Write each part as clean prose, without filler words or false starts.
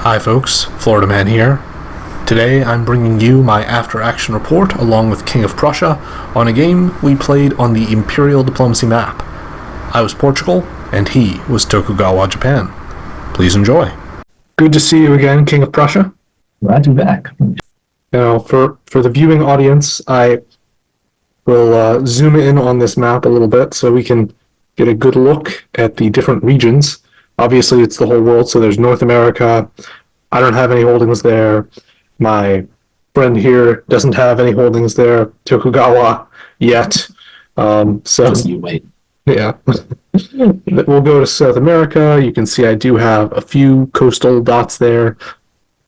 Hi folks, Florida Man here. Today I'm bringing you my after-action report along with King of Prussia on a game we played on the Imperial Diplomacy map. I was Portugal, and he was Tokugawa Japan. Please enjoy. Good to see you again, King of Prussia. Glad to be back. Now, for the viewing audience, I will zoom in on this map a little bit so we can get a good look at the different regions. Obviously, it's the whole world, so there's North America. I don't have any holdings there. My friend here doesn't have any holdings there, Tokugawa, yet. Just you wait. Yeah. We'll go to South America. You can see I do have a few coastal dots there,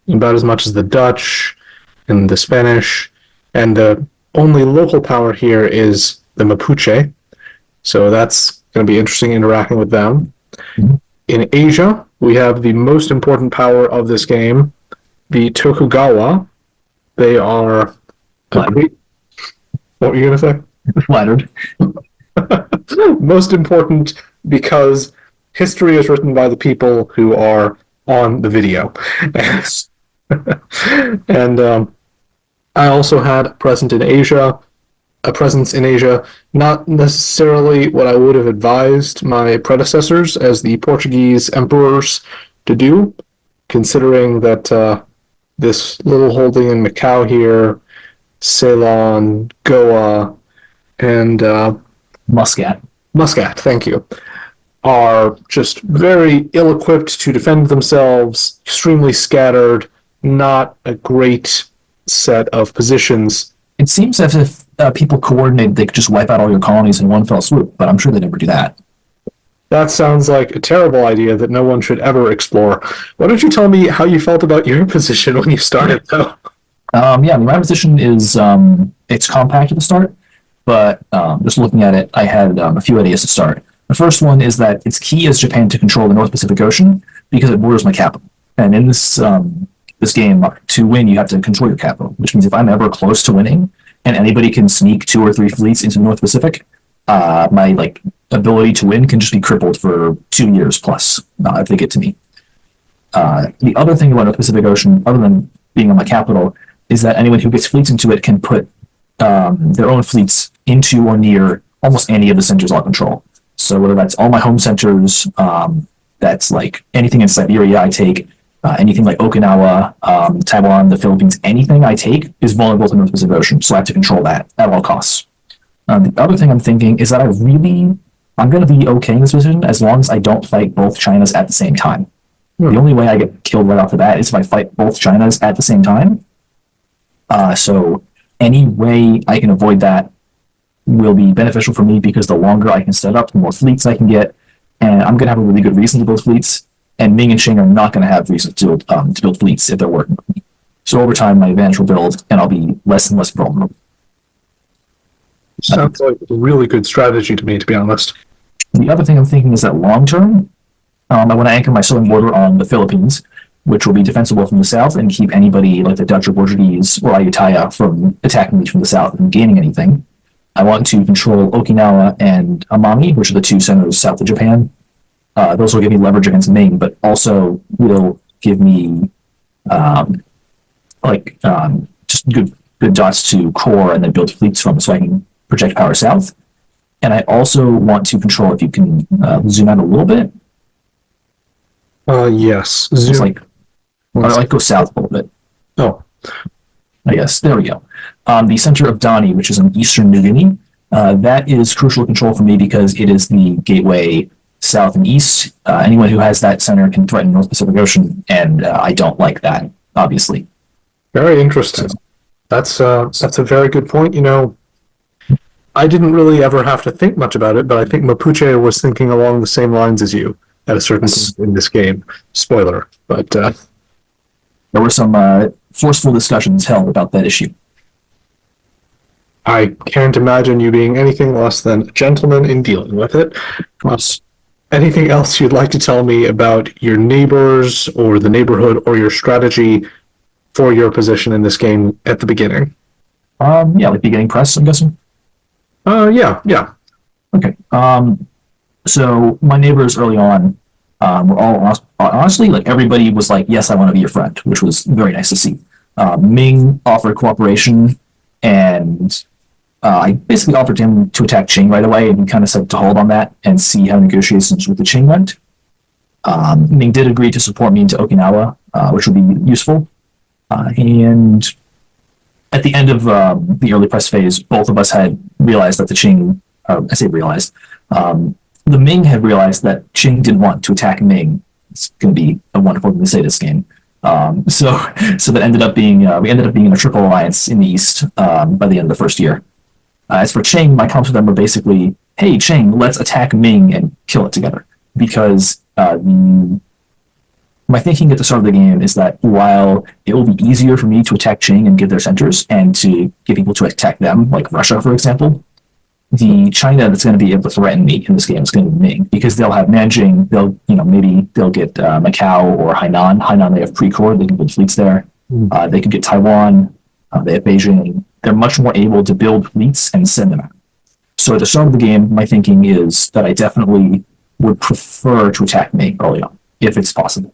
about as much as the Dutch and the Spanish. And the only local power here is the Mapuche. So that's going to be interesting interacting with them. Mm-hmm. In Asia, we have the most important power of this game, the Tokugawa. They are a great... What were you going to say? Flattered. Most important because history is written by the people who are on the video. And I also had a presence in Asia, not necessarily what I would have advised my predecessors as the Portuguese emperors to do, considering that this little holding in Macau here, Ceylon, Goa, and Muscat, thank you, are just very ill-equipped to defend themselves, extremely scattered, not a great set of positions. It seems as if people coordinate, they could just wipe out all your colonies in one fell swoop, but I'm sure they never do that. That sounds like a terrible idea that no one should ever explore. Why don't you tell me how you felt about your position when you started, though? My position is, it's compact at the start, but just looking at it, I had a few ideas to start. The first one is that it's key as Japan to control the North Pacific Ocean because it borders my capital. And in this game, to win, you have to control your capital, which means if I'm ever close to winning and anybody can sneak 2 or 3 fleets into the North Pacific, my ability to win can just be crippled for 2 years plus if they get to me. The other thing about North Pacific Ocean, other than being on my capital, is that anyone who gets fleets into it can put their own fleets into or near almost any of the centers I'll control. So whether that's all my home centers, that's like anything in Siberia I take, anything like Okinawa, Taiwan, the Philippines, anything I take is vulnerable to the North Pacific Ocean, so I have to control that at all costs. The other thing I'm thinking is that I'm going to be okay in this position as long as I don't fight both Chinas at the same time. The only way I get killed right off the bat is if I fight both Chinas at the same time. So any way I can avoid that will be beneficial for me because the longer I can set up, the more fleets I can get, and I'm going to have a really good reason to build fleets. And Ming and Qing are not going to have reason to build fleets if they're working with me. So over time, my advantage will build, and I'll be less and less vulnerable. Sounds like a really good strategy to me, to be honest. The other thing I'm thinking is that long term, I want to anchor my southern border on the Philippines, which will be defensible from the south and keep anybody like the Dutch or Portuguese or Ayutthaya from attacking me from the south and gaining anything. I want to control Okinawa and Amami, which are the 2 centers south of Japan. Those will give me leverage against Ming, but also will give me just good dots to core and then build fleets from, so I can project power south. And I also want to control, if you can zoom out a little bit. Yes. Zoom. Go south a little bit. Oh. I guess. There we go. The center of Dani, which is in eastern New Guinea, that is crucial control for me because it is the gateway south and east. Anyone who has that center can threaten the North Pacific Ocean, and I don't like that, obviously. Very interesting. That's a very good point. I didn't really ever have to think much about it, but I think Mapuche was thinking along the same lines as you at a certain point in this game. Spoiler, but there were some forceful discussions held about that issue. I can't imagine you being anything less than a gentleman in dealing with it. Anything else you'd like to tell me about your neighbors or the neighborhood or your strategy for your position in this game at the beginning? Like beginning press, I'm guessing? Yeah. Okay. So my neighbors early on, We're all honestly, like, everybody was like, yes, I want to be your friend, which was very nice to see. Ming offered cooperation, and I basically offered him to attack Qing right away, and he kind of said to hold on that and see how negotiations with the Qing went. Ming did agree to support me into Okinawa, which would be useful. And at the end of the early press phase, both of us had realized that the Qing, I say realized, the Ming had realized that Qing didn't want to attack Ming. It's going to be a wonderful thing to say this game. So that ended up being, we ended up being in a triple alliance in the East by the end of the first year. As for Qing, my comments with them were basically, hey, Qing, let's attack Ming and kill it together. Because my thinking at the start of the game is that while it will be easier for me to attack Qing and get their centers and to get people to attack them, like Russia, for example, the China that's going to be able to threaten me in this game is going to be Ming, because they'll have Nanjing, maybe they'll get Macau or Hainan. Hainan, they have pre-core, they can build fleets there. They could get Taiwan, they have Beijing. They're much more able to build fleets and send them out. So at the start of the game, my thinking is that I definitely would prefer to attack Ming early on, if it's possible.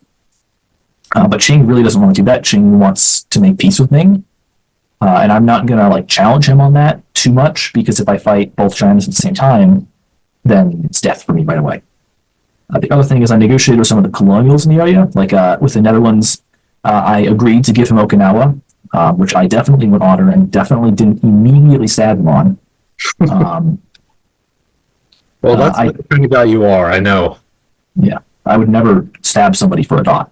But Qing really doesn't want to do that. Qing wants to make peace with Ming. And I'm not going to challenge him on that too much, because if I fight both Chinas at the same time, then it's death for me right away. The other thing is I negotiated with some of the colonials in the area. With the Netherlands, I agreed to give him Okinawa, which I definitely would honor and definitely didn't immediately stab him on. Well, that's the kind of guy you are, I know. Yeah, I would never stab somebody for a dot.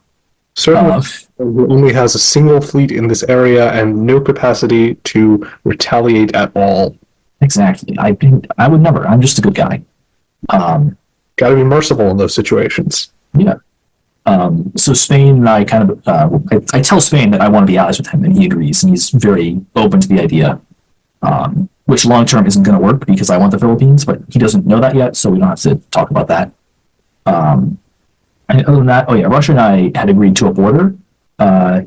Certainly, who only has a single fleet in this area and no capacity to retaliate at all. Exactly. I would never. I'm just a good guy. Got to be merciful in those situations. Yeah. So Spain and I kind of, I tell Spain that I want to be allies with him, and he agrees, and he's very open to the idea, which long term isn't going to work because I want the Philippines, but he doesn't know that yet, so we don't have to talk about that. And other than that, Russia and I had agreed to a border.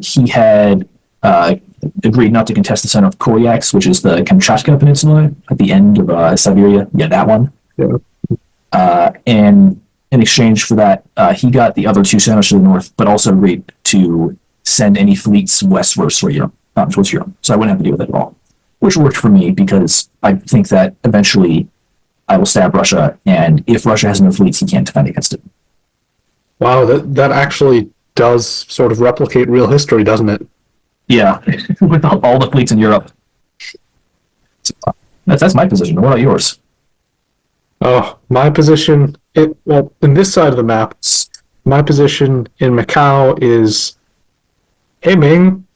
He had agreed not to contest the center of Koyaks, which is the Kamchatka Peninsula at the end of Siberia. Yeah, that one. Yeah. And in exchange for that, he got the other two centers to the north, but also agreed to send any fleets westwards towards Europe. So I wouldn't have to deal with it at all, which worked for me because I think that eventually I will stab Russia, and if Russia has no fleets, he can't defend against it. Wow, that actually does sort of replicate real history, doesn't it? Yeah, with all the fleets in Europe. So, that's my position. What about yours? Oh, my position, in this side of the map, my position in Macau is, hey Ming,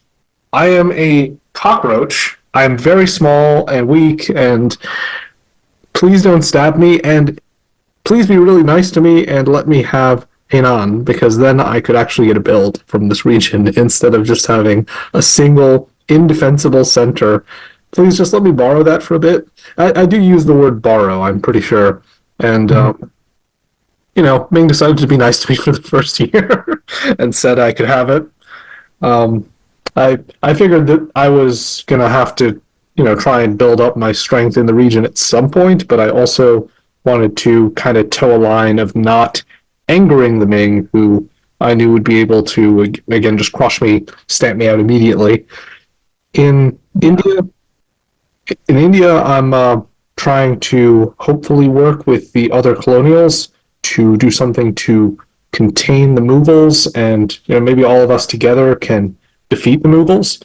I am a cockroach. I am very small and weak, and please don't stab me, and please be really nice to me and let me have Hainan, because then I could actually get a build from this region instead of just having a single indefensible center. Please just let me borrow that for a bit. I do use the word borrow, I'm pretty sure. And, Ming decided to be nice to me for the first year and said I could have it. I figured that I was going to have to, try and build up my strength in the region at some point, but I also wanted to kind of toe a line of not angering the Ming, who I knew would be able to, again, just crush me, stamp me out immediately. In India, I'm trying to hopefully work with the other colonials to do something to contain the Mughals, and maybe all of us together can defeat the Mughals.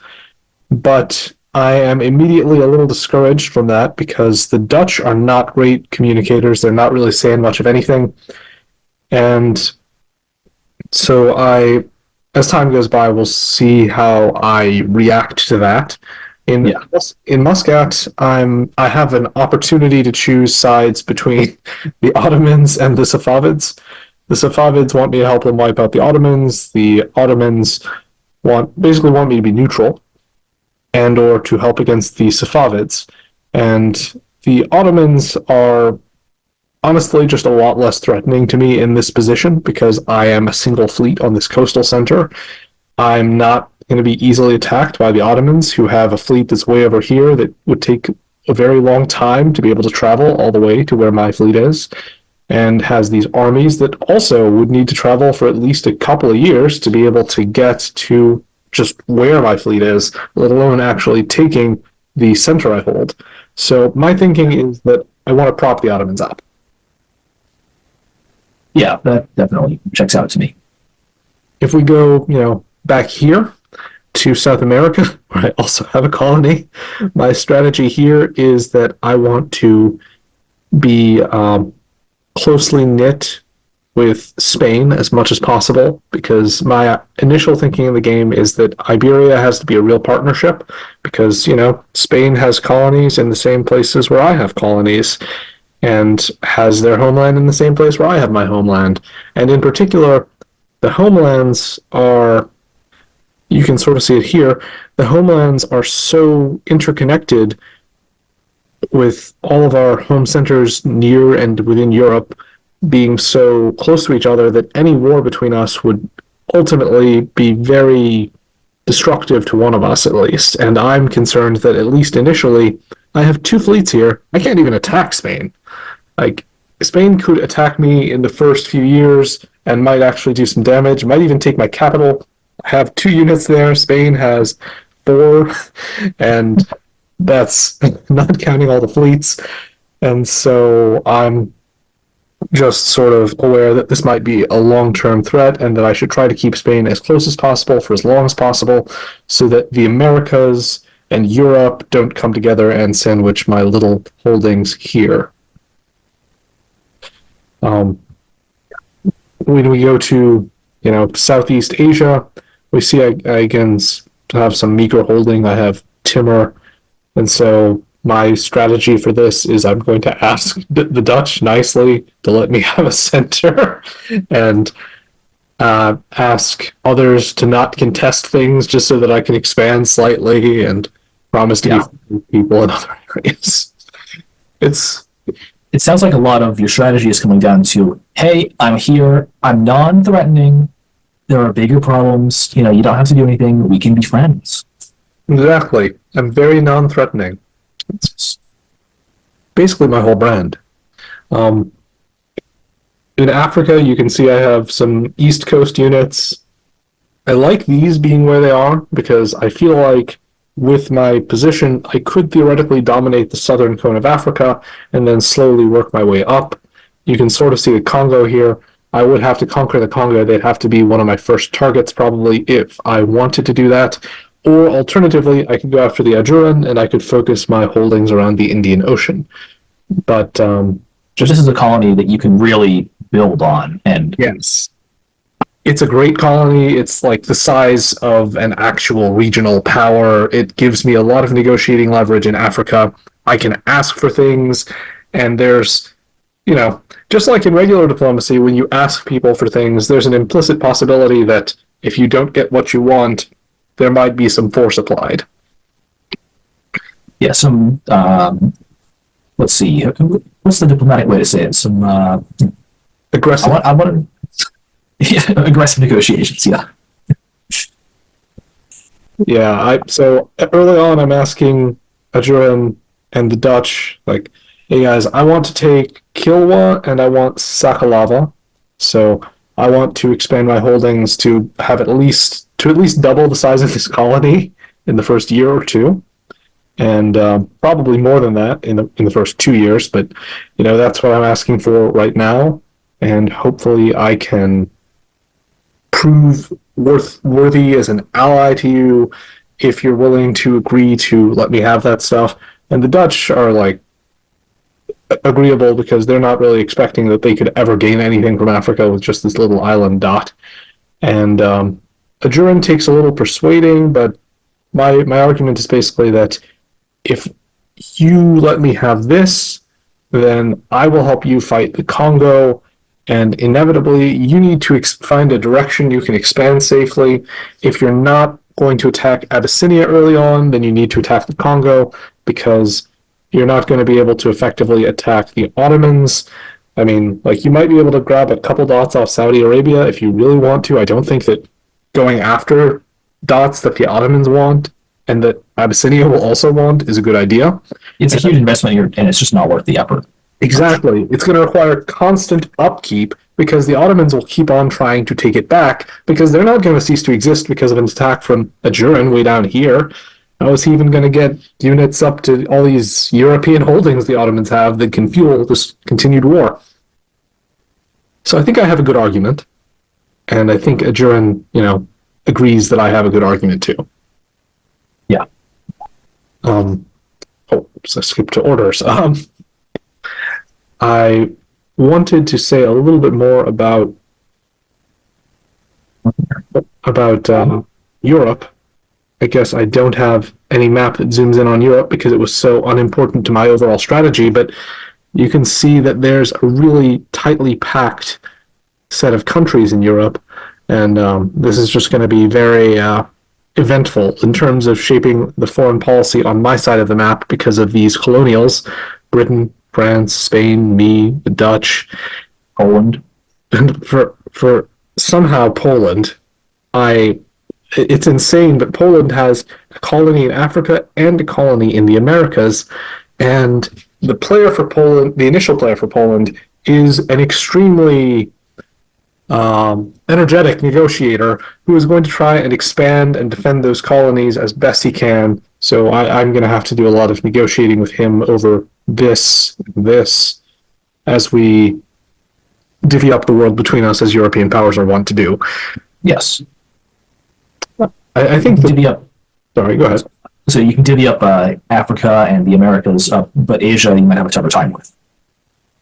But I am immediately a little discouraged from that because the Dutch are not great communicators. They're not really saying much of anything. And so as time goes by, we'll see how I react to that. In Muscat, I have an opportunity to choose sides between the Ottomans and the Safavids. The Safavids want me to help them wipe out the Ottomans. The Ottomans basically want me to be neutral and or to help against the Safavids. And the Ottomans are honestly just a lot less threatening to me in this position because I am a single fleet on this coastal center. I'm not going to be easily attacked by the Ottomans, who have a fleet that's way over here that would take a very long time to be able to travel all the way to where my fleet is. and has these armies that also would need to travel for at least a couple of years to be able to get to just where my fleet is, let alone actually taking the center I hold. So my thinking is that I want to prop the Ottomans up. Yeah, that definitely checks out to me. If we go, back here to South America, where I also have a colony, my strategy here is that I want to be closely knit with Spain as much as possible, because my initial thinking in the game is that Iberia has to be a real partnership, because, Spain has colonies in the same places where I have colonies, and has their homeland in the same place where I have my homeland. And in particular, the homelands are, you can sort of see it here, the homelands are so interconnected with all of our home centers near and within Europe being so close to each other that any war between us would ultimately be very destructive to one of us, at least. And I'm concerned that, at least initially, I have two fleets here. I can't even attack Spain. Like, Spain could attack me in the first few years and might actually do some damage, might even take my capital. I have 2 units there. Spain has 4, and that's not counting all the fleets. And so I'm just sort of aware that this might be a long-term threat, and that I should try to keep Spain as close as possible for as long as possible, so that the Americas and Europe don't come together and sandwich my little holdings here. When we go to, Southeast Asia, we see I again have some meager holding. I have Timor, and so my strategy for this is I'm going to ask the Dutch nicely to let me have a center, and ask others to not contest things, just so that I can expand slightly and promise to be people in other areas. It sounds like a lot of your strategy is coming down to, hey, I'm here, I'm non-threatening, there are bigger problems, you don't have to do anything, we can be friends. Exactly. I'm very non-threatening. It's basically my whole brand. In Africa, you can see I have some East Coast units. I like these being where they are, because I feel like with my position, I could theoretically dominate the southern cone of Africa and then slowly work my way up. You can sort of see the Congo here. I would have to conquer the Congo. They'd have to be one of my first targets, probably, if I wanted to do that. Or alternatively, I could go after the Ajuran, and I could focus my holdings around the Indian Ocean. But this is a colony that you can really build on. And yes, it's a great colony. It's like the size of an actual regional power. It gives me a lot of negotiating leverage in Africa. I can ask for things, and there's, just like in regular diplomacy, when you ask people for things, there's an implicit possibility that if you don't get what you want, there might be some force applied. Yeah, some, let's see, what's the diplomatic way to say it? Some aggressive. I want aggressive negotiations, yeah. Yeah, so early on, I'm asking Ajuran and the Dutch, like, hey guys, I want to take Kilwa and I want Sakalava. So I want to expand my holdings to have at least double the size of this colony in the first year or two, and probably more than that in the first 2 years. But that's what I'm asking for right now, and hopefully I can prove worthy as an ally to you if you're willing to agree to let me have that stuff. And the Dutch are like agreeable, because they're not really expecting that they could ever gain anything from Africa with just this little island dot. And Ajuran takes a little persuading, but my argument is basically that if you let me have this, then I will help you fight the Congo, and inevitably you need to find a direction you can expand safely. If you're not going to attack Abyssinia early on, then you need to attack the Congo, because you're not going to be able to effectively attack the Ottomans. I mean, like, you might be able to grab a couple dots off Saudi Arabia if you really want to. I don't think that going after dots that the Ottomans want and that Abyssinia will also want is a good idea. It's a huge investment here, and it's just not worth the effort. Exactly. It's going to require constant upkeep because the Ottomans will keep on trying to take it back because they're not going to cease to exist because of an attack from a Jurin way down here. How is he even going to get units up to all these European holdings the Ottomans have that can fuel this continued war? So I think I have a good argument, and I think Ajurin, agrees that I have a good argument too. Yeah. So I skipped to orders. I wanted to say a little bit more about Europe. I guess I don't have any map that zooms in on Europe because it was so unimportant to my overall strategy, but you can see that there's a really tightly packed set of countries in Europe, and this is just going to be very eventful in terms of shaping the foreign policy on my side of the map because of these colonials, Britain, France, Spain, me, the Dutch, Poland. and for somehow Poland, it's insane, but Poland has a colony in Africa and a colony in the Americas, and the player for Poland, the initial player for Poland, is an extremely energetic negotiator who is going to try and expand and defend those colonies as best he can. So I'm going to have to do a lot of negotiating with him over this, as we divvy up the world between us as European powers are wont to do. Yes. I think divvy up. Sorry, go ahead. So you can divvy up Africa and the Americas, but Asia you might have a tougher time with.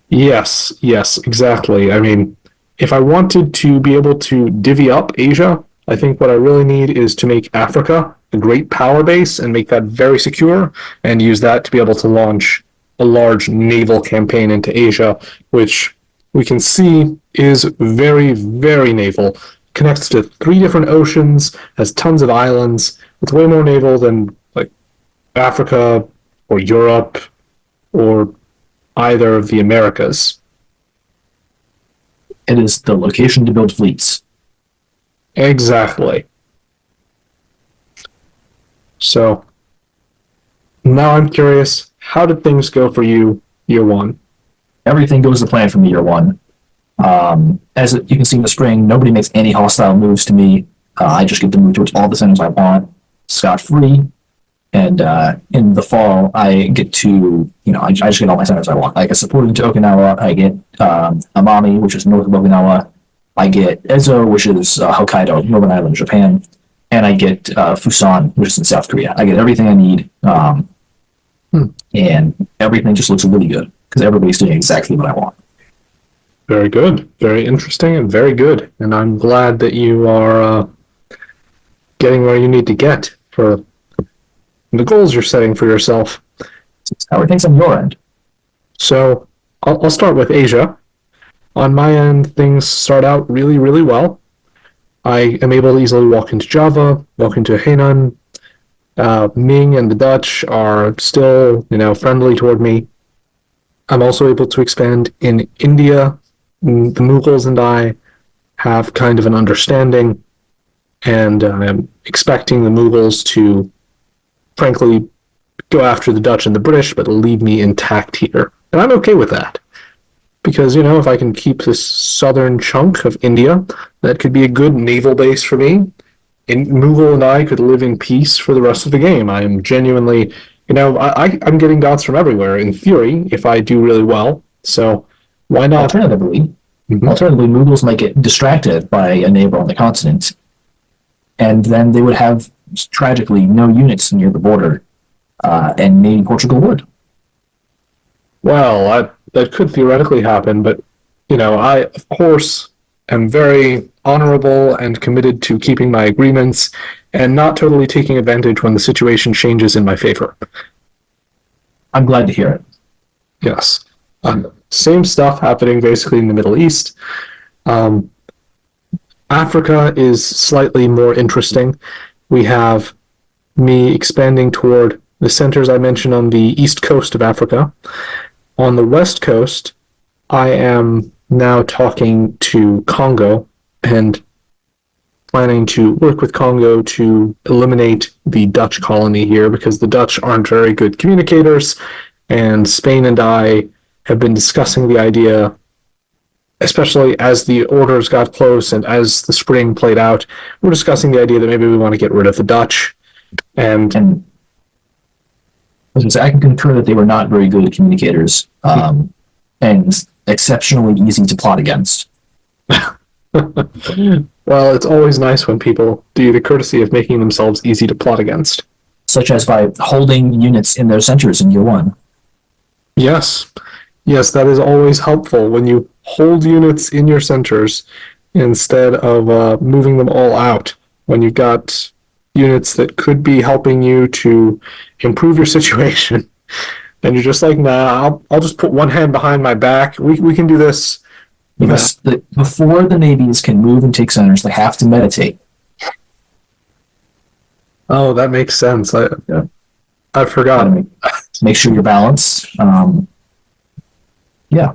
Yes, exactly. I mean, if I wanted to be able to divvy up Asia, I think what I really need is to make Africa a great power base and make that very secure and use that to be able to launch a large naval campaign into Asia, which we can see is very, very naval. Connects to 3 different oceans, has tons of islands. It's way more naval than like Africa or Europe or either of the Americas. It is the location to build fleets. Exactly. So now I'm curious, how did things go for you year 1? Everything goes to plan from year 1. As you can see in the spring, nobody makes any hostile moves to me. I just get to move towards all the centers I want, scot-free. And in the fall, I get to, I just get all my centers I want. I get supported into Okinawa. I get Amami, which is north of Okinawa. I get Ezo, which is Hokkaido, northern island of Japan. And I get Fusan, which is in South Korea. I get everything I need. And everything just looks really good because everybody's doing exactly what I want. Very good. Very interesting and very good. And I'm glad that you are getting where you need to get for the goals you're setting for yourself. How are things on your end? So I'll start with Asia. On my end, things start out really, really well. I am able to easily walk into Java, walk into Hainan. Ming and the Dutch are still, friendly toward me. I'm also able to expand in India. The Mughals and I have kind of an understanding, and I'm expecting the Mughals to, frankly, go after the Dutch and the British, but leave me intact here. And I'm okay with that. Because, if I can keep this southern chunk of India, that could be a good naval base for me. And Mughal and I could live in peace for the rest of the game. I am genuinely, I'm getting dots from everywhere, in theory, if I do really well. So why not? Alternatively, Mughals might get distracted by a neighbor on the continent, and then they would have, tragically, no units near the border, and maybe Portugal would. Well, that could theoretically happen, but, I, of course, am very honorable and committed to keeping my agreements and not totally taking advantage when the situation changes in my favor. I'm glad to hear it. Yes. Same stuff happening basically in the Middle East. Africa is slightly more interesting. We have me expanding toward the centers I mentioned on the east coast of Africa. On the west coast, I am now talking to Congo and planning to work with Congo to eliminate the Dutch colony here because the Dutch aren't very good communicators, and Spain and I have been discussing the idea, especially as the orders got close and as the spring played out, we're discussing the idea that maybe we want to get rid of the Dutch. And I was going to say, I can concur that they were not very good communicators, and exceptionally easy to plot against. well, it's always nice when people do the courtesy of making themselves easy to plot against. Such as by holding units in their centers in year one. Yes. Yes, that is always helpful when you hold units in your centers instead of moving them all out. When you've got units that could be helping you to improve your situation, and you're just like, nah, I'll just put one hand behind my back. We can do this. Because before the navies can move and take centers, they have to meditate. Oh, that makes sense. I forgot. Make sure you're balanced. Yeah.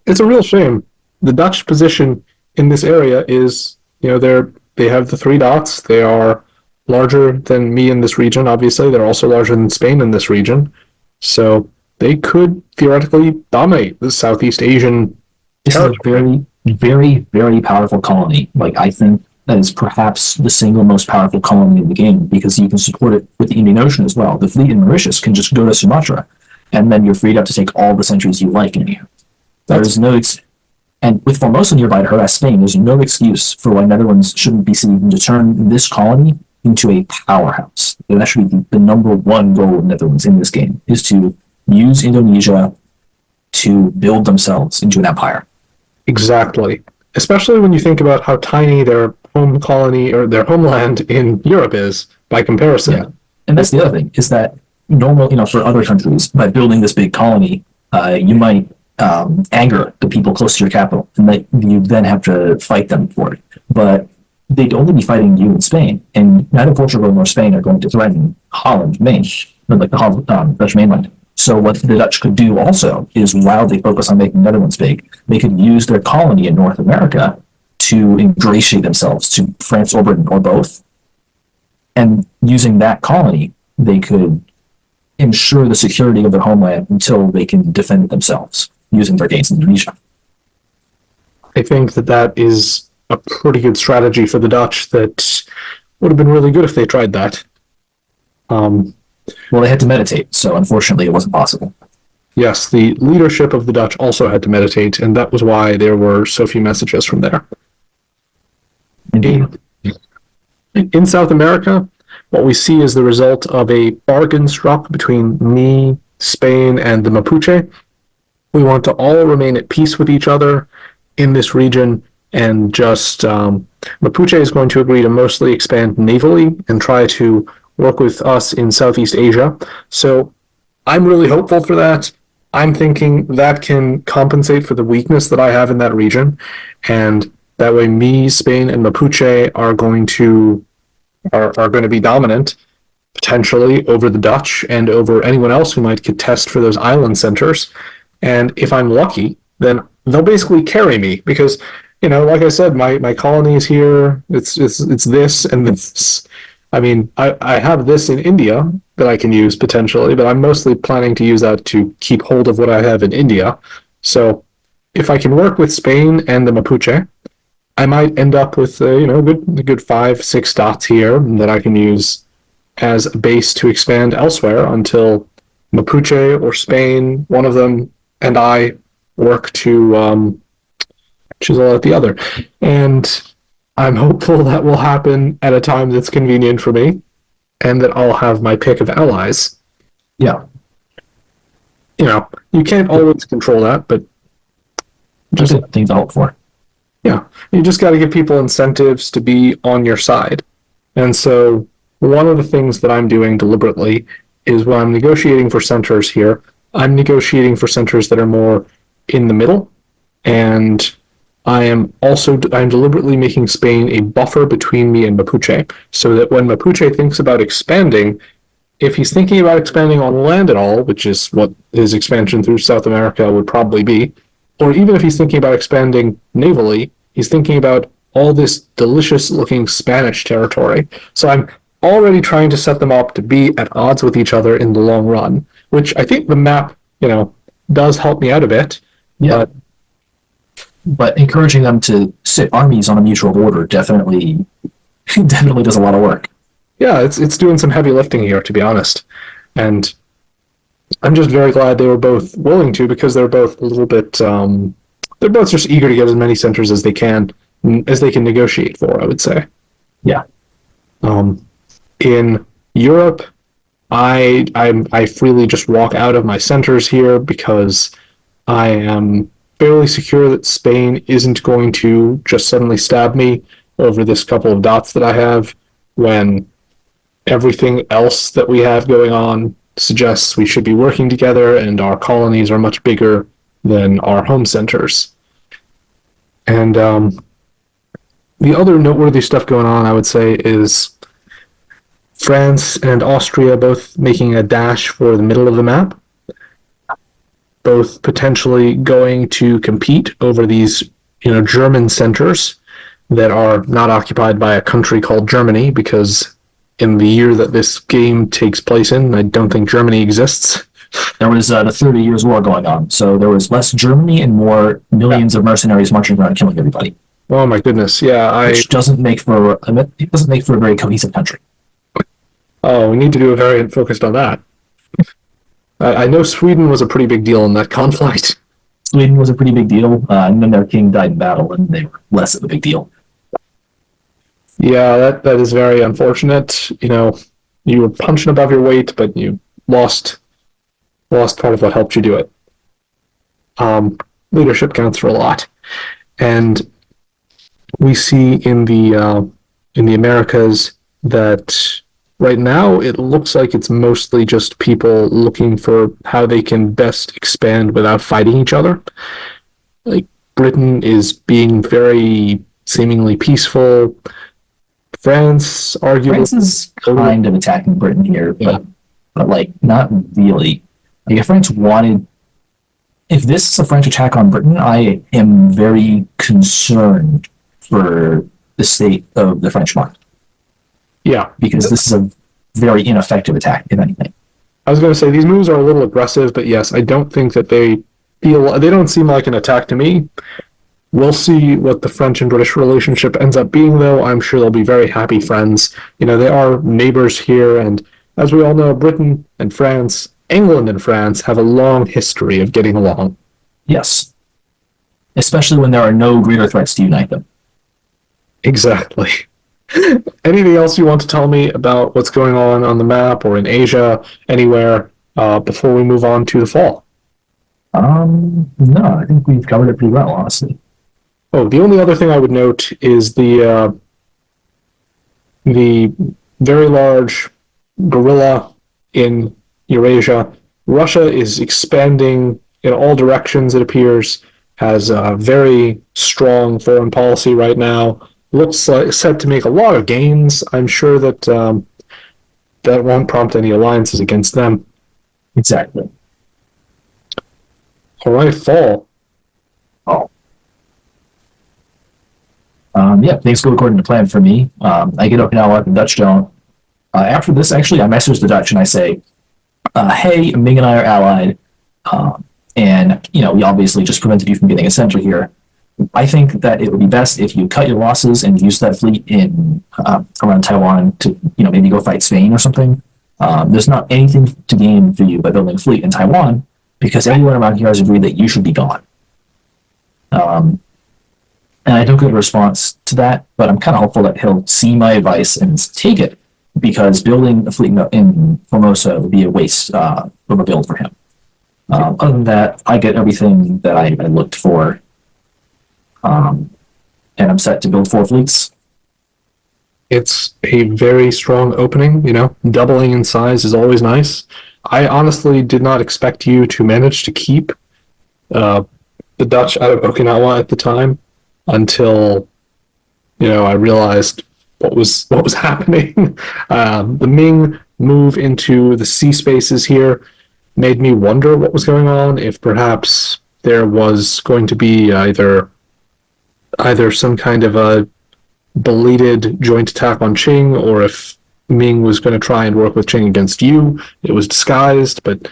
It's a real shame. The Dutch position in this area is, they have the 3 dots. They are larger than me in this region, obviously. They're also larger than Spain in this region. So they could theoretically dominate the Southeast Asian territory. This is a very, very, very powerful colony. Like, I think that is perhaps the single most powerful colony in the game, because you can support it with the Indian Ocean as well. The fleet in Mauritius can just go to Sumatra, and then you're freed up to take all the centuries you like in here. There's no and with Formosa nearby to harass Spain, there's no excuse for why Netherlands shouldn't be seeking to turn this colony into a powerhouse. And that should be the number one goal of Netherlands in this game, is to use Indonesia to build themselves into an empire. Exactly. Especially when you think about how tiny their home colony or their homeland in Europe is by comparison. Yeah. And that's the other thing, is that for other countries, by building this big colony, you might anger the people close to your capital, and that you then have to fight them for it. But they'd only be fighting you in Spain, and neither Portugal nor Spain are going to threaten Holland, Maine, like the Dutch mainland. So what the Dutch could do also is, while they focus on making the Netherlands big, they could use their colony in North America to ingratiate themselves to France or Britain or both. And using that colony, they could ensure the security of their homeland until they can defend themselves using their gains in Indonesia. I think that is a pretty good strategy for the Dutch that would have been really good if they tried that. Well, they had to meditate, so unfortunately it wasn't possible. Yes, the leadership of the Dutch also had to meditate, and that was why there were so few messages from there. Indeed. In South America, what we see is the result of a bargain struck between me, Spain, and the Mapuche. We want to all remain at peace with each other in this region, and just Mapuche is going to agree to mostly expand navally and try to work with us in Southeast Asia. So I'm really hopeful for that. I'm thinking that can compensate for the weakness that I have in that region, and that way me, Spain, and Mapuche are going to be dominant, potentially over the Dutch and over anyone else who might contest for those island centers. And if I'm lucky, then they'll basically carry me, because, like I said, my colony is here. It's this and this. I mean, I have this in India that I can use potentially, but I'm mostly planning to use that to keep hold of what I have in India. So if I can work with Spain and the Mapuche, I might end up with a good 5-6 dots here that I can use as a base to expand elsewhere until Mapuche or Spain, one of them, and I work to chisel out the other. And I'm hopeful that will happen at a time that's convenient for me, and that I'll have my pick of allies. Yeah. You can't always control that, but Just a thing to hope for. Yeah, you just got to give people incentives to be on your side. And so one of the things that I'm doing deliberately is, when I'm negotiating for centers here, I'm negotiating for centers that are more in the middle, and I'm deliberately making Spain a buffer between me and Mapuche, so that when Mapuche thinks about expanding, if he's thinking about expanding on land at all, which is what his expansion through South America would probably be, or even if he's thinking about expanding navally, he's thinking about all this delicious-looking Spanish territory. So I'm already trying to set them up to be at odds with each other in the long run, which I think the map, does help me out a bit. Yeah. But encouraging them to sit armies on a mutual border definitely does a lot of work. Yeah, it's doing some heavy lifting here, to be honest. And I'm just very glad they were both willing to, because they're both a little bit they're both just eager to get as many centers as they can negotiate for, I would say. Yeah. In Europe, I freely just walk out of my centers here because I am fairly secure that Spain isn't going to just suddenly stab me over this couple of dots that I have, when everything else that we have going on suggests we should be working together, and our colonies are much bigger than our home centers. And the other noteworthy stuff going on, I would say, is France and Austria both making a dash for the middle of the map, both potentially going to compete over these, German centers that are not occupied by a country called Germany, because in the year that this game takes place in, I don't think Germany exists. There was the 30 Years' War going on, so there was less Germany and more millions of mercenaries marching around killing everybody. Oh my goodness, yeah. Which doesn't make for a very cohesive country. Oh, we need to do a variant focused on that. I know Sweden was a pretty big deal in that conflict. Sweden was a pretty big deal, and then their king died in battle, and they were less of a big deal. Yeah, that is very unfortunate. You were punching above your weight, but you lost part of what helped you do it. Leadership counts for a lot, and we see in the Americas that right now it looks like it's mostly just people looking for how they can best expand without fighting each other. Like, Britain is being very seemingly peaceful. France is kind of attacking Britain here, but like, not really. Like, if France wanted, if this is a French attack on Britain, I am very concerned for the state of the French market. Yeah, because this is a very ineffective attack, if anything. I was going to say these moves are a little aggressive, but yes, I don't think that they don't seem like an attack to me. We'll see what the French and British relationship ends up being, though. I'm sure they'll be very happy friends. They are neighbors here, and as we all know, Britain and France, England and France, have a long history of getting along. Yes. Especially when there are no greater threats to unite them. Exactly. Anything else you want to tell me about what's going on the map or in Asia, anywhere, before we move on to the fall? No, I think we've covered it pretty well, honestly. Oh, the only other thing I would note is the very large guerrilla in Eurasia. Russia is expanding in all directions, it appears, has a very strong foreign policy right now. Looks like set to make a lot of gains. I'm sure that that won't prompt any alliances against them. Exactly. All right, fall. Oh. Yeah, things go according to plan for me. I get Okinawa, the Dutch don't. After this, actually, I message the Dutch and I say, hey, Ming and I are allied, and, we obviously just prevented you from getting a center here. I think that it would be best if you cut your losses and use that fleet in around Taiwan to, maybe go fight Spain or something. There's not anything to gain for you by building a fleet in Taiwan, because everyone around here has agreed that you should be gone. And I don't get a response to that, but I'm kind of hopeful that he'll see my advice and take it, because building a fleet in Formosa would be a waste of a build for him. Other than that, I get everything that I looked for, and I'm set to build 4 fleets. It's a very strong opening, doubling in size is always nice. I honestly did not expect you to manage to keep the Dutch out of Okinawa at the time until, I realized what was happening. The Ming move into the sea spaces here made me wonder what was going on, if perhaps there was going to be either some kind of a belated joint attack on Qing, or if Ming was going to try and work with Qing against you. It was disguised, but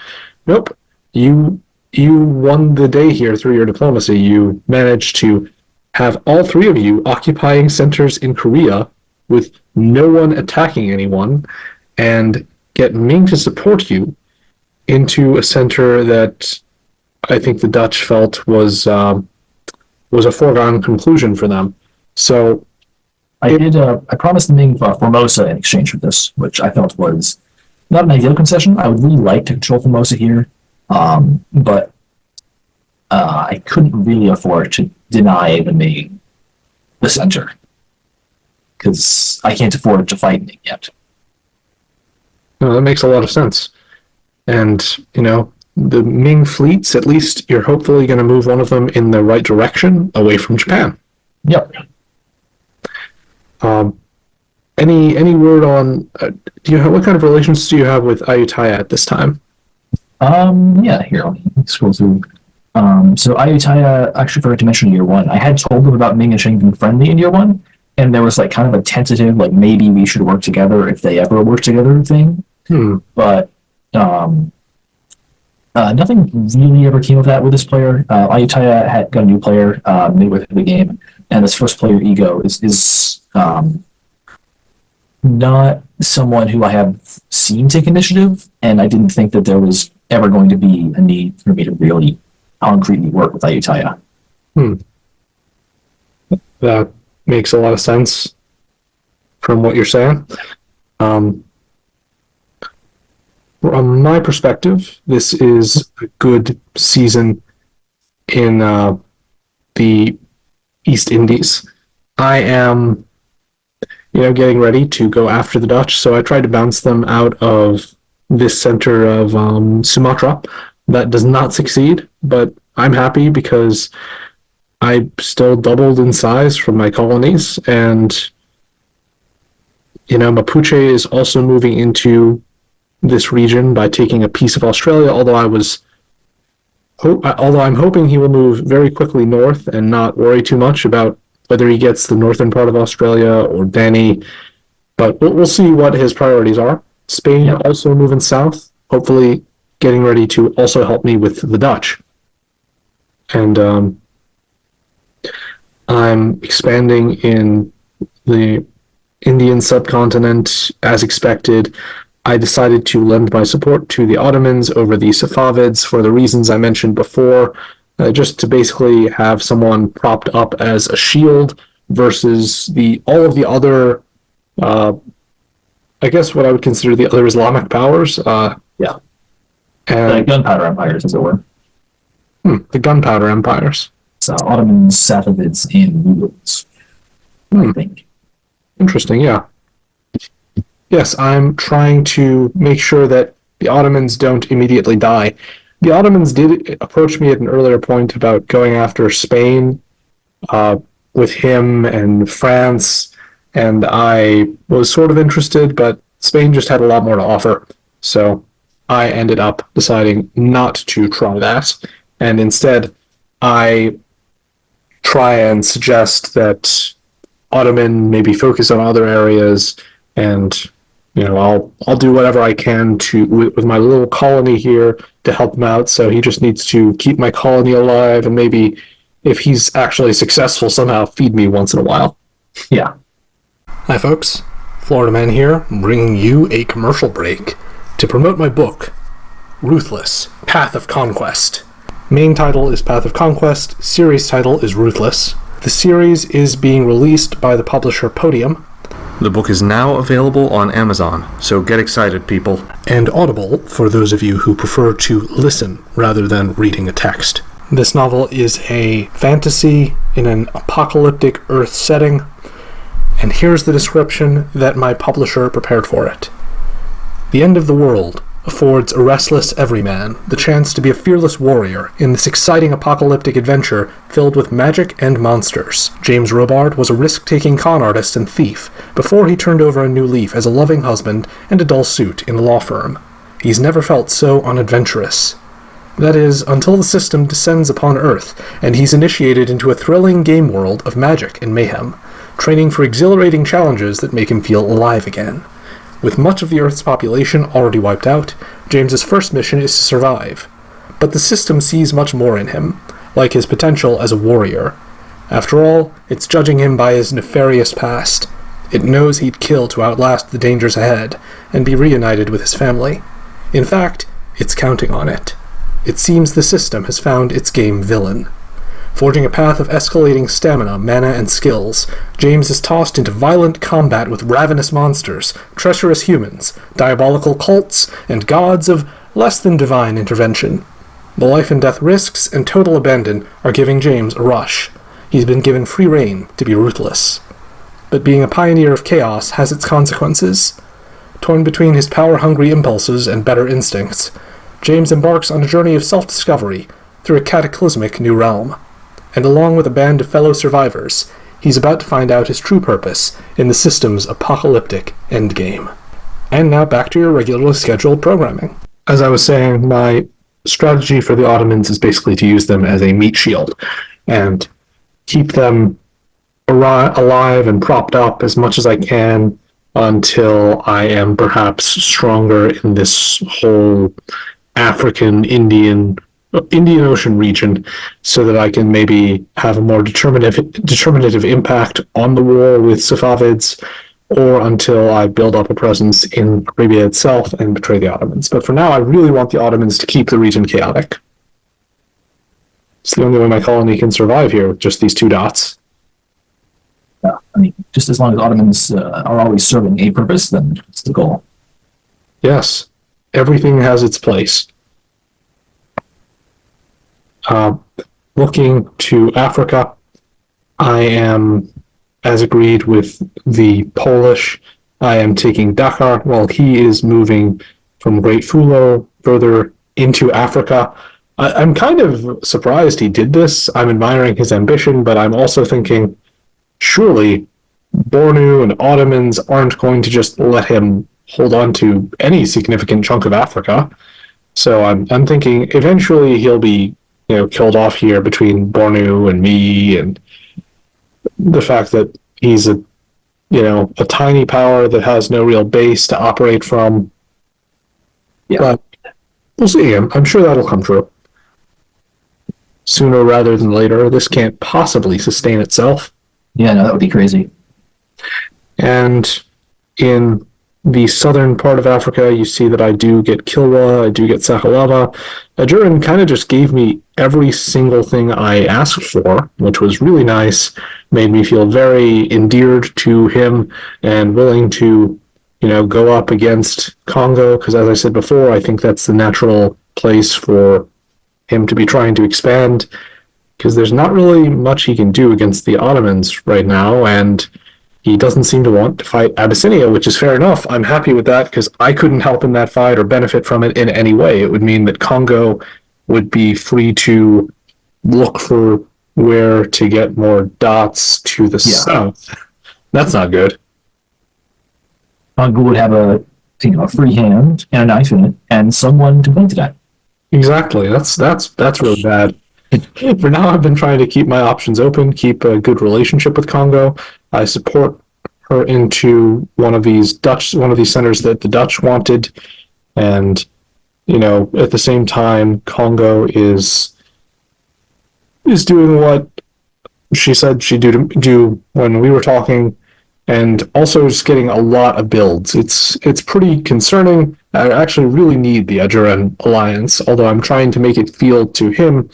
nope. You you won the day here through your diplomacy. You managed to have all three of you occupying centers in Korea with no one attacking anyone, and get Ming to support you into a center that I think the Dutch felt was a foregone conclusion for them. So I promised Ming Formosa in exchange for this, which I felt was not an ideal concession. I would really like to control Formosa here, but I couldn't really afford to deny the Ming the center, because I can't afford to fight Ming yet. that makes a lot of sense. And, the Ming fleets, at least you're hopefully going to move one of them in the right direction away from Japan. Yep. Any word on what kind of relations do you have with Ayutthaya at this time? Yeah, here, let me scroll through. So Ayutthaya, actually forgot to mention year one. I had told them about Ming and Shang being friendly in year one, and there was like kind of a tentative, like maybe we should work together if they ever work together thing. But nothing really ever came of that with this player. Ayutthaya had got a new player midway through the game, and this first player, Ego, is not someone who I have seen take initiative, and I didn't think that there was ever going to be a need for me to really concretely work with Ayutthaya. That makes a lot of sense from what you're saying. From my perspective, this is a good season in the East Indies. I am, getting ready to go after the Dutch, so I tried to bounce them out of this center of Sumatra. That does not succeed, but I'm happy because I still doubled in size from my colonies, and Mapuche is also moving into this region by taking a piece of Australia, although I'm hoping he will move very quickly north and not worry too much about whether he gets the northern part of Australia or Danny, but we'll see what his priorities are. Spain also moving south, hopefully getting ready to also help me with the Dutch. And I'm expanding in the Indian subcontinent as expected. I decided to lend my support to the Ottomans over the Safavids for the reasons I mentioned before, just to basically have someone propped up as a shield versus all of the other, I guess what I would consider the other Islamic powers. And the gunpowder empires, as it were. The gunpowder empires. So Ottomans, Safavids, and Mughals, I think. Interesting, yeah. Yes, I'm trying to make sure that the Ottomans don't immediately die. The Ottomans did approach me at an earlier point about going after Spain with him and France, and I was sort of interested, but Spain just had a lot more to offer. So I ended up deciding not to try that, and instead I try and suggest that Ottoman maybe focus on other areas, and I'll do whatever I can with my little colony here to help him out. So he just needs to keep my colony alive, and maybe if he's actually successful, somehow feed me once in a while. Yeah. Hi, folks. Florida Man here, bringing you a commercial break to promote my book, Ruthless, Path of Conquest. Main title is Path of Conquest. Series title is Ruthless. The series is being released by the publisher Podium. The book is now available on Amazon, so get excited, people. And Audible for those of you who prefer to listen rather than reading a text. This novel is a fantasy in an apocalyptic Earth setting, and here's the description that my publisher prepared for it. The end of the world affords a restless everyman the chance to be a fearless warrior in this exciting apocalyptic adventure filled with magic and monsters. James Robard was a risk-taking con artist and thief before he turned over a new leaf as a loving husband and a dull suit in a law firm. He's never felt so unadventurous. That is, until the system descends upon Earth, and he's initiated into a thrilling game world of magic and mayhem, training for exhilarating challenges that make him feel alive again. With much of the Earth's population already wiped out, James's first mission is to survive. But the system sees much more in him, like his potential as a warrior. After all, it's judging him by his nefarious past. It knows he'd kill to outlast the dangers ahead, and be reunited with his family. In fact, it's counting on it. It seems the system has found its game villain. Forging a path of escalating stamina, mana, and skills, James is tossed into violent combat with ravenous monsters, treacherous humans, diabolical cults, and gods of less than divine intervention. The life and death risks and total abandon are giving James a rush. He's been given free rein to be ruthless. But being a pioneer of chaos has its consequences. Torn between his power-hungry impulses and better instincts, James embarks on a journey of self-discovery through a cataclysmic new realm. And along with a band of fellow survivors, he's about to find out his true purpose in the system's apocalyptic endgame. And now back to your regularly scheduled programming. As I was saying, my strategy for the Ottomans is basically to use them as a meat shield and keep them alive and propped up as much as I can until I am perhaps stronger in this whole African, Indian Ocean region, so that I can maybe have a more determinative impact on the war with Safavids, or until I build up a presence in Arabia itself and betray the Ottomans. But for now, I really want the Ottomans to keep the region chaotic. It's the only way my colony can survive here with just these two dots. Yeah, I mean, just as long as Ottomans are always serving a purpose, then it's the goal. Yes, everything has its place. Looking to Africa, I am, as agreed with the Polish, I am taking Dakar while he is moving from Great Fulo further into Africa. I'm kind of surprised he did this. I'm admiring his ambition, but I'm also thinking, surely Bornu and Ottomans aren't going to just let him hold on to any significant chunk of Africa. So I'm thinking eventually he'll be killed off here between Bornu and me, and the fact that he's a tiny power that has no real base to operate from. Yeah. But we'll see. I'm sure that'll come true. Sooner rather than later. This can't possibly sustain itself. Yeah, no, that would be crazy. And in the southern part of Africa, you see that I do get Kilwa, I do get Sakalava. Ajurin kind of just gave me every single thing I asked for, which was really nice, made me feel very endeared to him and willing to, go up against Congo, because as I said before, I think that's the natural place for him to be trying to expand, because there's not really much he can do against the Ottomans right now, and he doesn't seem to want to fight Abyssinia, which is fair enough. I'm happy with that because I couldn't help in that fight or benefit from it in any way. It would mean that Congo would be free to look for where to get more dots to the south. That's not good. Congo would have a free hand and a knife in it, and someone to point it at. Exactly. That's really bad. For now, I've been trying to keep my options open, keep a good relationship with Congo. I support her into one of these centers that the Dutch wanted, and at the same time, Congo is doing what she said she'd do when we were talking, and also just getting a lot of builds. It's pretty concerning. I actually really need the Ajuran alliance, although I'm trying to make it feel to him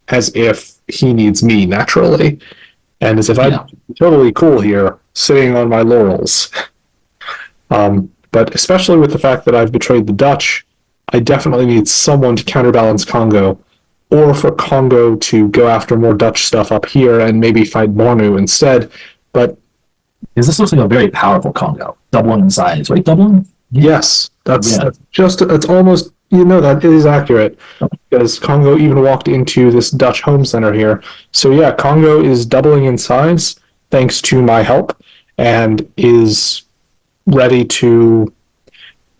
as if he needs me naturally, and as if I'm totally cool here, sitting on my laurels. But especially with the fact that I've betrayed the Dutch, I definitely need someone to counterbalance Congo, or for Congo to go after more Dutch stuff up here and maybe fight Bornu instead. But this looks like a very powerful Congo, doubling in size, right? Doubling? Yes, that's almost, that is accurate, because Congo even walked into this Dutch home center here. So yeah, Congo is doubling in size thanks to my help, and is ready to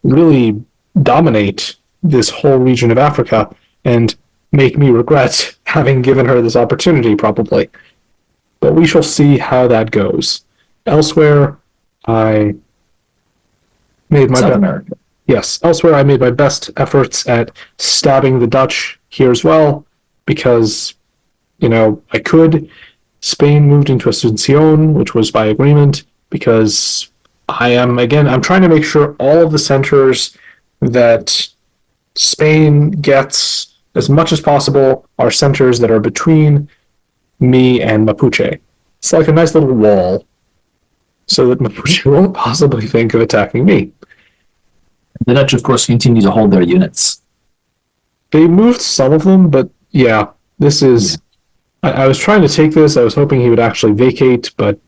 really dominate this whole region of Africa and make me regret having given her this opportunity, probably. But we shall see how that goes. Elsewhere, I made my South America. Yes, elsewhere I made my best efforts at stabbing the Dutch here as well, because, I could. Spain moved into Asuncion, which was by agreement, because I'm trying to make sure all of the centers that Spain gets as much as possible are centers that are between me and Mapuche. It's like a nice little wall so that Mapuche won't possibly think of attacking me. The Dutch, of course, continue to hold their units. They moved some of them, but yeah, this is. Yeah. I was trying to take this. I was hoping he would actually vacate, but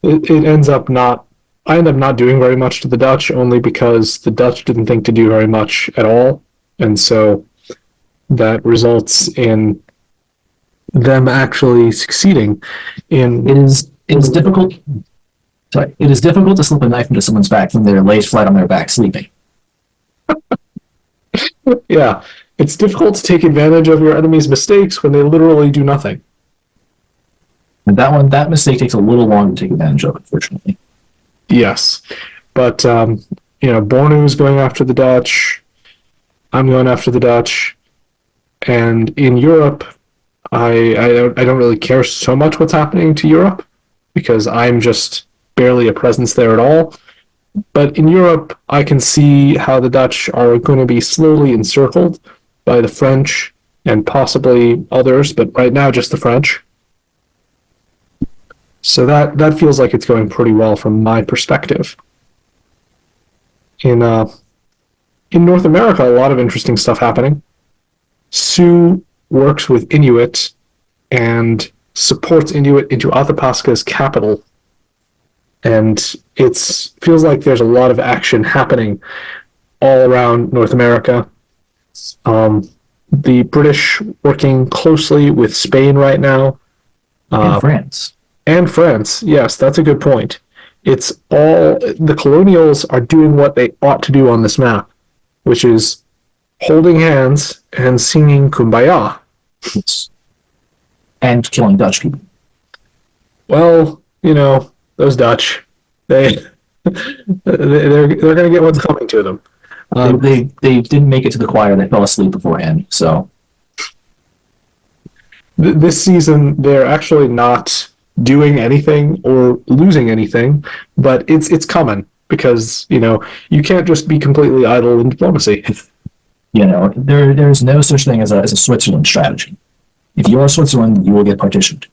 it ends up not. I end up not doing very much to the Dutch, only because the Dutch didn't think to do very much at all, and so that results in them actually succeeding. It is difficult. Sorry, it is difficult to slip a knife into someone's back when they're laid flat on their back sleeping. Yeah, it's difficult to take advantage of your enemy's mistakes when they literally do nothing. And that mistake takes a little longer to take advantage of, unfortunately. Yes, but Bornu's going after the Dutch. I'm going after the Dutch, and in Europe, I don't really care so much what's happening to Europe because I'm just barely a presence there at all. But in Europe, I can see how the Dutch are going to be slowly encircled by the French and possibly others, but right now just the French. So that feels like it's going pretty well from my perspective. In North America, a lot of interesting stuff happening. Sioux works with Inuit and supports Inuit into Athapaska's capital. And it feels like there's a lot of action happening all around North America. The British working closely with Spain right now. And France. And France, yes, that's a good point. It's all, the Colonials are doing what they ought to do on this map, which is holding hands and singing Kumbaya. And killing Dutch people. Well, those Dutch, they're going to get what's coming to them. They didn't make it to the choir. They fell asleep beforehand. So this season, they're actually not doing anything or losing anything, but it's coming because you can't just be completely idle in diplomacy. There's no such thing as a Switzerland strategy. If you are Switzerland, you will get partitioned.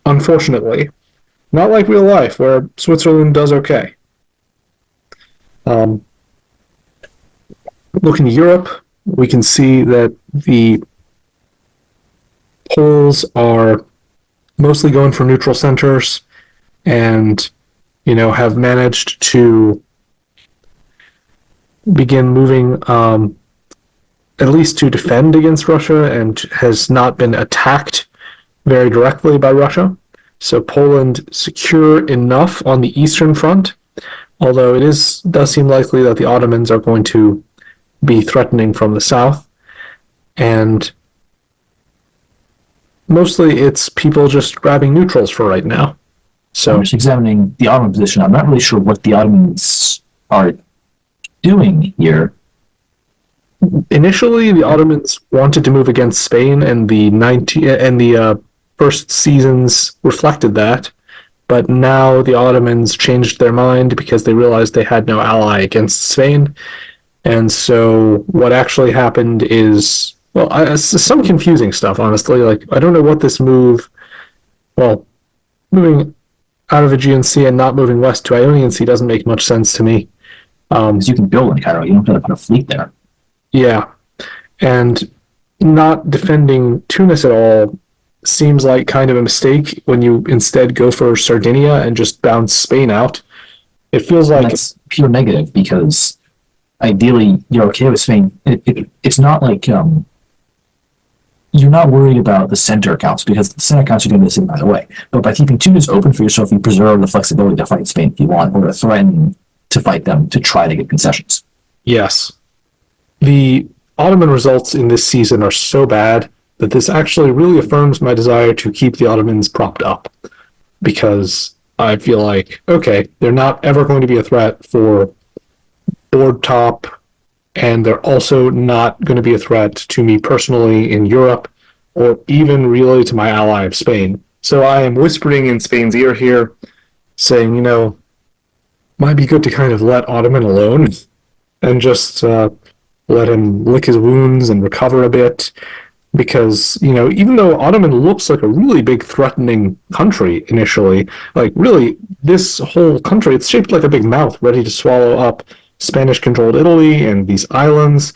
Unfortunately. Not like real life, where Switzerland does okay. Looking at Europe, we can see that the Poles are mostly going for neutral centers and, have managed to begin moving at least to defend against Russia and has not been attacked very directly by Russia. So Poland secure enough on the eastern front, although it does seem likely that the Ottomans are going to be threatening from the south. And mostly it's people just grabbing neutrals for right now. So I'm just examining the Ottoman position. I'm not really sure what the Ottomans are doing here. Initially, the Ottomans wanted to move against Spain, and the first seasons reflected that. But now the Ottomans changed their mind because they realized they had no ally against Spain. And so what actually happened is, some confusing stuff, honestly. Like, I don't know what this move, moving out of Aegean Sea and not moving west to Ionian Sea doesn't make much sense to me. Because you can build in Cairo. You don't have to put a fleet there. Yeah. And not defending Tunis at all seems like kind of a mistake when you instead go for Sardinia and just bounce Spain out. It feels like that's pure negative because ideally you're okay with Spain. It's not like you're not worried about the center accounts because the center accounts are going to be the same either way. But by keeping Tunis open for yourself, you preserve the flexibility to fight Spain if you want, or to threaten to fight them to try to get concessions. Yes. The Ottoman results in this season are so bad that this actually really affirms my desire to keep the Ottomans propped up. Because I feel like, okay, they're not ever going to be a threat for board top and they're also not going to be a threat to me personally in Europe, or even really to my ally of Spain. So I am whispering in Spain's ear here, saying, might be good to kind of let Ottoman alone and just let him lick his wounds and recover a bit. Because, even though Ottoman looks like a really big threatening country initially, like really, this whole country, it's shaped like a big mouth ready to swallow up Spanish-controlled Italy and these islands.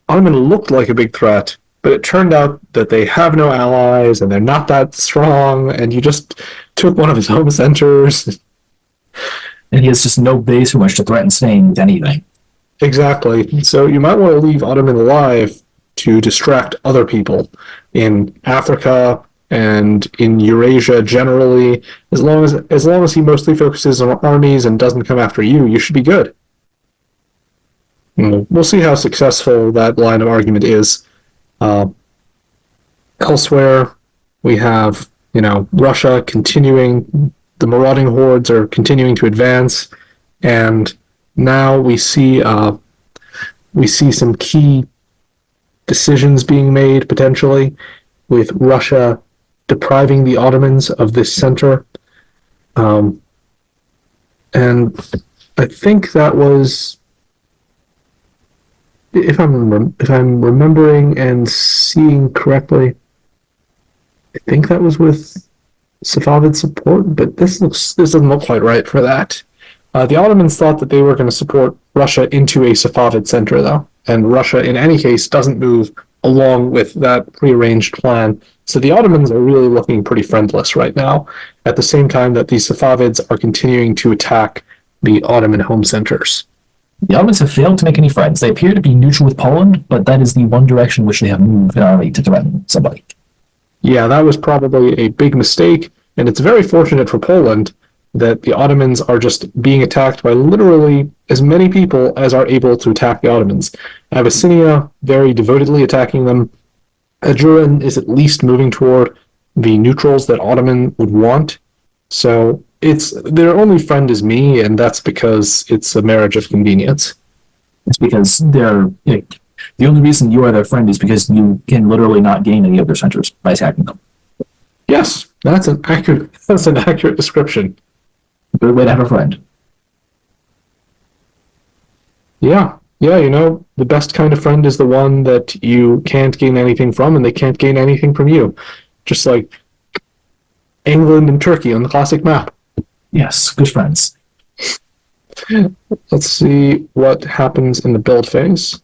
Ottoman looked like a big threat, but it turned out that they have no allies and they're not that strong, and you just took one of his home centers. And he has just no base from which to threaten Spain with anything. Exactly. So you might want to leave Ottoman alive to distract other people in Africa and in Eurasia generally. As long as he mostly focuses on armies and doesn't come after you, you should be good. We'll see how successful that line of argument is. Elsewhere, we have Russia continuing. The marauding hordes are continuing to advance, and now we see some key decisions being made potentially, with Russia depriving the Ottomans of this center, and I think that was, if I'm remembering and seeing correctly, I think that was with Safavid support, but this doesn't look quite right for that. The Ottomans thought that they were going to support Russia into a Safavid center, though, and Russia, in any case, doesn't move along with that prearranged plan. So the Ottomans are really looking pretty friendless right now, at the same time that the Safavids are continuing to attack the Ottoman home centers. The Ottomans have failed to make any friends. They appear to be neutral with Poland, but that is the one direction which they have moved an army to threaten somebody. Yeah, that was probably a big mistake, and it's very fortunate for Poland that the Ottomans are just being attacked by literally as many people as are able to attack the Ottomans. Abyssinia very devotedly attacking them. Ajuran is at least moving toward the neutrals that Ottoman would want. So their only friend is me, and that's because it's a marriage of convenience. It's because the only reason you are their friend is because you can literally not gain any of their centers by attacking them. Yes, that's an accurate description. Good way to have a friend. Yeah, the best kind of friend is the one that you can't gain anything from, and they can't gain anything from you. Just like England and Turkey on the classic map. Yes, good friends. Let's see what happens in the build phase.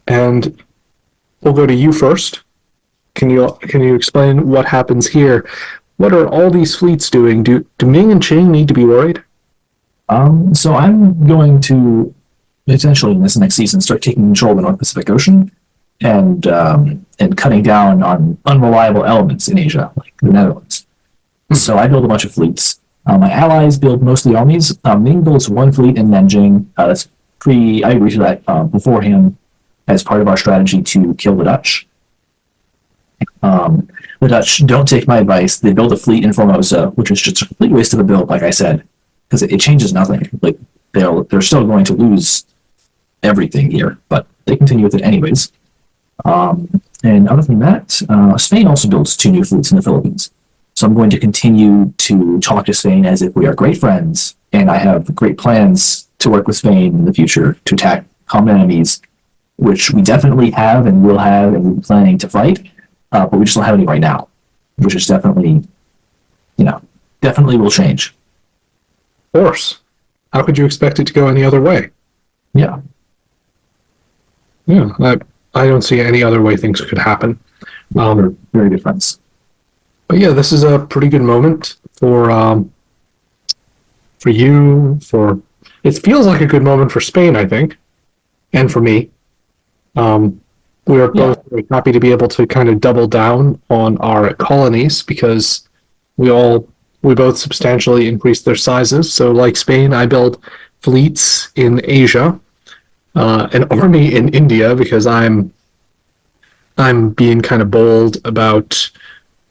And we'll go to you first. Can you explain what happens here? What are all these fleets doing? Do Ming and Qing need to be worried? So I'm going to potentially in this next season start taking control of the North Pacific Ocean and cutting down on unreliable elements in Asia, like the Netherlands. So I build a bunch of fleets. My allies build mostly armies. Ming builds one fleet in Nanjing. I agreed to that beforehand as part of our strategy to kill the Dutch. The Dutch don't take my advice. They build a fleet in Formosa, which is just a complete waste of a build, like I said, because it changes nothing. Like they're still going to lose everything here, but they continue with it anyways. And other than that, Spain also builds 2 new fleets in the Philippines. So I'm going to continue to talk to Spain as if we are great friends, and I have great plans to work with Spain in the future to attack common enemies, which we definitely have and will have and we're planning to fight, but we just don't have any right now, which is definitely will change. Of course. How could you expect it to go any other way? Yeah. Yeah, I don't see any other way things could happen. They're very good friends. But yeah, this is a pretty good moment for you. It feels like a good moment for Spain, I think, and for me. We are both very happy to be able to kind of double down on our colonies because we both substantially increased their sizes. So like Spain, I build fleets in Asia, an army in India because I'm being kind of bold about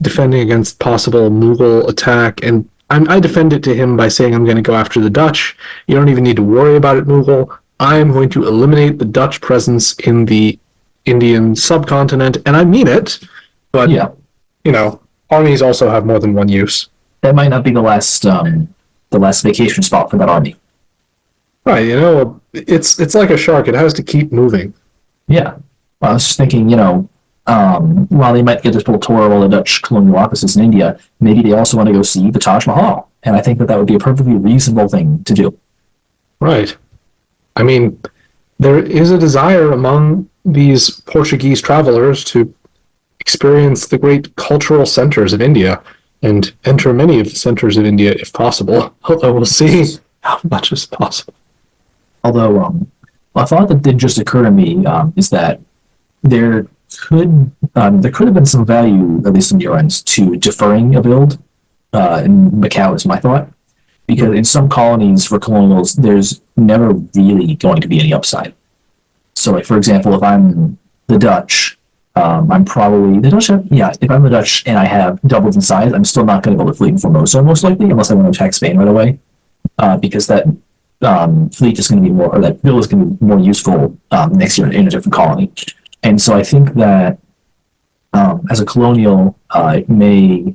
defending against possible Mughal attack, and I defend it to him by saying I'm going to go after the Dutch. You don't even need to worry about it, Mughal. I am going to eliminate the Dutch presence in the Indian subcontinent, and I mean it. But Yeah, armies also have more than one use. that might not be the last vacation spot for that army. Right, it's like a shark. It has to keep moving. Yeah. Well, I was just thinking, while they might get this full tour of all the Dutch colonial offices in India, maybe they also want to go see the Taj Mahal. And I think that would be a perfectly reasonable thing to do. Right. I mean, there is a desire among these Portuguese travelers to experience the great cultural centers of India and enter many of the centers of India if possible, although we'll see how much is possible. Although, a thought that did just occur to me is that there could have been some value, at least in your ends, to deferring a build in Macau, is my thought. Because in some colonies for colonials, there's never really going to be any upside. So, like, for example, if I'm the Dutch, I'm probably the Dutch. If I'm the Dutch and I have doubled in size, I'm still not going to build a fleet in Formosa, most likely, unless I want to attack Spain right away, because that fleet is going to be more, or that bill is going to be more useful next year in a different colony. And so I think that as a colonial, it may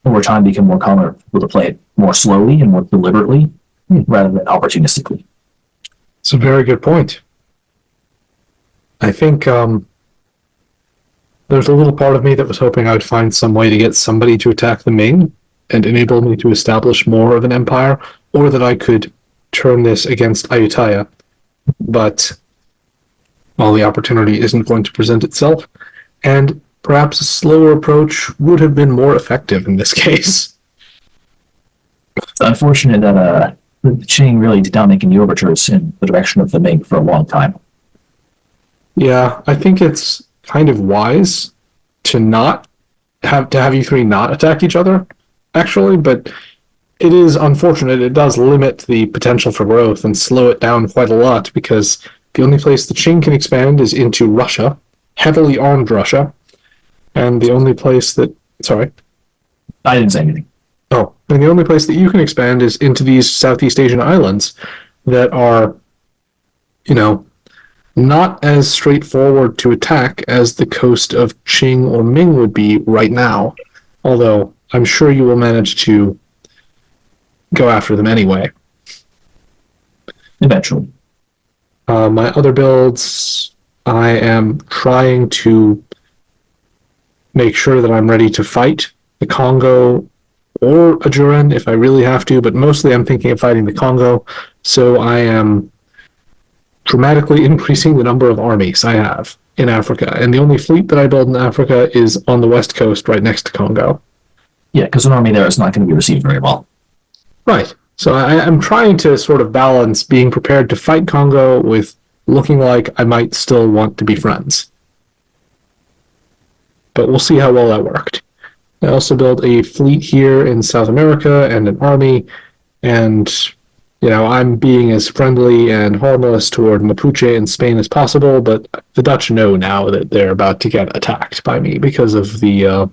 over time become more comfortable to play it more slowly and more deliberately rather than opportunistically. It's a very good point. I think there's a little part of me that was hoping I would find some way to get somebody to attack the Ming and enable me to establish more of an empire, or that I could turn this against Ayutthaya. But the opportunity isn't going to present itself, and perhaps a slower approach would have been more effective in this case. It's unfortunate that the Qing really did not make any overtures in the direction of the Ming for a long time. Yeah, I think it's kind of wise to not have you three not attack each other, actually, but it is unfortunate. It does limit the potential for growth and slow it down quite a lot, because the only place the Qing can expand is into Russia, heavily armed Russia, and the only place that... Sorry? I didn't say anything. Oh, and the only place that you can expand is into these Southeast Asian islands that are, not as straightforward to attack as the coast of Qing or Ming would be right now. Although, I'm sure you will manage to go after them anyway. Eventually. My other builds, I am trying to make sure that I'm ready to fight the Congo or Ajuran if I really have to, but mostly I'm thinking of fighting the Congo, so I am dramatically increasing the number of armies I have in Africa, and the only fleet that I build in Africa is on the west coast right next to Congo. Yeah, because an army there is not going to be received very well. Right. So I'm trying to sort of balance being prepared to fight Congo with looking like I might still want to be friends. But we'll see how well that worked. I also built a fleet here in South America and an army, and I'm being as friendly and harmless toward Mapuche in Spain as possible, but the Dutch know now that they're about to get attacked by me because of the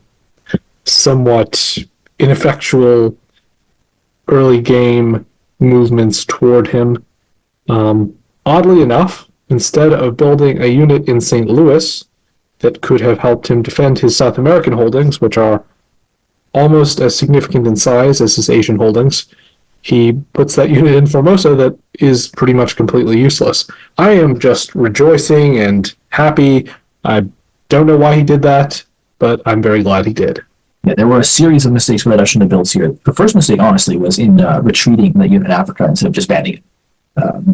somewhat ineffectual early game movements toward him. Oddly enough, instead of building a unit in St. Louis that could have helped him defend his South American holdings, which are almost as significant in size as his Asian holdings, he puts that unit in Formosa that is pretty much completely useless. I am just rejoicing and happy. I don't know why he did that, but I'm very glad he did. Yeah, there were a series of mistakes with that Dutch builds here. The first mistake, honestly, was in retreating the unit in Africa instead of disbanding it.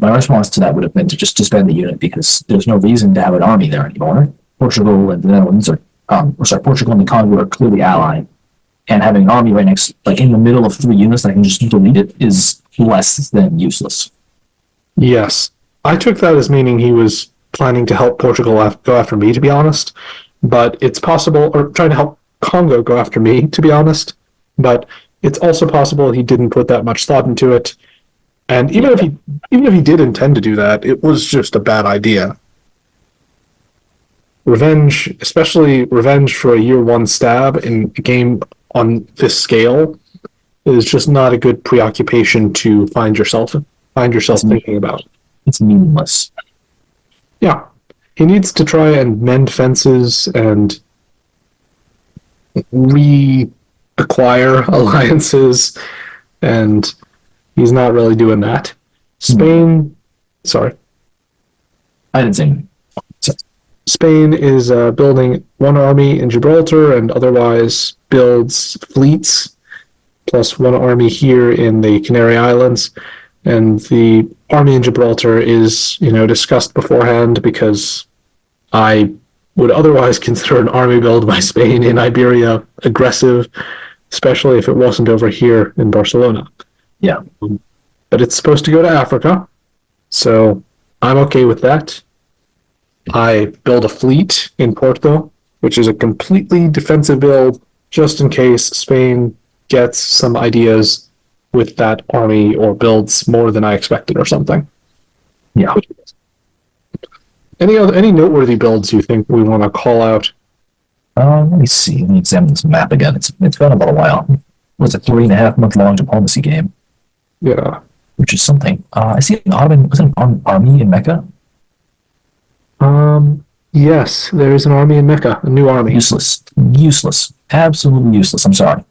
My response to that would have been to just disband the unit, because there's no reason to have an army there anymore. Portugal and the Netherlands Portugal and the Congo are clearly allied, and having an army right next, like in the middle of three units that can just delete it, is less than useless. Yes. I took that as meaning he was planning to help Portugal go after me, to be honest. But it's possible, or trying to help Congo go after me, to be honest. But it's also possible he didn't put that much thought into it. And even if he did intend to do that, it was just a bad idea. Revenge, especially revenge for a year one stab in a game on this scale, is just not a good preoccupation to find yourself thinking about. It's meaningless. Yeah. He needs to try and mend fences and reacquire alliances, and he's not really doing that. Spain, sorry. I didn't say anything. Spain is building one army in Gibraltar and otherwise builds fleets, plus one army here in the Canary Islands. And the army in Gibraltar is, discussed beforehand because I would otherwise consider an army build by Spain in Iberia aggressive, especially if it wasn't over here in Barcelona. Yeah. But it's supposed to go to Africa, so I'm okay with that. I build a fleet in Portugal, which is a completely defensive build, just in case Spain gets some ideas with that army or builds more than I expected or something. Yeah. Any noteworthy builds you think we want to call out? Let me see. Let me examine this map again. It's been about a while. It was a 3.5-month long diplomacy game. Yeah. Which is something. I see an Ottoman, was it an army in Mecca? Yes, there is an army in Mecca, a new army. Useless. Absolutely useless. I'm sorry.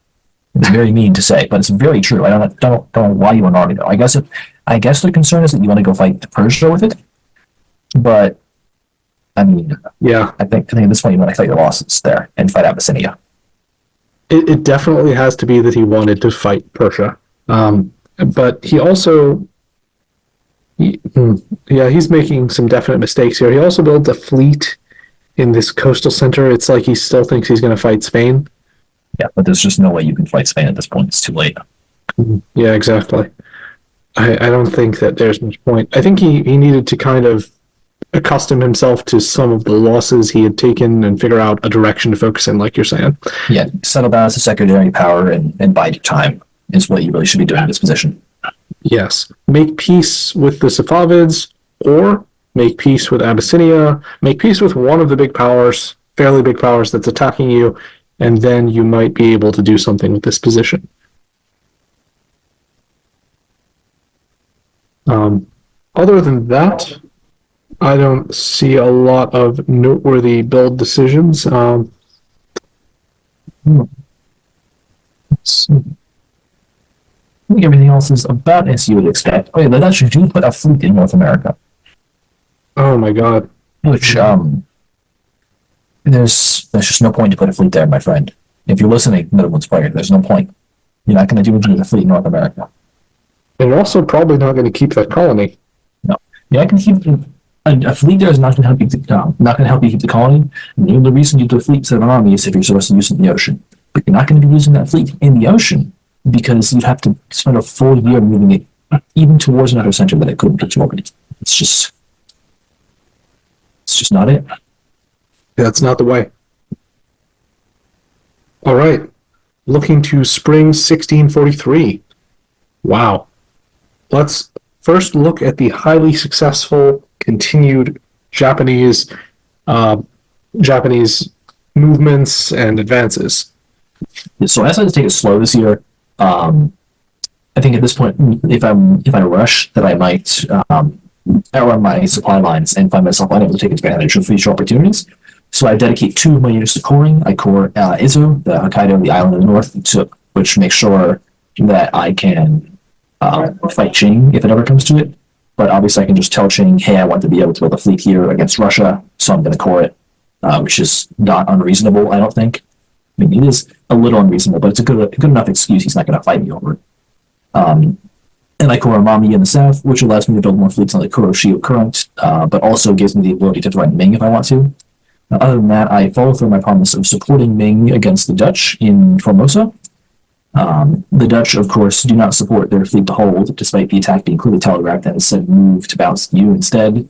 It's very mean to say, but it's very true. I don't know why you want an army though. I guess the concern is that you want to go fight Persia with it. But I mean, yeah, I think at this point you want to fight your losses there and fight Abyssinia. It definitely has to be that he wanted to fight Persia. But he also, he's making some definite mistakes here. He also builds a fleet in this coastal center. It's like he still thinks he's going to fight Spain. Yeah, but there's just no way you can fight Spain at this point. It's too late. Yeah, exactly. I don't think that there's much point. I think he needed to kind of accustom himself to some of the losses he had taken and figure out a direction to focus in, like you're saying. Yeah, settle down as a secondary power and bide your time is what you really should be doing in this position. Yes. Make peace with the Safavids, or make peace with Abyssinia, make peace with one of the big powers, fairly big powers that's attacking you, and then you might be able to do something with this position. Other than that, I don't see a lot of noteworthy build decisions. Let's see. I think everything else is about as you would expect. Oh yeah, the Dutch do put a fleet in North America. Oh my god. Which, there's just no point to put a fleet there, my friend. If you're listening, Middlewood's player, there's no point. You're not going to do anything with a fleet in North America. And you're also probably not going to keep that colony. No. You're not going to keep a fleet there is not going to help you keep the colony. And the only reason you do a fleet instead of an army is if you're supposed to use it in the ocean. But you're not going to be using that fleet in the ocean because you'd have to spend a full year moving it even towards another center that it couldn't get to already. It's just not it. That's not the way. All right. Looking to spring 1643. Wow. Let's first look at the highly successful continued Japanese movements and advances. So I decided to take it slow this year. I think at this point, if I rush, that I might outrun my supply lines and find myself unable to take advantage of future opportunities. So I dedicate 2 of my units to coring. I core Izu, the Hokkaido, the island in the north, which makes sure that I can fight Qing if it ever comes to it. But obviously I can just tell Qing, hey, I want to be able to build a fleet here against Russia, so I'm going to core it, which is not unreasonable, I don't think. I mean, it is a little unreasonable, but it's a good enough excuse he's not going to fight me over it. And I core Mami in the south, which allows me to build more fleets on the Kuroshio Current, but also gives me the ability to threaten Ming if I want to. Other than that, I follow through my promise of supporting Ming against the Dutch in Formosa. The Dutch, of course, do not support their fleet to hold, despite the attack being clearly telegraphed and said move to bounce you instead,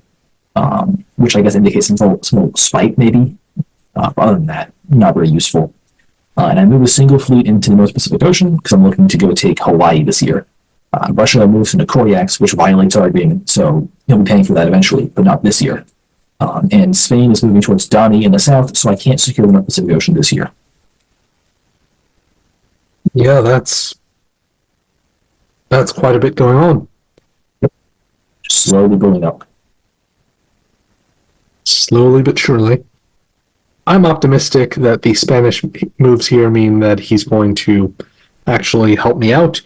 which I guess indicates some small spite, maybe. But other than that, not very useful. And I move a single fleet into the North Pacific Ocean because I'm looking to go take Hawaii this year. Russia moves into Koryaks, which violates our agreement, so he'll be paying for that eventually, but not this year. And Spain is moving towards Dani in the south, so I can't secure the North Pacific Ocean this year. Yeah, that's That's quite a bit going on. Just slowly building up. Slowly but surely. I'm optimistic that the Spanish moves here mean that he's going to actually help me out.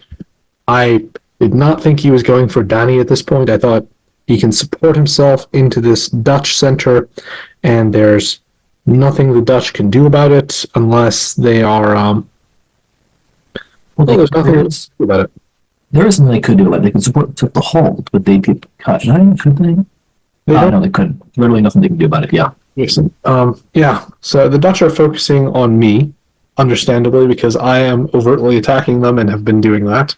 I did not think he was going for Danny at this point. I thought he can support himself into this Dutch center, and there's nothing the Dutch can do about it unless they are. Well, there's nothing they can do about it. There is something they could do about it. They could support the hold, but they'd get cut. Could they? No, they couldn't. Literally nothing they can do about it. Yeah. Yeah. So the Dutch are focusing on me, understandably, because I am overtly attacking them and have been doing that.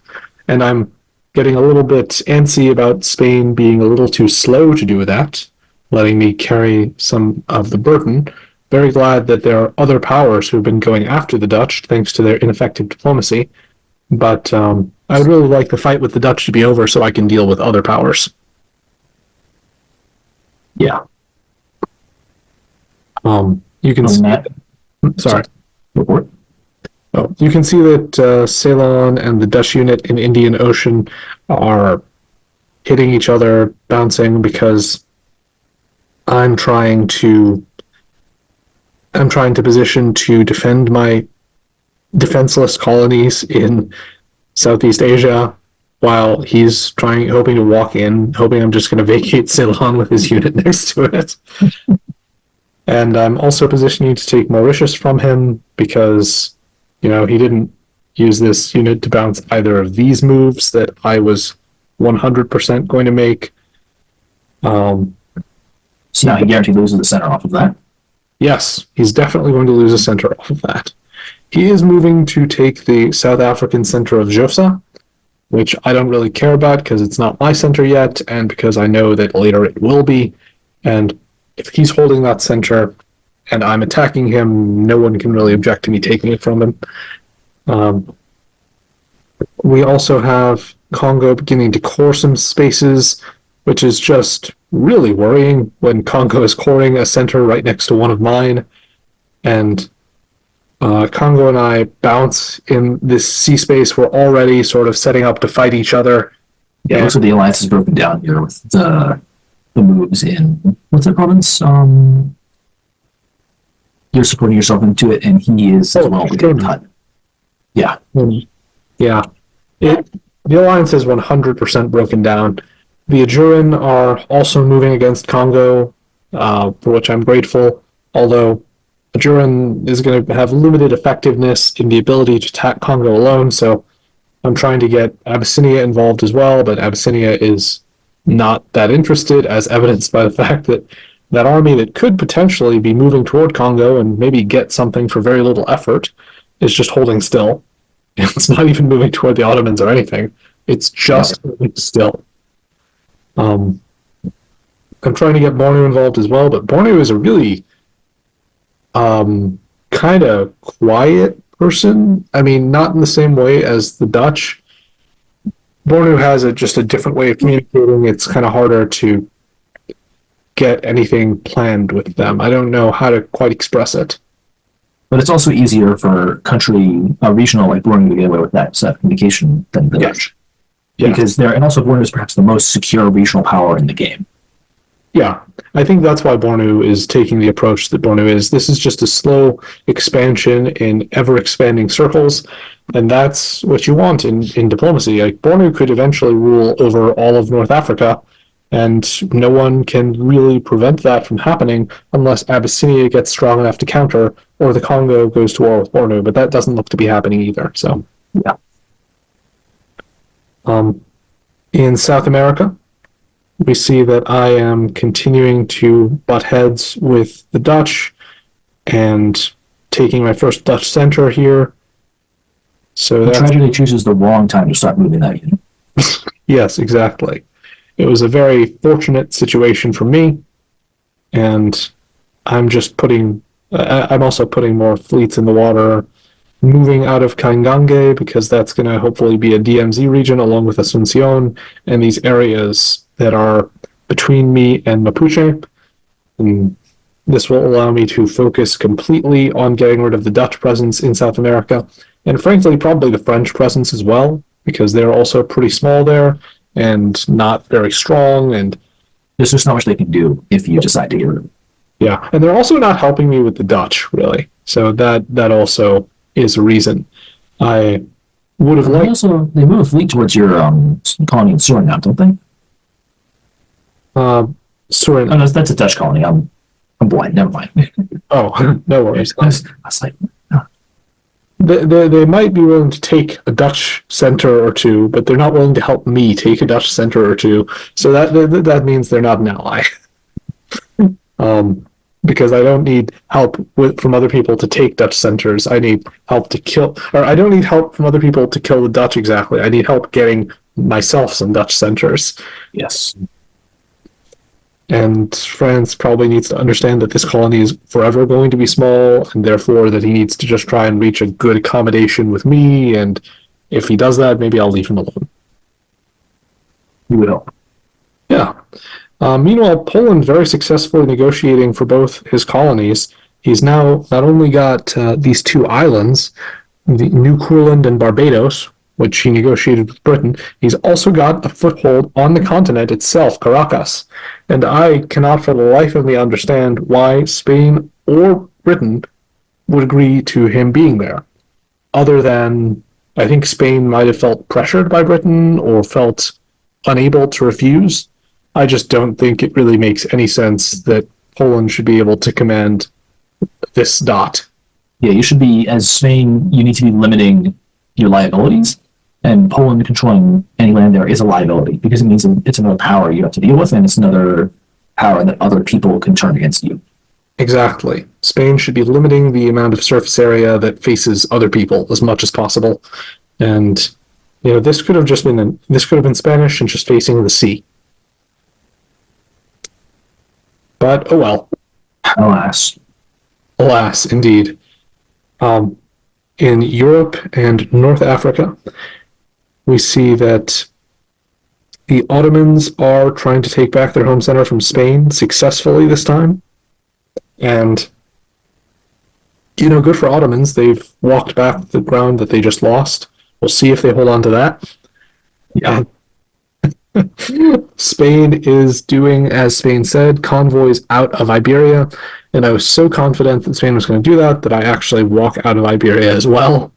And I'm getting a little bit antsy about Spain being a little too slow to do that, letting me carry some of the burden. Very glad that there are other powers who have been going after the Dutch, thanks to their ineffective diplomacy. But I would really like the fight with the Dutch to be over so I can deal with other powers. Yeah. You can see that. Sorry. Report. Oh, you can see that Ceylon and the Dutch unit in Indian Ocean are hitting each other, bouncing, because I'm trying to position to defend my defenseless colonies in Southeast Asia, while he's hoping to walk in, hoping I'm just going to vacate Ceylon with his unit next to it. And I'm also positioning to take Mauritius from him because, he didn't use this unit to bounce either of these moves that I was 100% going to make. So now he guaranteed loses the center off of that. Yes, he's definitely going to lose a center off of that. He is moving to take the South African center of Josa, which I don't really care about because it's not my center yet, and because I know that later it will be. And if he's holding that center and I'm attacking him, no one can really object to me taking it from him. We also have Congo beginning to core some spaces, which is just really worrying when Congo is coring a center right next to one of mine. And Congo and I bounce in this sea space. We're already sort of setting up to fight each other. Yeah, it looks like the alliance is broken down here with the moves in, what's that province? You're supporting yourself into it, and he is as well getting cut. Yeah. Yeah. The alliance is 100% broken down. The Ajuran are also moving against Congo, for which I'm grateful, although Ajuran is going to have limited effectiveness in the ability to attack Congo alone, so I'm trying to get Abyssinia involved as well, but Abyssinia is not that interested, as evidenced by the fact that that army that could potentially be moving toward Congo and maybe get something for very little effort is just holding still. It's not even moving toward the Ottomans or anything. It's just holding still. I'm trying to get Bornu involved as well, but Bornu is a really kind of quiet person. I mean, not in the same way as the Dutch. Bornu has just a different way of communicating. It's kind of harder to get anything planned with them. I don't know how to quite express it. But it's also easier for regional like Bornu to get away with that set of communication than the Dutch. Yeah. Because and also Bornu is perhaps the most secure regional power in the game. Yeah, I think that's why Bornu is taking the approach that Bornu is. This is just a slow expansion in ever-expanding circles, and that's what you want in diplomacy. Like, Bornu could eventually rule over all of North Africa, and no one can really prevent that from happening unless Abyssinia gets strong enough to counter, or the Congo goes to war with Bornu, but that doesn't look to be happening either, so. Yeah. In South America, we see that I am continuing to butt heads with the Dutch and taking my first Dutch center here. So the tragedy chooses the wrong time to start moving that unit. Yes, exactly. It was a very fortunate situation for me, and I'm also putting more fleets in the water, moving out of Kaingangue, because that's going to hopefully be a DMZ region along with Asuncion and these areas that are between me and Mapuche. And this will allow me to focus completely on getting rid of the Dutch presence in South America, and frankly, probably the French presence as well. because they're also pretty small there and not very strong. And There's just not much they can do if you decide to get rid of them. yeah, and they're also not helping me with the Dutch, really. So that also is a reason. I would have liked. They move a fleet towards your colony in Suriname, don't they? Surin. Oh, no, that's a Dutch colony. I'm blind. Never mind. Oh, no worries. I was like, They might be willing to take a Dutch center or two, but they're not willing to help me take a Dutch center or two. So that means they're not an ally. Because I don't need help from other people to take Dutch centers. I need help to kill, or I don't need help from other people to kill the Dutch exactly. I need help getting myself some Dutch centers. yes. And France probably needs to understand that this colony is forever going to be small, and therefore that he needs to just try and reach a good accommodation with me. And if he does that, maybe I'll leave him alone. You would help. Yeah. Meanwhile, Poland very successfully negotiating for both his colonies. He's now not only got these two islands, the New Courland and Barbados, which he negotiated with Britain, he's also got a foothold on the continent itself, Caracas. And I cannot for the life of me understand why Spain or Britain would agree to him being there. Other than, I think Spain might have felt pressured by Britain or felt unable to refuse. I just don't think it really makes any sense that Poland should be able to command this dot. Yeah, you should be, as Spain, you need to be limiting your liabilities, and Poland controlling any land there is a liability because it means it's another power you have to deal with, and it's another power that other people can turn against you. Exactly. Spain should be limiting the amount of surface area that faces other people as much as possible. And this could have been Spanish and just facing the sea. But oh well. Alas, indeed. In Europe and North Africa, we see that the Ottomans are trying to take back their home center from Spain successfully this time. And, good for Ottomans. They've walked back the ground that they just lost. We'll see if they hold on to that. Yeah. Spain is doing, as Spain said, convoys out of Iberia. And I was so confident that Spain was going to do that I actually walk out of Iberia as well.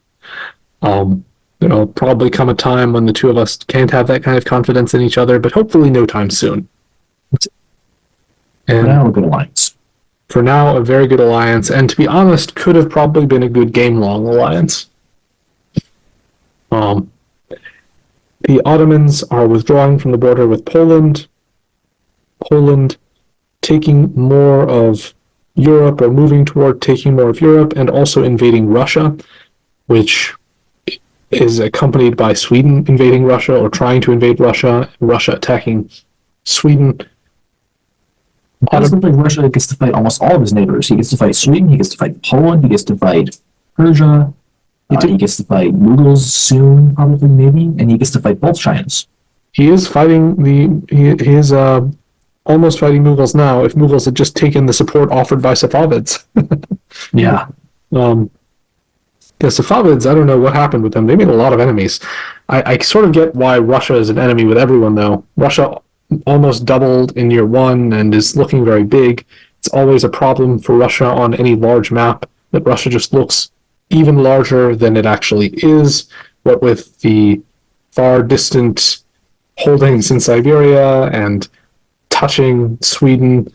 There'll probably come a time when the two of us can't have that kind of confidence in each other, but hopefully no time soon. And now a good alliance. For now, a very good alliance, and to be honest, could have probably been a good game-long alliance. The Ottomans are withdrawing from the border with Poland. Poland taking more of Europe, or moving toward taking more of Europe, and also invading Russia, which is accompanied by Sweden invading Russia, or trying to invade Russia, Russia attacking Sweden. It does look like Russia gets to fight almost all of his neighbors. He gets to fight Sweden, he gets to fight Poland, he gets to fight Persia, he gets to fight Mughals soon, probably, maybe, and he gets to fight both Chinas. He is fighting he is almost fighting Mughals now, if Mughals had just taken the support offered by Safavids. Yeah. The Safavids, I don't know what happened with them. They made a lot of enemies. I sort of get why Russia is an enemy with everyone, though. Russia almost doubled in year one and is looking very big. It's always a problem for Russia on any large map that Russia just looks even larger than it actually is, what with the far distant holdings in Siberia and touching Sweden,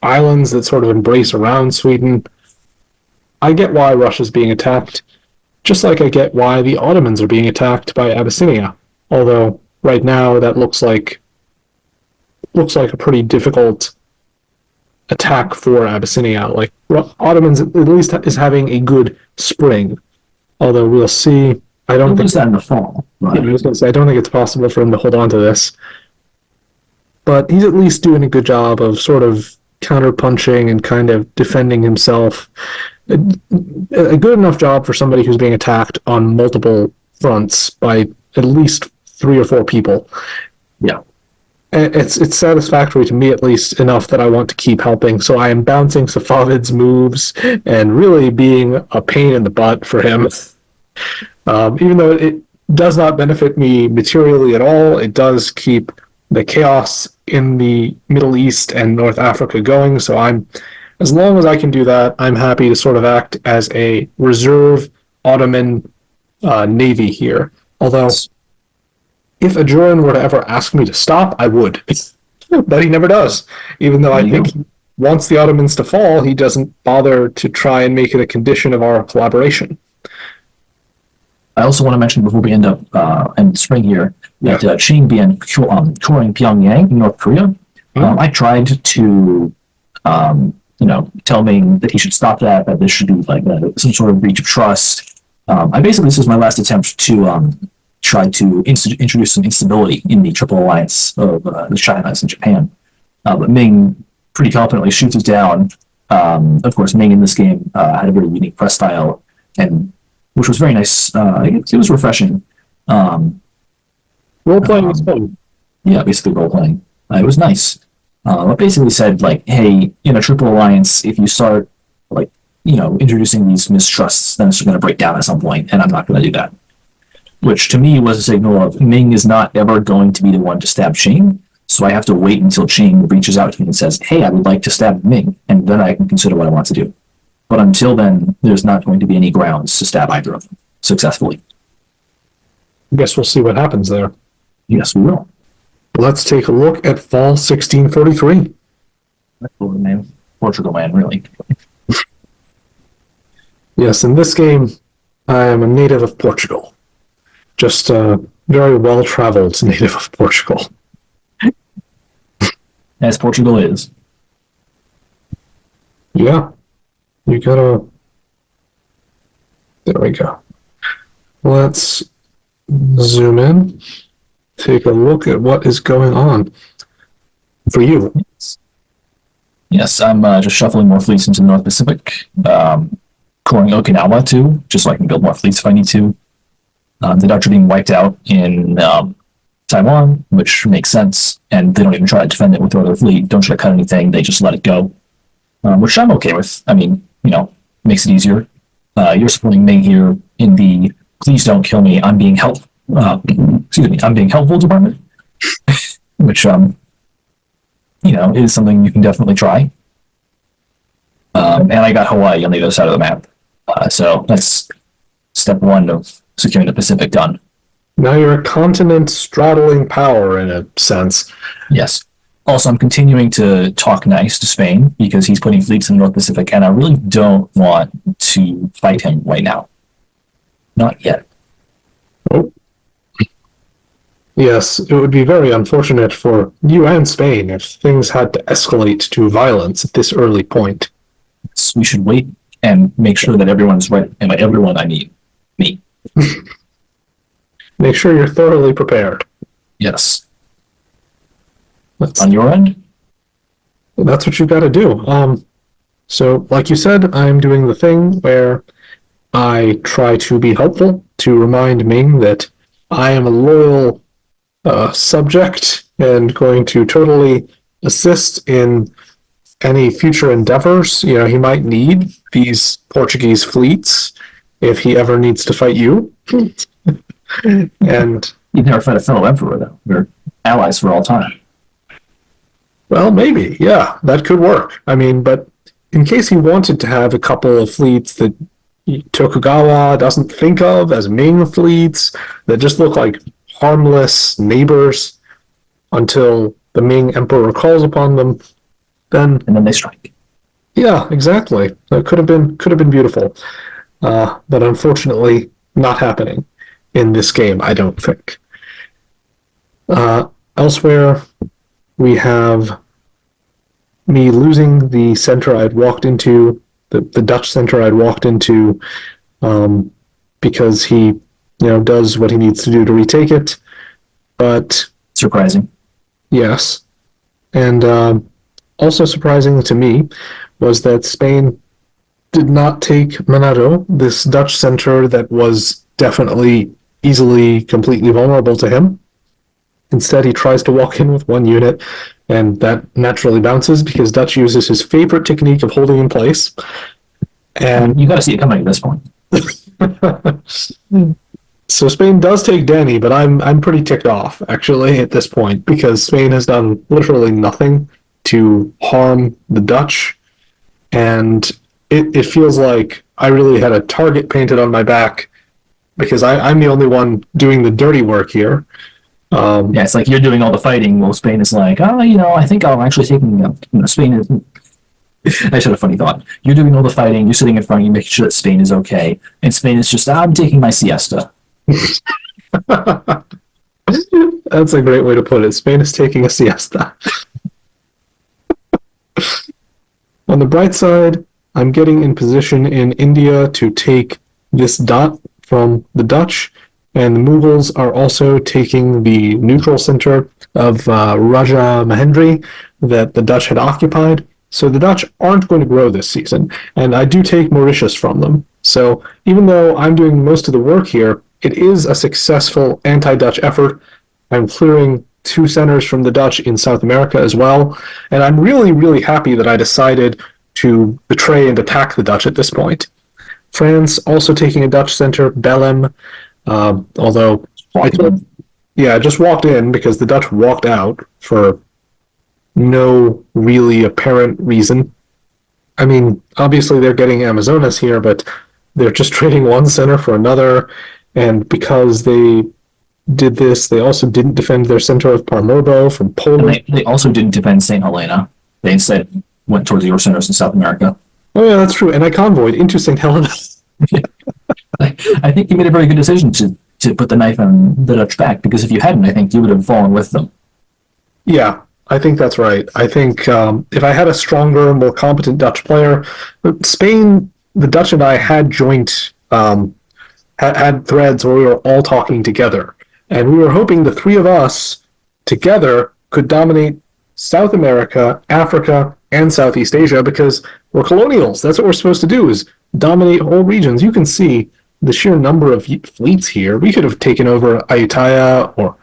islands that sort of embrace around Sweden. I get why Russia's being attacked, just like I get why the Ottomans are being attacked by Abyssinia. Although right now that looks like a pretty difficult attack for Abyssinia. Like Ottomans at least is having a good spring. Although we'll see. I don't think that in the fall. Right? I was going to say I don't think it's possible for him to hold on to this. But he's at least doing a good job of sort of counterpunching and kind of defending himself. A good enough job for somebody who's being attacked on multiple fronts by at least 3 or 4 people. Yeah. It's satisfactory to me, at least, enough that I want to keep helping. So I am bouncing Safavid's moves and really being a pain in the butt for him. Even though does not benefit me materially at all. It does keep the chaos in the Middle East and North Africa going. So as long as I can do that, I'm happy to sort of act as a reserve Ottoman navy here. Although, if a Jurin were to ever ask me to stop, I would. But he never does. Even though I think he wants the Ottomans to fall, he doesn't bother to try and make it a condition of our collaboration. I also want to mention before we end up in spring here that Qing began touring Pyongyang in North Korea. I tried to, tell Ming that he should stop that this should be like some sort of breach of trust. This was my last attempt to try to introduce some instability in the Triple Alliance of the China's and Japan. But Ming pretty confidently shoots us down. Of course, Ming in this game had a very unique press style, and which was very nice. It was refreshing. Role-playing is fun. Yeah, basically role-playing. It was nice. It basically said, like, hey, in a Triple Alliance, if you start, introducing these mistrusts, then it's going to break down at some point, and I'm not going to do that. Which, to me, was a signal of Ming is not ever going to be the one to stab Qing, so I have to wait until Qing reaches out to me and says, hey, I would like to stab Ming, and then I can consider what I want to do. But until then, there's not going to be any grounds to stab either of them successfully. I guess we'll see what happens there. Yes, we will. Let's take a look at fall 1643. Portugal, man, really. Yes, in this game, I am a native of Portugal. Just a very well-traveled native of Portugal. As Portugal is. Yeah. You gotta... There we go. Let's zoom in. Take a look at what is going on for you. Yes, I'm just shuffling more fleets into the North Pacific. Coring Okinawa, too, just so I can build more fleets if I need to. The Dutch are being wiped out in Taiwan, which makes sense, and they don't even try to defend it with their other fleet. Don't try to cut anything, they just let it go. Which I'm okay with. I mean, makes it easier. You're supporting Ming here in the please don't kill me, I'm being helpful. I'm being helpful department, which is something you can definitely try. And I got Hawaii on the other side of the map, so that's step one of securing the Pacific done. Now you're a continent straddling power in a sense. Yes. Also, I'm continuing to talk nice to Spain because he's putting fleets in the North Pacific, and I really don't want to fight him right now. Not yet. Oh. Yes, it would be very unfortunate for you and Spain if things had to escalate to violence at this early point. So we should wait and make sure that everyone's right, and by everyone I mean me. Make sure you're thoroughly prepared. Yes. On your end? That's what you got to do. So, like you said, I'm doing the thing where I try to be helpful to remind Ming that I am a loyal subject and going to totally assist in any future endeavors. He might need these Portuguese fleets if he ever needs to fight you. And you've never fight a fellow emperor, though. We're allies for all time. Well, maybe, yeah, that could work. I mean, but in case he wanted to have a couple of fleets that Tokugawa doesn't think of as Ming fleets, that just look like harmless neighbors until the Ming emperor calls upon them, then... And then they strike. Yeah, exactly. That could have been beautiful. But unfortunately, not happening in this game, I don't think. Elsewhere... we have me losing the center I'd walked into, the Dutch center I'd walked into, because he, does what he needs to do to retake it. But surprising. Yes. And also surprising to me was that Spain did not take Manado, this Dutch center that was definitely easily completely vulnerable to him. Instead, he tries to walk in with one unit, and that naturally bounces because Dutch uses his favorite technique of holding in place. And you got to see it coming at this point. So Spain does take Danny, but I'm pretty ticked off actually at this point because Spain has done literally nothing to harm the Dutch, and it feels like I really had a target painted on my back because I'm the only one doing the dirty work here. Yeah, it's like you're doing all the fighting while Spain is like, oh, I think I'm actually taking, Spain is. I just had a funny thought. You're doing all the fighting, you're sitting in front of you, making sure that Spain is okay, and Spain is just, I'm taking my siesta. That's a great way to put it. Spain is taking a siesta. On the bright side, I'm getting in position in India to take this dot from the Dutch, and the Mughals are also taking the neutral center of Raja Mahendri that the Dutch had occupied. So the Dutch aren't going to grow this season, and I do take Mauritius from them. So even though I'm doing most of the work here, it is a successful anti-Dutch effort. I'm clearing 2 centers from the Dutch in South America as well, and I'm really, really happy that I decided to betray and attack the Dutch at this point. France also taking a Dutch center, Belém, although I just walked in because the Dutch walked out for no really apparent reason. I mean, obviously they're getting Amazonas here, but they're just trading one center for another, and because they did this, they also didn't defend their center of Parmorbo from Poland. And they also didn't defend St. Helena. They instead went towards your centers in South America. Oh yeah, that's true. And I convoyed into St. Helena. I think you made a very good decision to put the knife on the Dutch back, because if you hadn't, I think you would have fallen with them. Yeah, I think that's right. I think if I had a stronger, more competent Dutch player, Spain, the Dutch and I had joint, had threads where we were all talking together. And we were hoping the 3 of us together could dominate South America, Africa, and Southeast Asia because we're colonials. That's what we're supposed to do, is dominate whole regions. You can see the sheer number of fleets here. We could have taken over Ayutthaya or,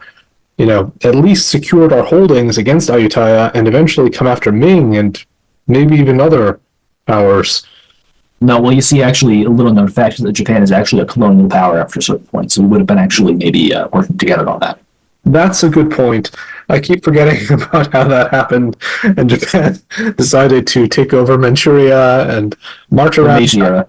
at least secured our holdings against Ayutthaya and eventually come after Ming and maybe even other powers. No, well, you see, actually, a little known fact is that Japan is actually a colonial power after a certain point, so we would have been actually maybe working together on that. That's a good point. I keep forgetting about how that happened, and Japan decided to take over Manchuria and march around. Meiji era.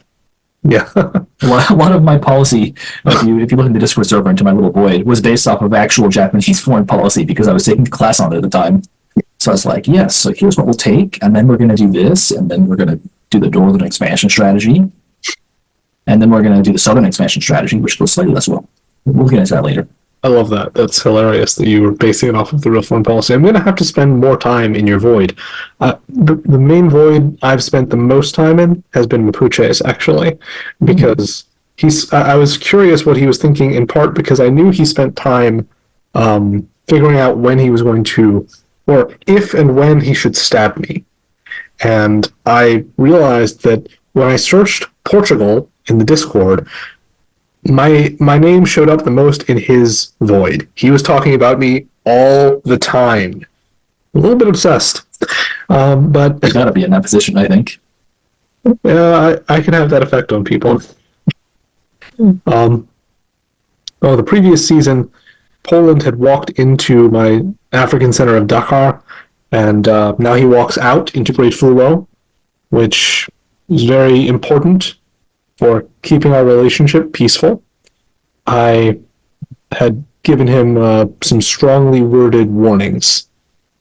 Yeah. A lot of my policy, if you look in the Discord server into my little void, was based off of actual Japanese foreign policy because I was taking a class on it at the time. So I was like, yes, so here's what we'll take, and then we're going to do this, and then we're going to do the northern expansion strategy, and then we're going to do the southern expansion strategy, which goes slightly less well. We'll get into that later. I love that. That's hilarious that you were basing it off of the real foreign policy. I'm going to have to spend more time in your void. The main void I've spent the most time in has been Mapuche's, actually, because I was curious what he was thinking, in part because I knew he spent time figuring out when he was going to, or if and when he should stab me. And I realized that when I searched Portugal in the Discord, my name showed up the most in his void. He was talking about me all the time. A little bit obsessed. But You gotta be in that position, I think. yeah, I can have that effect on people. The previous season, Poland had walked into my African center of Dakar, and now he walks out into Great Fluo, which is very important for keeping our relationship peaceful. I had given him some strongly worded warnings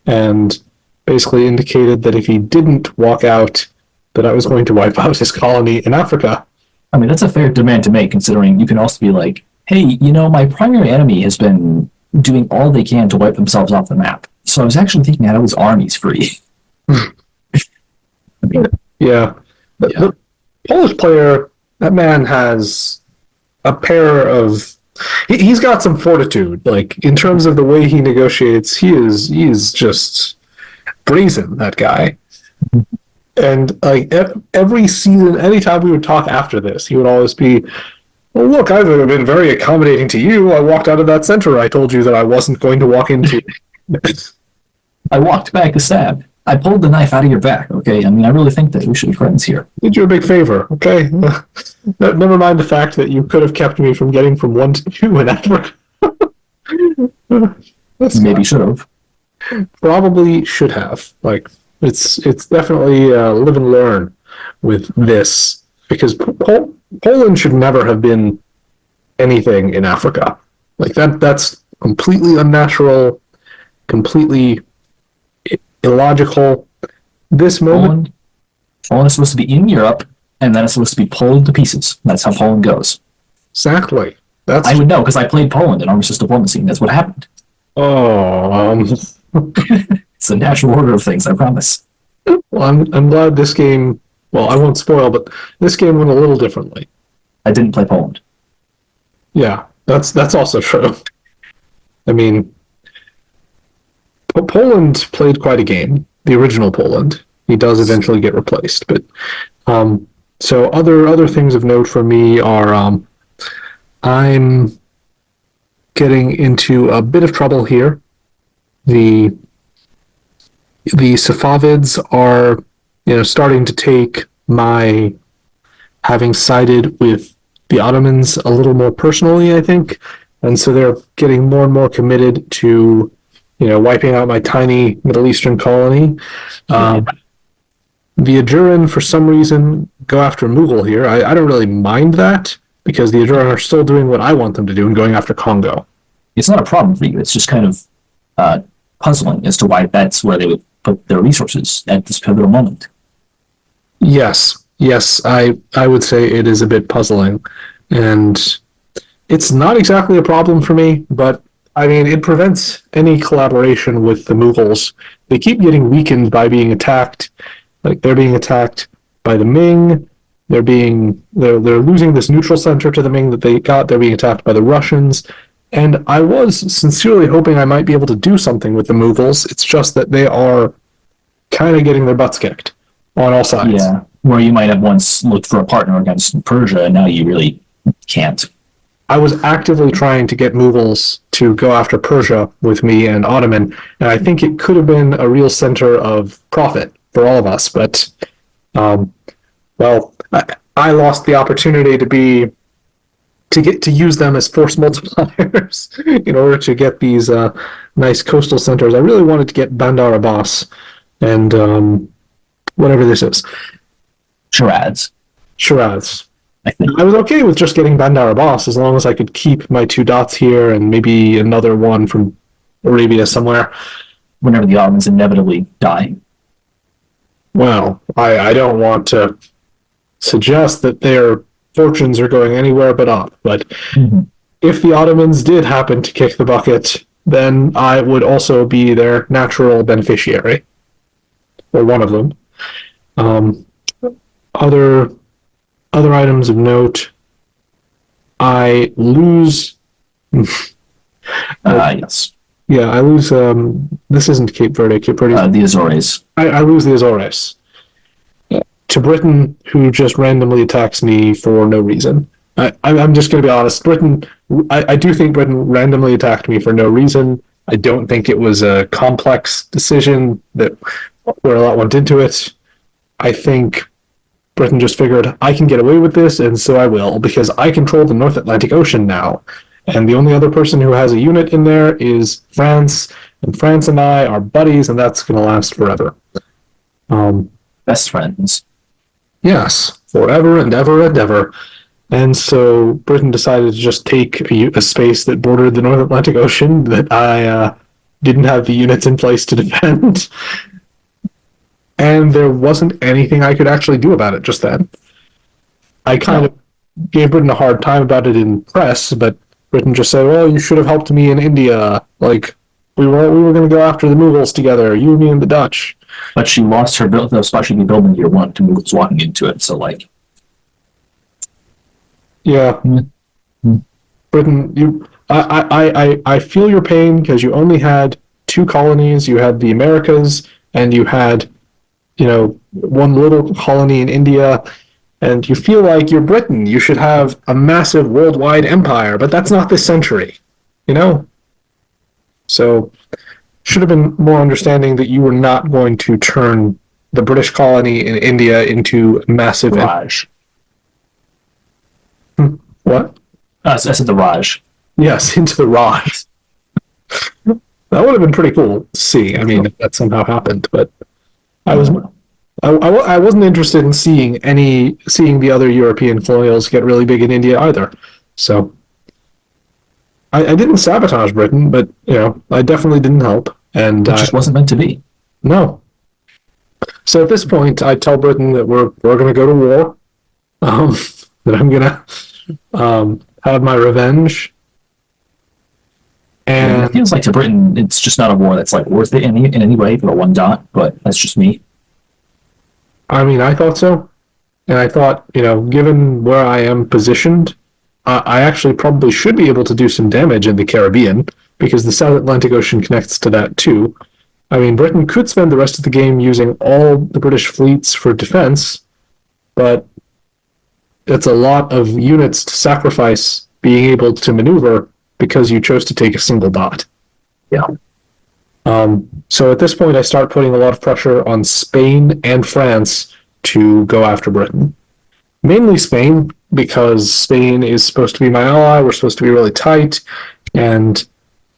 and basically indicated that if he didn't walk out, that I was going to wipe out his colony in Africa. I mean, that's a fair demand to make, considering you can also be like, hey, my primary enemy has been doing all they can to wipe themselves off the map. So I was actually thinking out of his armies free. Yeah. The Polish player, that man has a pair of... He's got some fortitude. Like, in terms of the way he negotiates, he is just brazen, that guy. And like every season, anytime we would talk after this, he would always be, well, look, I've been very accommodating to you. I walked out of that center I told you that I wasn't going to walk into. I walked back a stab. I pulled the knife out of your back, okay? I mean, I really think that we should be friends here. Did you a big favor, okay? Never mind the fact that you could have kept me from getting from 1 to 2 in Africa. Maybe should have. Probably should have. Like, it's definitely live and learn with this, because Poland should never have been anything in Africa. Like, that's completely unnatural, completely illogical. This moment, Poland is supposed to be in Europe, and then it's supposed to be pulled to pieces. That's how Poland goes. exactly. I would know because I played Poland in Ruthless Diplomacy, and that's what happened. Oh, It's the natural order of things, I promise. well, I'm glad this game. Well, I won't spoil, but this game went a little differently. I didn't play Poland. Yeah, that's also true. I mean, Poland played quite a game. The original Poland. He does eventually get replaced, but so other things of note for me are I'm getting into a bit of trouble here. The Safavids are, starting to take my having sided with the Ottomans a little more personally, I think, and so they're getting more and more committed to, wiping out my tiny Middle Eastern colony. The Ajuran, for some reason, go after Mughal here. I don't really mind that, because the Ajuran are still doing what I want them to do and going after Congo. It's not a problem for you. It's just kind of puzzling as to why that's where they would put their resources at this pivotal moment. Yes, I would say it is a bit puzzling, and it's not exactly a problem for me, but I mean, it prevents any collaboration with the Mughals. They keep getting weakened by being attacked. Like, they're being attacked by the Ming. They're losing this neutral center to the Ming that they got. They're being attacked by the Russians. And I was sincerely hoping I might be able to do something with the Mughals. It's just that they are kind of getting their butts kicked on all sides. Yeah, where you might have once looked for a partner against Persia, and now you really can't. I was actively trying to get Mughals to go after Persia with me and Ottoman, and I think it could have been a real center of profit for all of us. But, I lost the opportunity to use them as force multipliers in order to get these nice coastal centers. I really wanted to get Bandar Abbas and whatever this is. Shiraz. I think I was okay with just getting Bandar Abbas as long as I could keep my 2 dots here and maybe another one from Arabia somewhere. Whenever the Ottomans inevitably die. Well, I don't want to suggest that their fortunes are going anywhere but up, but if the Ottomans did happen to kick the bucket, then I would also be their natural beneficiary, or one of them. Other items of note, I lose. Yes. Yeah, I lose. This isn't Cape Verde. Cape Verde. The Azores. I lose the Azores to Britain, who just randomly attacks me for no reason. I'm just going to be honest. Britain. I do think Britain randomly attacked me for no reason. I don't think it was a complex decision where a lot went into it. I think Britain just figured, I can get away with this, and so I will, because I control the North Atlantic Ocean now. And the only other person who has a unit in there is France, and France and I are buddies, and that's going to last forever. Best friends. Yes, forever and ever and ever. And so Britain decided to just take a space that bordered the North Atlantic Ocean that I didn't have the units in place to defend. And there wasn't anything I could actually do about it just then. I kind of gave Britain a hard time about it in press, but Britain just said, well, you should have helped me in India. Like, we were going to go after the Mughals together, you, me, and the Dutch. But she lost her build, especially building year 1 to Mughals walking into it, so like... Yeah. Britain, I feel your pain, because you only had 2 colonies. You had the Americas, and you had, one little colony in India, and you feel like you're Britain. You should have a massive worldwide empire, but that's not this century, So should have been more understanding that you were not going to turn the British colony in India into massive. Raj. What? I said the Raj. Yes, into the Raj. That would have been pretty cool to see. I mean, if that somehow happened, but I wasn't interested in seeing the other European colonials get really big in India either. So I didn't sabotage Britain, but I definitely didn't help, and It just wasn't meant to be. No. So at this point, I tell Britain that we're going to go to war, that I'm going to have my revenge. And it feels like to Britain, it's just not a war that's like worth it in any way for a one dot, but that's just me. I mean, I thought so. And I thought, given where I am positioned, I actually probably should be able to do some damage in the Caribbean, because the South Atlantic Ocean connects to that too. I mean, Britain could spend the rest of the game using all the British fleets for defense, but it's a lot of units to sacrifice being able to maneuver because you chose to take a single dot. Yeah. So at this point, I start putting a lot of pressure on Spain and France to go after Britain. Mainly Spain, because Spain is supposed to be my ally. We're supposed to be really tight. And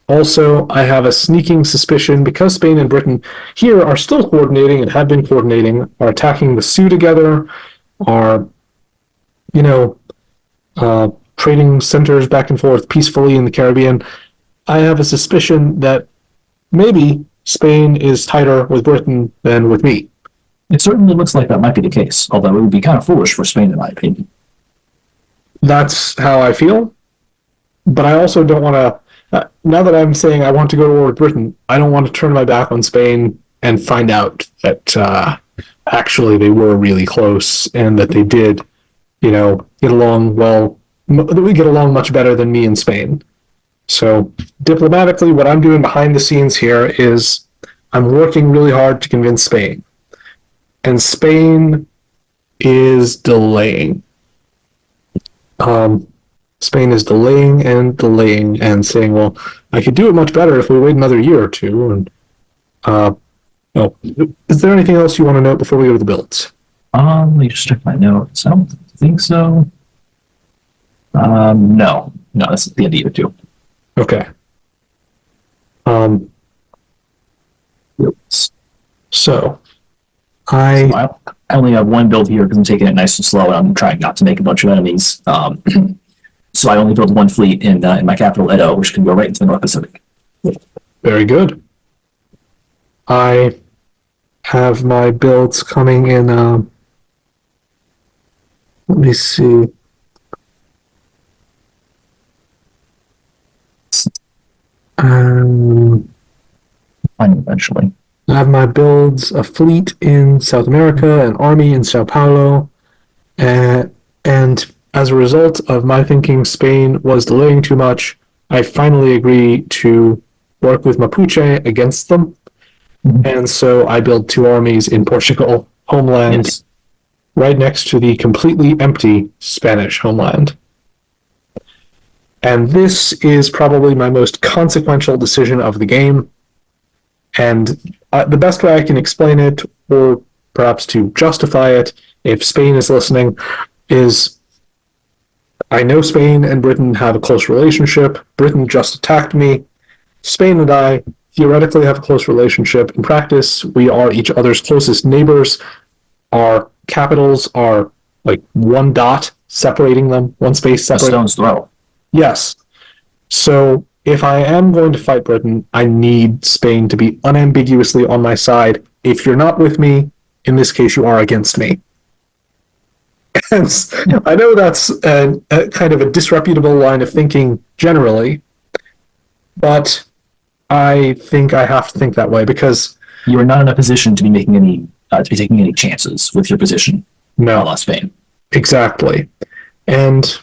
also, I have a sneaking suspicion, because Spain and Britain here are still coordinating and have been coordinating, are attacking the Sioux together, are, trading centers back and forth peacefully in the Caribbean. I have a suspicion that maybe Spain is tighter with Britain than with me. It certainly looks like that might be the case, although it would be kind of foolish for Spain, in my opinion. That's how I feel. But I also don't want to, now that I'm saying I want to go to war with Britain, I don't want to turn my back on Spain and find out that actually they were really close and that they did, get along well, that we get along much better than me and Spain. So diplomatically, what I'm doing behind the scenes here is I'm working really hard to convince Spain. And Spain is delaying. Spain is delaying and saying, well, I could do it much better if we wait another year or two. And is there anything else you want to note before we go to the builds? Let me just check my notes. I don't think so. No, that's the end of it too. Okay. So I only have one build here because I'm taking it nice and slow, and I'm trying not to make a bunch of enemies. So I only build one fleet in my capital, Edo, which can go right into the North Pacific. Very good. I have my builds coming in. Let me see. Fine, eventually. I have my builds, a fleet in South America, an army in Sao Paulo, and as a result of my thinking Spain was delaying too much, I finally agreed to work with Mapuche against them. Mm-hmm. And so I built two armies in Portugal, homeland, yes, right next to the completely empty Spanish homeland. And this is probably my most consequential decision of the game. And the best way I can explain it, or perhaps to justify it, if Spain is listening, is I know Spain and Britain have a close relationship. Britain just attacked me. Spain and I theoretically have a close relationship. In practice, we are each other's closest neighbors. Our capitals are like one dot separating them, one space separating them. A stone's throw. Yes. So if I am going to fight Britain, I need Spain to be unambiguously on my side. If you're not with me, in this case, you are against me. And I know that's a kind of a disreputable line of thinking generally, but I think I have to think that way because you are not in a position to be making any taking any chances with your position. No, a la Spain. Exactly. And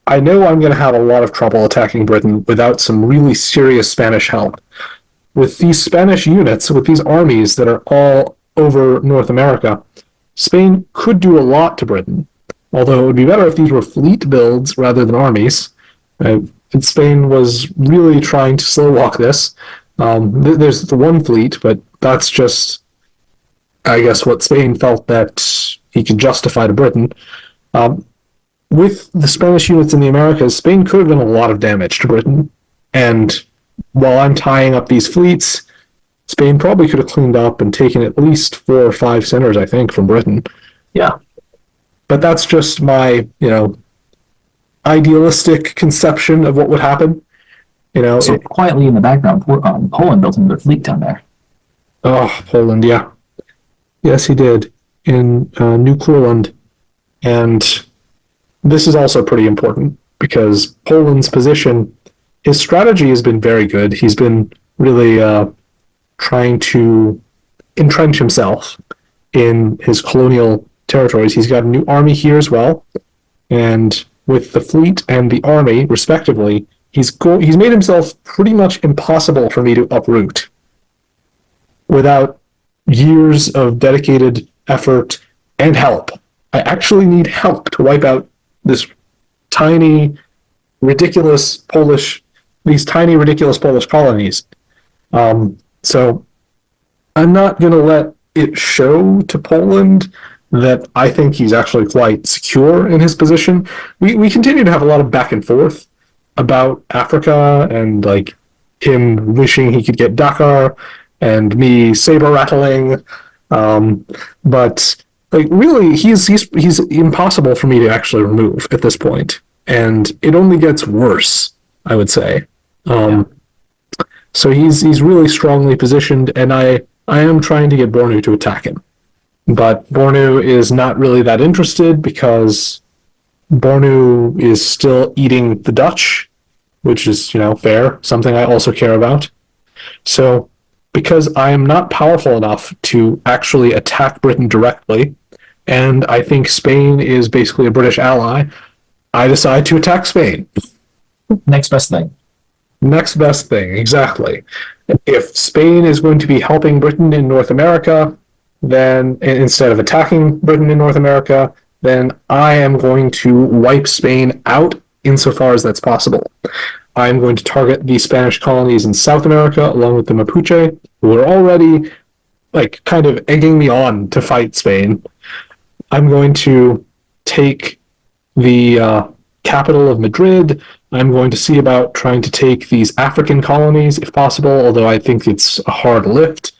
I know I'm going to have a lot of trouble attacking Britain without some really serious Spanish help. With these Spanish units, with these armies that are all over North America, Spain could do a lot to Britain, although it would be better if these were fleet builds rather than armies. And Spain was really trying to slow walk this. There's the one fleet, but that's just, I guess, what Spain felt that he could justify to Britain. Um, with the Spanish units in the Americas, Spain could have done a lot of damage to Britain. And while I'm tying up these fleets, Spain probably could have cleaned up and taken at least 4 or 5 centers, I think, from Britain. Yeah. But that's just my, idealistic conception of what would happen. So quietly in the background, Poland built another fleet down there. Oh, Poland, yeah. Yes, he did in New Courland. And this is also pretty important because Poland's position, his strategy has been very good. He's been really trying to entrench himself in his colonial territories. He's got a new army here as well. And with the fleet and the army, respectively, he's made himself pretty much impossible for me to uproot without years of dedicated effort and help. I actually need help to wipe out this tiny, ridiculous Polish colonies. So I'm not going to let it show to Poland that I think he's actually quite secure in his position. We continue to have a lot of back and forth about Africa and like him wishing he could get Dakar and me saber rattling. But like really, he's impossible for me to actually remove at this point, and it only gets worse, I would say. So he's really strongly positioned, and I am trying to get Bornu to attack him, but Bornu is not really that interested because Bornu is still eating the Dutch, which is fair, something I also care about. So because I am not powerful enough to actually attack Britain directly, and I think Spain is basically a British ally, I decide to attack Spain. Next best thing. Next best thing, exactly. If Spain is going to be helping Britain in North America, then instead of attacking Britain in North America, then I am going to wipe Spain out insofar as that's possible. I'm going to target the Spanish colonies in South America along with the Mapuche, who are already kind of egging me on to fight Spain. I'm going to take the capital of Madrid. I'm going to see about trying to take these African colonies if possible, although I think it's a hard lift.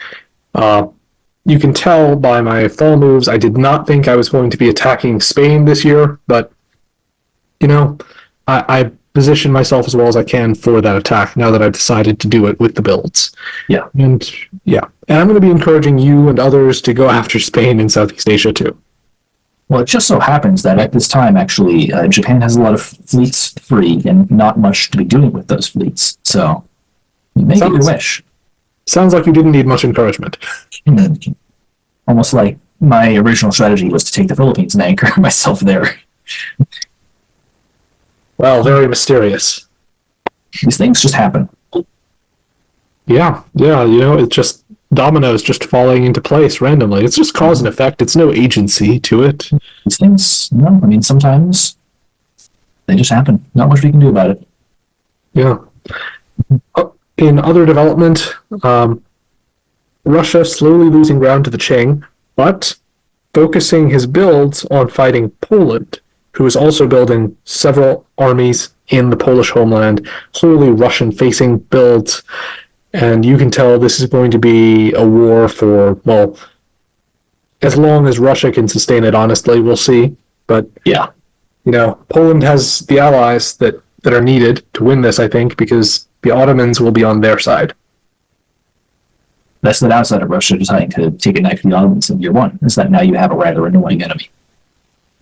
You can tell by my fall moves, I did not think I was going to be attacking Spain this year, but I position myself as well as I can for that attack now that I've decided to do it with the builds. Yeah. And I'm going to be encouraging you and others to go after Spain in Southeast Asia too. Well, it just so happens that at this time, actually, Japan has a lot of fleets free and not much to be doing with those fleets. So, make it your wish. Sounds like you didn't need much encouragement. Almost like my original strategy was to take the Philippines and anchor myself there. Well, very mysterious. These things just happen. Yeah, it's just dominoes just falling into place randomly. It's just cause and effect. It's no agency to it. These things, sometimes they just happen. Not much we can do about it. Yeah. In other development, Russia slowly losing ground to the Qing, but focusing his builds on fighting Poland, who is also building several armies in the Polish homeland, clearly Russian-facing builds. And you can tell this is going to be a war for, as long as Russia can sustain it, honestly, we'll see. But, Poland has the allies that are needed to win this, I think, because the Ottomans will be on their side. That's the downside of Russia deciding to take a knife to the Ottomans in year one, is that now you have a rather annoying enemy.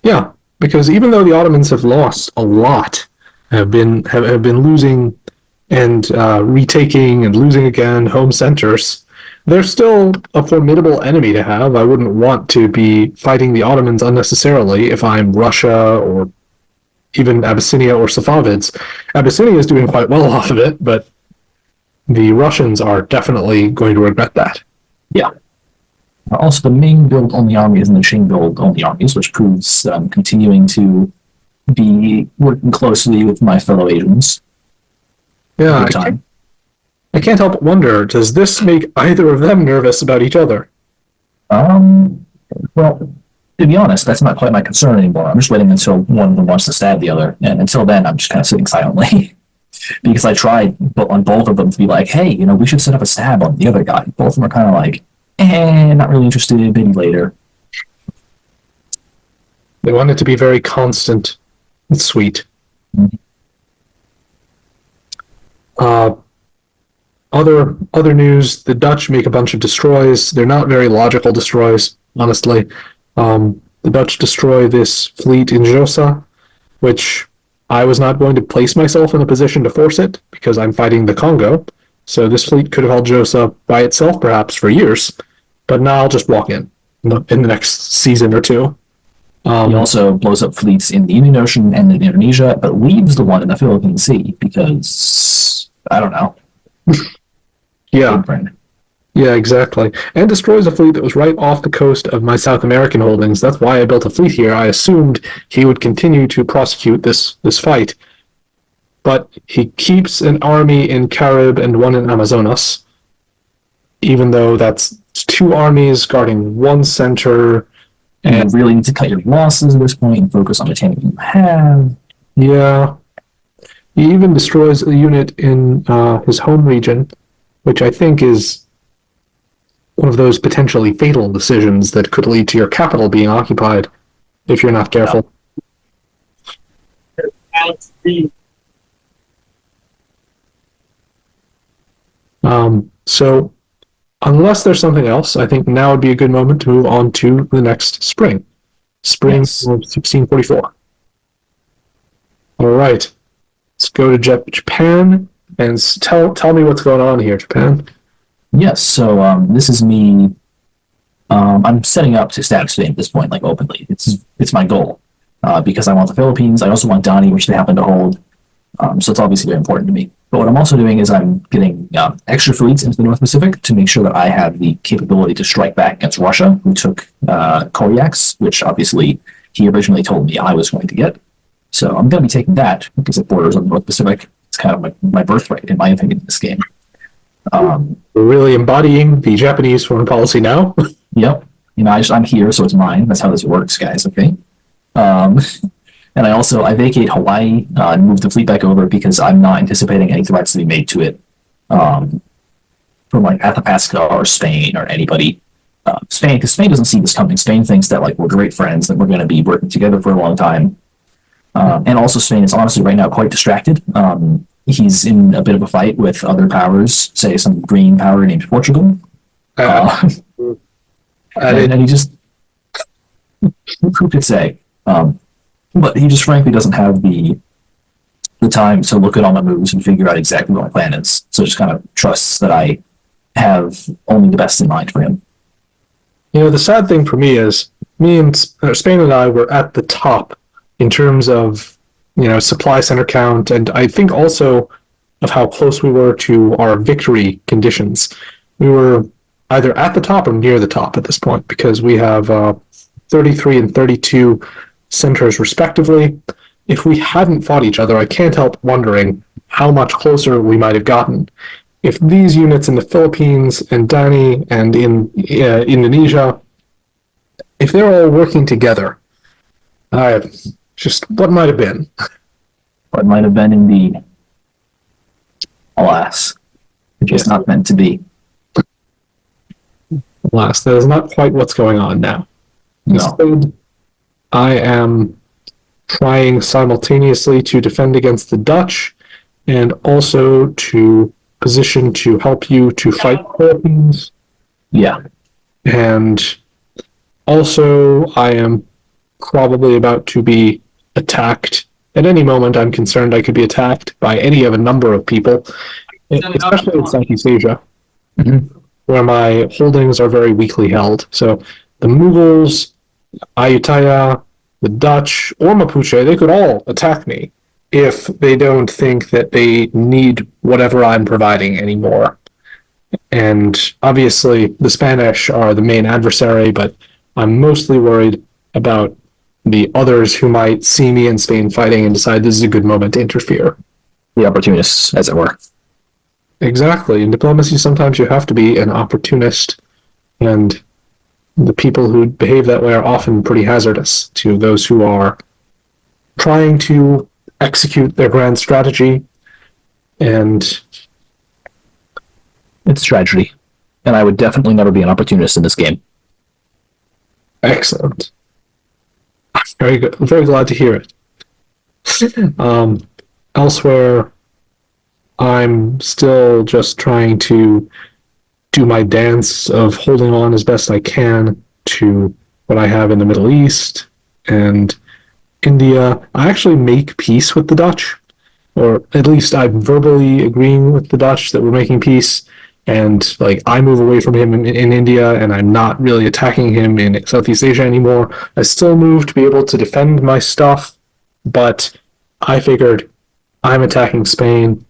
Yeah, because even though the Ottomans have lost a lot, have been losing and retaking and losing again home centers, they're still a formidable enemy to have. I wouldn't want to be fighting the Ottomans unnecessarily if I'm Russia or even Abyssinia or Safavids. Abyssinia is doing quite well off of it, but the Russians are definitely going to regret that. Yeah. Also, the Ming build-only armies and the Qing build-only armies, which proves that I'm continuing to be working closely with my fellow Asians. Yeah, I can't help but wonder, does this make either of them nervous about each other? Well, to be honest, that's not quite my concern anymore. I'm just waiting until one of them wants to stab the other, and until then, I'm just kind of sitting silently. Because I tried on both of them to be like, hey, we should set up a stab on the other guy. Both of them are kind of like, not really interested, maybe later. They want it to be very constant and sweet. Mm-hmm. Other news, the Dutch make a bunch of destroys. They're not very logical destroys, honestly. The Dutch destroy this fleet in Josa, which I was not going to place myself in a position to force it because I'm fighting the Congo. So this fleet could have held Josa by itself perhaps for years, but now I'll just walk in the next season or two. He also blows up fleets in the Indian Ocean and in Indonesia, but leaves the one in the Philippine Sea because, I don't know. Yeah. Yeah, exactly. And destroys a fleet that was right off the coast of my South American holdings. That's why I built a fleet here. I assumed he would continue to prosecute this fight. But he keeps an army in Carib and one in Amazonas, even though that's two armies guarding one center. And you really need to cut your losses at this point and focus on attaining what you have. Yeah. He even destroys a unit in his home region, which I think is one of those potentially fatal decisions that could lead to your capital being occupied if you're not careful. So, unless there's something else, I think now would be a good moment to move on to the next spring. Spring Yes. of 1644. All right. Let's go to Japan and tell me what's going on here, Japan. Yes, so this is me. I'm setting up to stab Spain at this point, like openly. It's my goal because I want the Philippines. I also want Donny, which they happen to hold. So it's obviously very important to me. But what I'm also doing is I'm getting extra fleets into the North Pacific to make sure that I have the capability to strike back against Russia, who took Koryaks, which obviously he originally told me I was going to get. So I'm going to be taking that because it borders on the North Pacific. It's kind of my birthright, in my opinion, in this game. We're really embodying the Japanese foreign policy now. Yep. I'm here, so it's mine. That's how this works, guys. Okay. And I vacate Hawaii and move the fleet back over because I'm not anticipating any threats to be made to it from like Athabasca or Spain or anybody. Spain, because Spain doesn't see this coming. Spain thinks that like we're great friends, that we're going to be working together for a long time. And also Spain is honestly right now quite distracted. He's in a bit of a fight with other powers, say some green power named Portugal. And he just, who could say? But he just frankly doesn't have the time to look at all my moves and figure out exactly what my plan is. So just kind of trusts that I have only the best in mind for him. The sad thing for me is Spain and I were at the top in terms of supply center count, and I think also of how close we were to our victory conditions. We were either at the top or near the top at this point because we have 33 and 32 centers respectively. If we hadn't fought each other, I can't help wondering how much closer we might have gotten. If these units in the Philippines and Dani and in Indonesia, if they're all working together, just what might have been. What might have been indeed. Alas, it was not meant to be. Alas, that is not quite what's going on now. No. Instead, I am trying simultaneously to defend against the Dutch and also to position to help you to fight the Philippines. Yeah. And also, I am probably about to be attacked. At any moment, I'm concerned I could be attacked by any of a number of people, especially in Southeast Asia, where my holdings are very weakly held. So the Mughals, Ayutthaya, the Dutch, or Mapuche, they could all attack me if they don't think that they need whatever I'm providing anymore. And obviously, the Spanish are the main adversary, but I'm mostly worried about the others who might see me in Spain fighting and decide this is a good moment to interfere. The opportunists, as it were. Exactly. In diplomacy, sometimes you have to be an opportunist, and the people who behave that way are often pretty hazardous to those who are trying to execute their grand strategy. And It's tragedy. And I would definitely never be an opportunist in this game. excellent. Very good. I'm very glad to hear it. Elsewhere, I'm still just trying to do my dance of holding on as best I can to what I have in the Middle East and India. I actually make peace with the Dutch, or at least I'm verbally agreeing with the Dutch that we're making peace. And like I move away from him in India, and I'm not really attacking him in Southeast Asia anymore. I still move to be able to defend my stuff, but I figured I'm attacking Spain.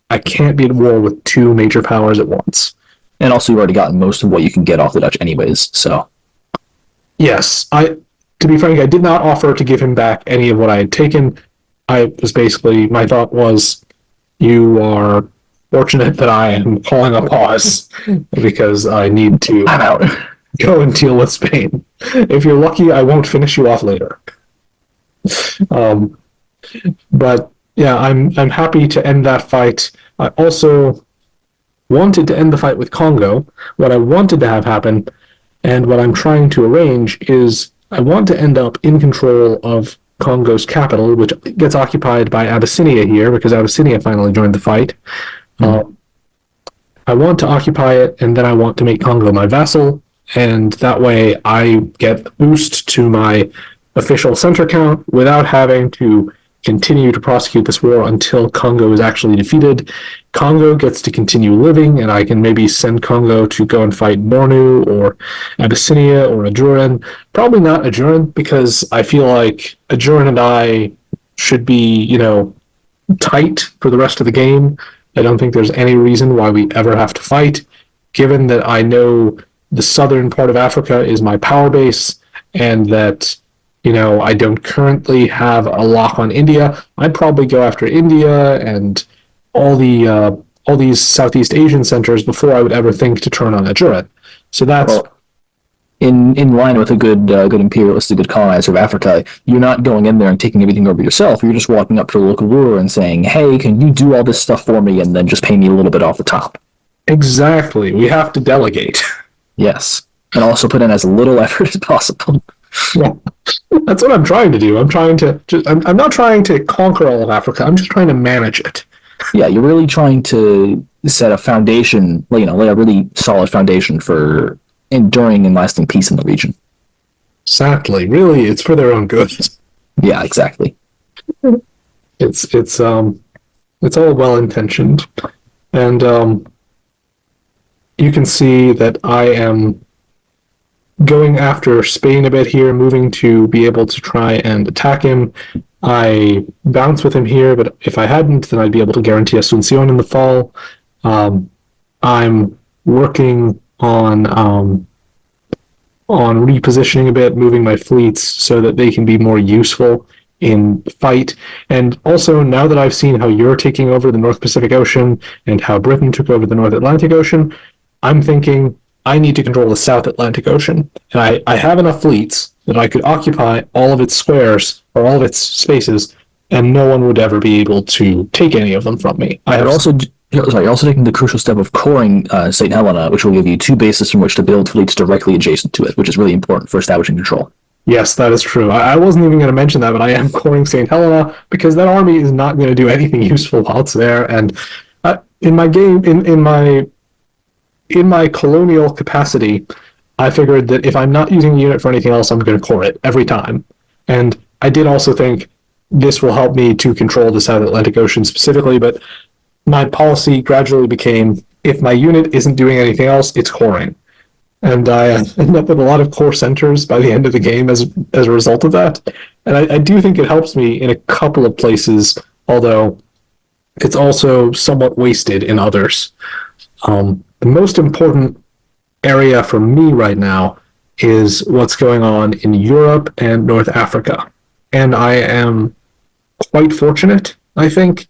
I can't be at war with two major powers at once. And also, you've already gotten most of what you can get off the Dutch, anyways. So, Yes, to be frank, I did not offer to give him back any of what I had taken. I was basically, my thought was, you are fortunate that I am calling a pause because I need to I'm out. go and deal with Spain. If you're lucky, I won't finish you off later. But yeah, I'm happy to end that fight. I also wanted to end the fight with Congo. What I wanted to have happen, and what I'm trying to arrange, is I want to end up in control of Congo's capital, which gets occupied by Abyssinia here because Abyssinia finally joined the fight. I want to occupy it, and then I want to make Congo my vassal, and that way I get a boost to my official center count without having to continue to prosecute this war until Congo is actually defeated. Congo gets to continue living, and I can maybe send Congo to go and fight Bornu or Abyssinia or Ajuran. Probably not Ajuran, because I feel like Ajuran and I should be, tight for the rest of the game. I don't think there's any reason why we ever have to fight, given that I know the southern part of Africa is my power base, and that I don't currently have a lock on India. I'd probably go after India and all these Southeast Asian centers before I would ever think to turn on Ajuran. So that's in line with a good imperialist, a good colonizer of Africa. You're not going in there and taking everything over yourself. You're just walking up to the local ruler and saying, "Hey, can you do all this stuff for me, and then just pay me a little bit off the top?" Exactly. We have to delegate. Yes, and also put in as little effort as possible. Yeah. That's what I'm trying to do. I'm not trying to conquer all of Africa. I'm just trying to manage it. Yeah, you're really trying to set a foundation, lay a really solid foundation for enduring and lasting peace in the region. Exactly. Really, it's for their own good. Yeah, exactly. It's all well intentioned, and you can see that I am going after Spain a bit here, moving to be able to try and attack him. I bounce with him here, but if I hadn't, then I'd be able to guarantee Asuncion in the fall. I'm working on repositioning a bit, moving my fleets so that they can be more useful in the fight. And also, now that I've seen how you're taking over the North Pacific Ocean and how Britain took over the North Atlantic Ocean, I'm thinking I need to control the South Atlantic Ocean. And I have enough fleets that I could occupy all of its squares or all of its spaces, and no one would ever be able to take any of them from me. You're also taking the crucial step of coring St. Helena, which will give you two bases from which to build fleets directly adjacent to it, which is really important for establishing control. Yes, that is true. I wasn't even going to mention that, but I am coring St. Helena because that army is not going to do anything useful while it's there. And in my game, in my colonial capacity, I figured that if I'm not using the unit for anything else, I'm going to core it every time. And I did also think this will help me to control the South Atlantic Ocean specifically, but my policy gradually became, if my unit isn't doing anything else, it's coring. And I ended up with a lot of core centers by the end of the game as a result of that. And I do think it helps me in a couple of places, although it's also somewhat wasted in others. The most important area for me right now is what's going on in Europe and North Africa. And I am quite fortunate, I think,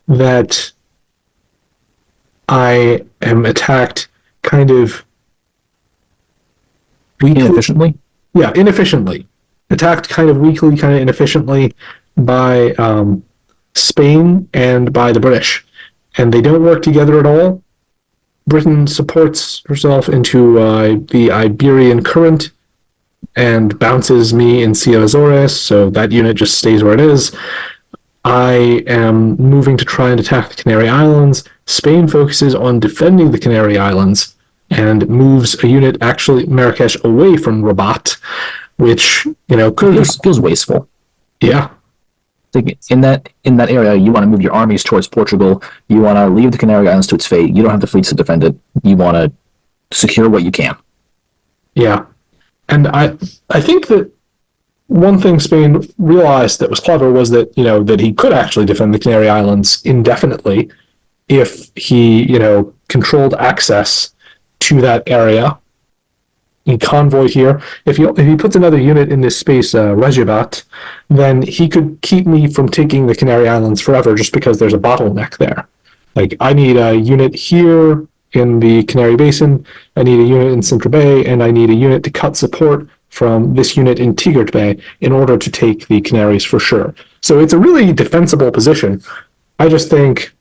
that I am attacked kind of weakly. Inefficiently? Yeah, inefficiently. Attacked kind of weakly, kind of inefficiently by Spain and by the British. And they don't work together at all. Britain supports herself into the Iberian Current and bounces me in Sea of Azores, so that unit just stays where it is. I am moving to try and attack the Canary Islands. Spain focuses on defending the Canary Islands and moves a unit, actually Marrakesh, away from Rabat, which, could feels wasteful. Yeah. Like in that area, you want to move your armies towards Portugal. You want to leave the Canary Islands to its fate. You don't have the fleets to defend it. You want to secure what you can. Yeah. And I think that one thing Spain realized that was clever was that, that he could actually defend the Canary Islands indefinitely if he, controlled access to that area. In convoy here, if he puts another unit in this space, Regibat, then he could keep me from taking the Canary Islands forever just because there's a bottleneck there. Like, I need a unit here in the Canary Basin, I need a unit in Sintra Bay, and I need a unit to cut support from this unit in Tigert Bay in order to take the Canaries for sure. So it's a really defensible position. I just think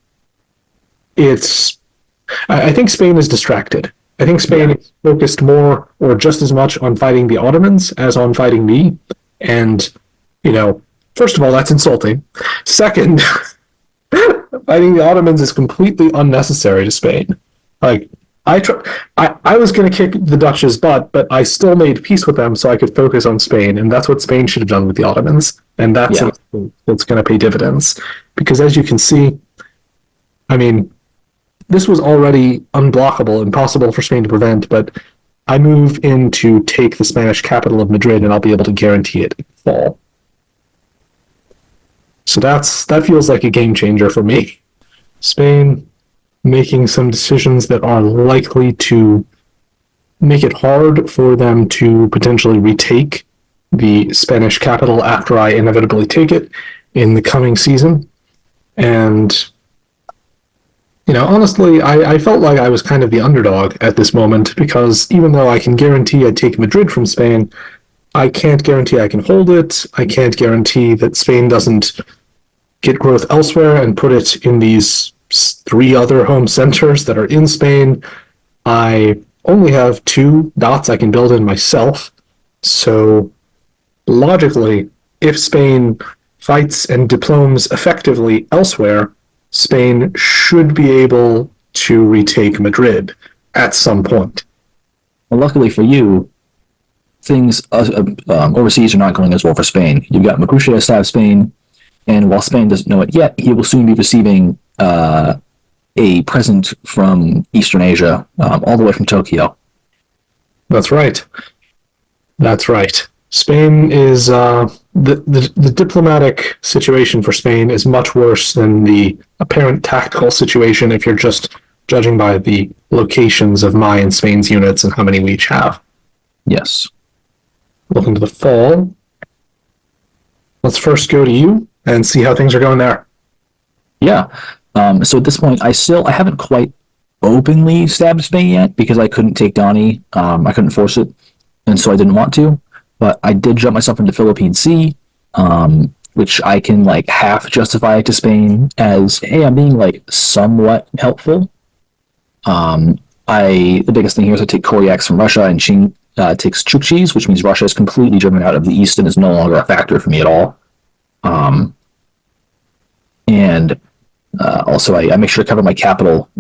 I think Spain is distracted. I think Spain is focused more or just as much on fighting the Ottomans as on fighting me. And, first of all, that's insulting. Second, fighting the Ottomans is completely unnecessary to Spain. Like, I was going to kick the Dutch's butt, but I still made peace with them so I could focus on Spain. And that's what Spain should have done with the Ottomans. And that's what's going to pay dividends. Because as you can see, this was already unblockable, impossible for Spain to prevent, but I move in to take the Spanish capital of Madrid, and I'll be able to guarantee it fall. So that feels like a game changer for me. Spain making some decisions that are likely to make it hard for them to potentially retake the Spanish capital after I inevitably take it in the coming season. And honestly, I felt like I was kind of the underdog at this moment because even though I can guarantee I'd take Madrid from Spain, I can't guarantee I can hold it. I can't guarantee that Spain doesn't get growth elsewhere and put it in these 3 other home centers that are in Spain. I only have 2 dots I can build in myself. So logically, if Spain fights and diplomes effectively elsewhere, Spain should be able to retake Madrid at some point. Well, luckily for you, things overseas are not going as well for Spain. You've got Mapuche stab Spain, and while Spain doesn't know it yet, he will soon be receiving a present from Eastern Asia, all the way from Tokyo. That's right. Spain is the diplomatic situation for Spain is much worse than the apparent tactical situation if you're just judging by the locations of my and Spain's units and how many we each have. Yes. Looking to the fall. Let's first go to you and see how things are going there. Yeah. So at this point, I haven't quite openly stabbed Spain yet because I couldn't take Donny. I couldn't force it, and so I didn't want to. But I did jump myself into Philippine Sea, which I can half justify to Spain as, hey, I'm being somewhat helpful. The biggest thing here is I take Koryaks from Russia, and Qing takes Chukchis, which means Russia is completely driven out of the east and is no longer a factor for me at all. And also I make sure to cover my capital,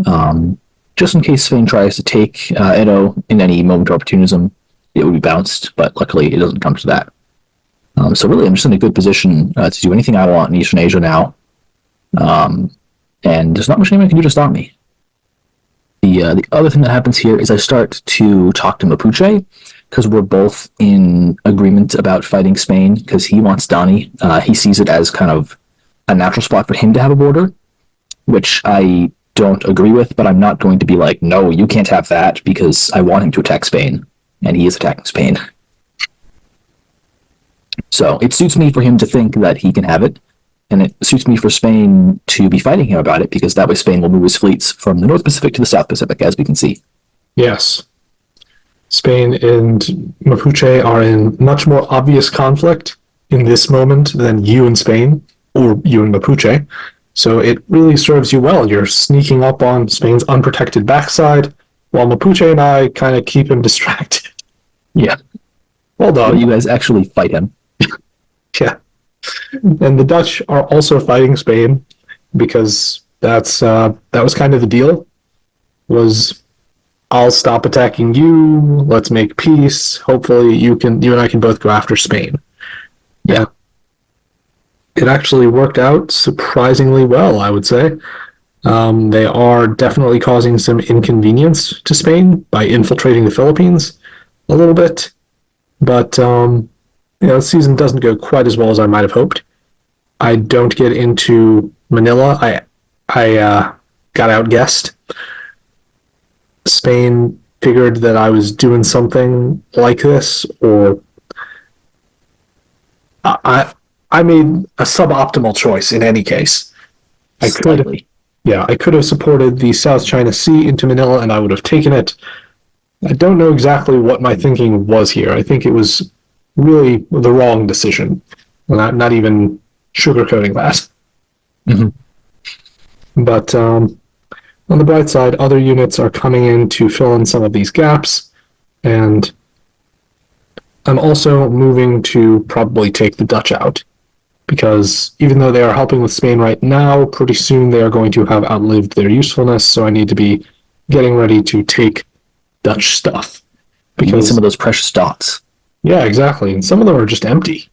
just in case Spain tries to take Edo in any moment of opportunism. It would be bounced, but luckily it doesn't come to that. So really, I'm just in a good position to do anything I want in Eastern Asia now. And there's not much anyone can do to stop me. The other thing that happens here is I start to talk to Mapuche, because we're both in agreement about fighting Spain, because he wants Donny. He sees it as kind of a natural spot for him to have a border, which I don't agree with, but I'm not going to be like, no, you can't have that, because I want him to attack Spain. And he is attacking Spain. So it suits me for him to think that he can have it. And it suits me for Spain to be fighting him about it, because that way Spain will move his fleets from the North Pacific to the South Pacific, as we can see. Yes. Spain and Mapuche are in much more obvious conflict in this moment than you and Spain, or you and Mapuche. So it really serves you well. You're sneaking up on Spain's unprotected backside, while Mapuche and I kind of keep him distracted. Yeah. Well done. Well, you guys actually fight him. Yeah. And the Dutch are also fighting Spain because that was kind of the deal. Was I'll stop attacking you, let's make peace. Hopefully you and I can both go after Spain. Yeah. It actually worked out surprisingly well, I would say. They are definitely causing some inconvenience to Spain by infiltrating the Philippines a little bit. But the season doesn't go quite as well as I might have hoped. I don't get into Manila. I got outguessed. Spain figured that I was doing something like this, or I made a suboptimal choice in any case. I could have supported the South China Sea into Manila, and I would have taken it. I don't know exactly what my thinking was here. I think it was really the wrong decision. Not even sugarcoating that. Mm-hmm. But on the bright side, other units are coming in to fill in some of these gaps, and I'm also moving to probably take the Dutch out, because even though they are helping with Spain right now, pretty soon they are going to have outlived their usefulness, so I need to be getting ready to take Dutch stuff. Because you need some of those precious dots. Yeah, exactly. And some of them are just empty,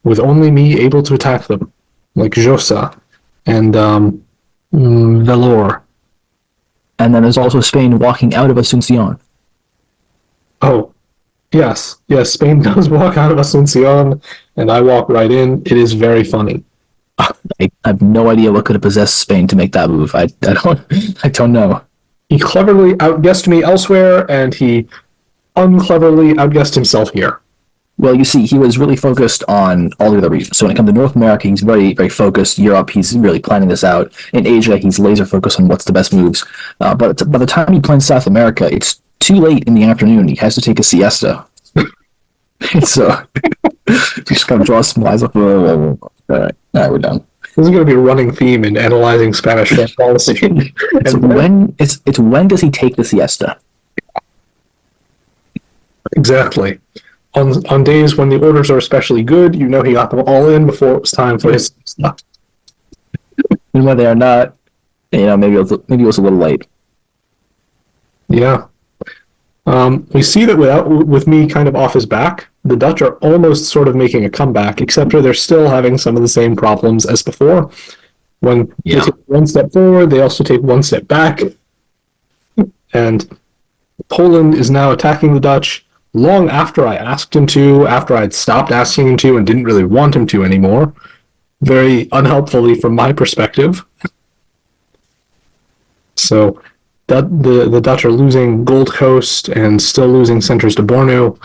with only me able to attack them, like Josa and Valor. And then there's also Spain walking out of Asuncion. Oh, yes. Spain does walk out of Asuncion, and I walk right in. It is very funny. I have no idea what could have possessed Spain to make that move. I don't know. He cleverly outguessed me elsewhere, and he uncleverly outguessed himself here. Well, you see, he was really focused on all the other regions. So when it comes to North America, he's very, very focused. Europe, he's really planning this out. In Asia, he's laser focused on what's the best moves. But by the time he plans South America, it's too late in the afternoon. He has to take a siesta. So he just kind of draws some lines up. All right, we're done. This is going to be a running theme in analyzing Spanish foreign policy. So when does he take the siesta? Exactly. On days when the orders are especially good, you know he got them all in before it was time for his stuff. And when they are not, maybe it was a little late. Yeah. We see that with me kind of off his back, the Dutch are almost sort of making a comeback, except for they're still having some of the same problems as before. When they take one step forward, they also take one step back. And Poland is now attacking the Dutch long after I asked him to, after I'd stopped asking him to and didn't really want him to anymore. Very unhelpfully from my perspective. So the Dutch are losing Gold Coast and still losing centers to Bornu.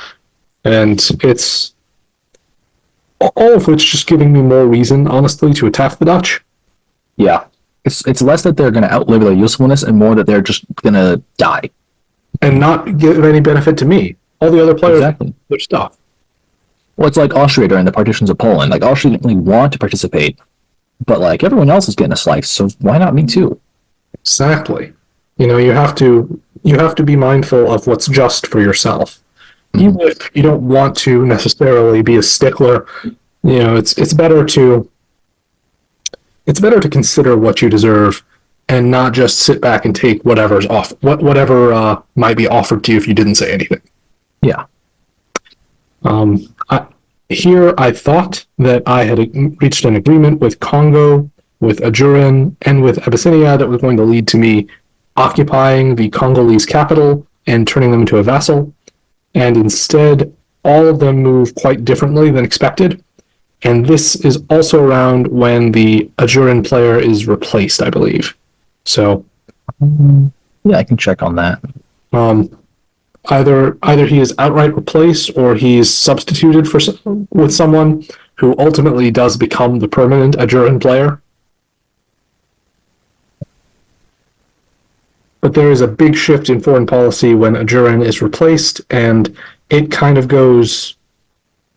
And it's all of which just giving me more reason, honestly, to attack the Dutch. Yeah. It's less that they're going to outlive their usefulness and more that they're just going to die. And not give any benefit to me. All the other players their stuff. Well, it's like Austria during the partitions of Poland. Like, Austria didn't really want to participate, but like everyone else is getting a slice, so why not me too? Exactly. You have to be mindful of what's just for yourself. Even if you don't want to necessarily be a stickler, it's better to consider what you deserve and not just sit back and take whatever might be offered to you if you didn't say anything. Yeah. I thought that I had reached an agreement with Congo, with Ajurin, and with Abyssinia that was going to lead to me occupying the Congolese capital and turning them into a vassal. And instead, all of them move quite differently than expected. And this is also around when the Ajurin player is replaced, I believe. So, yeah, I can check on that. Either he is outright replaced or he's substituted with someone, who ultimately does become the permanent Ajuran player. But there is a big shift in foreign policy when Ajuran is replaced, and it kind of goes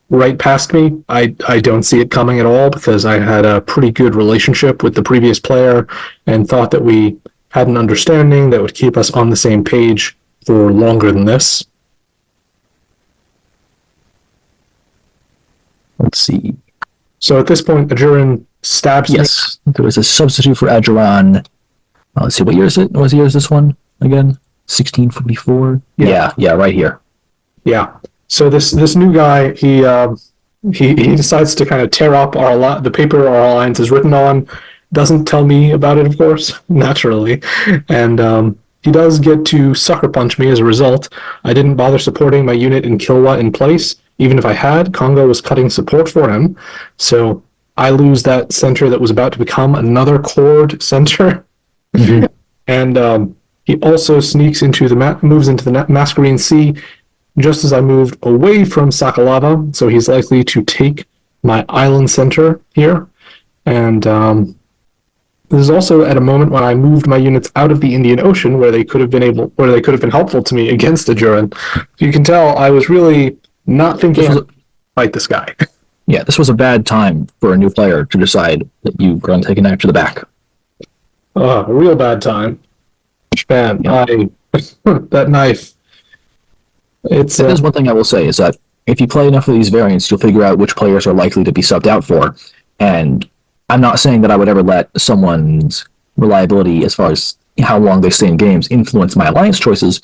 right past me. I don't see it coming at all because I had a pretty good relationship with the previous player and thought that we had an understanding that would keep us on the same page for longer than this. Let's see. So at this point, Ajuran stabs me. Yes, there was a substitute for Ajuran. Let's see, what year is it? What year is this one again? 1644? Yeah, right here. Yeah. So this new guy, he decides to kind of tear up the paper our alliance is written on. Doesn't tell me about it, of course, naturally, and he does get to sucker punch me as a result. I didn't bother supporting my unit in Kilwa in place. Even if I had, Congo was cutting support for him, so I lose that center that was about to become another cord center. Mm-hmm. And he also moves into the Mascarene Sea just as I moved away from Sakalava, so he's likely to take my island center here. And this is also at a moment when I moved my units out of the Indian Ocean, where they could have been helpful to me against Ajuran. You can tell I was really not thinking to fight this guy. Yeah, this was a bad time for a new player to decide that you were going to take a knife to the back. A real bad time. Man, yeah. That knife. There's one thing I will say is that if you play enough of these variants, you'll figure out which players are likely to be subbed out for. And I'm not saying that I would ever let someone's reliability as far as how long they stay in games influence my alliance choices,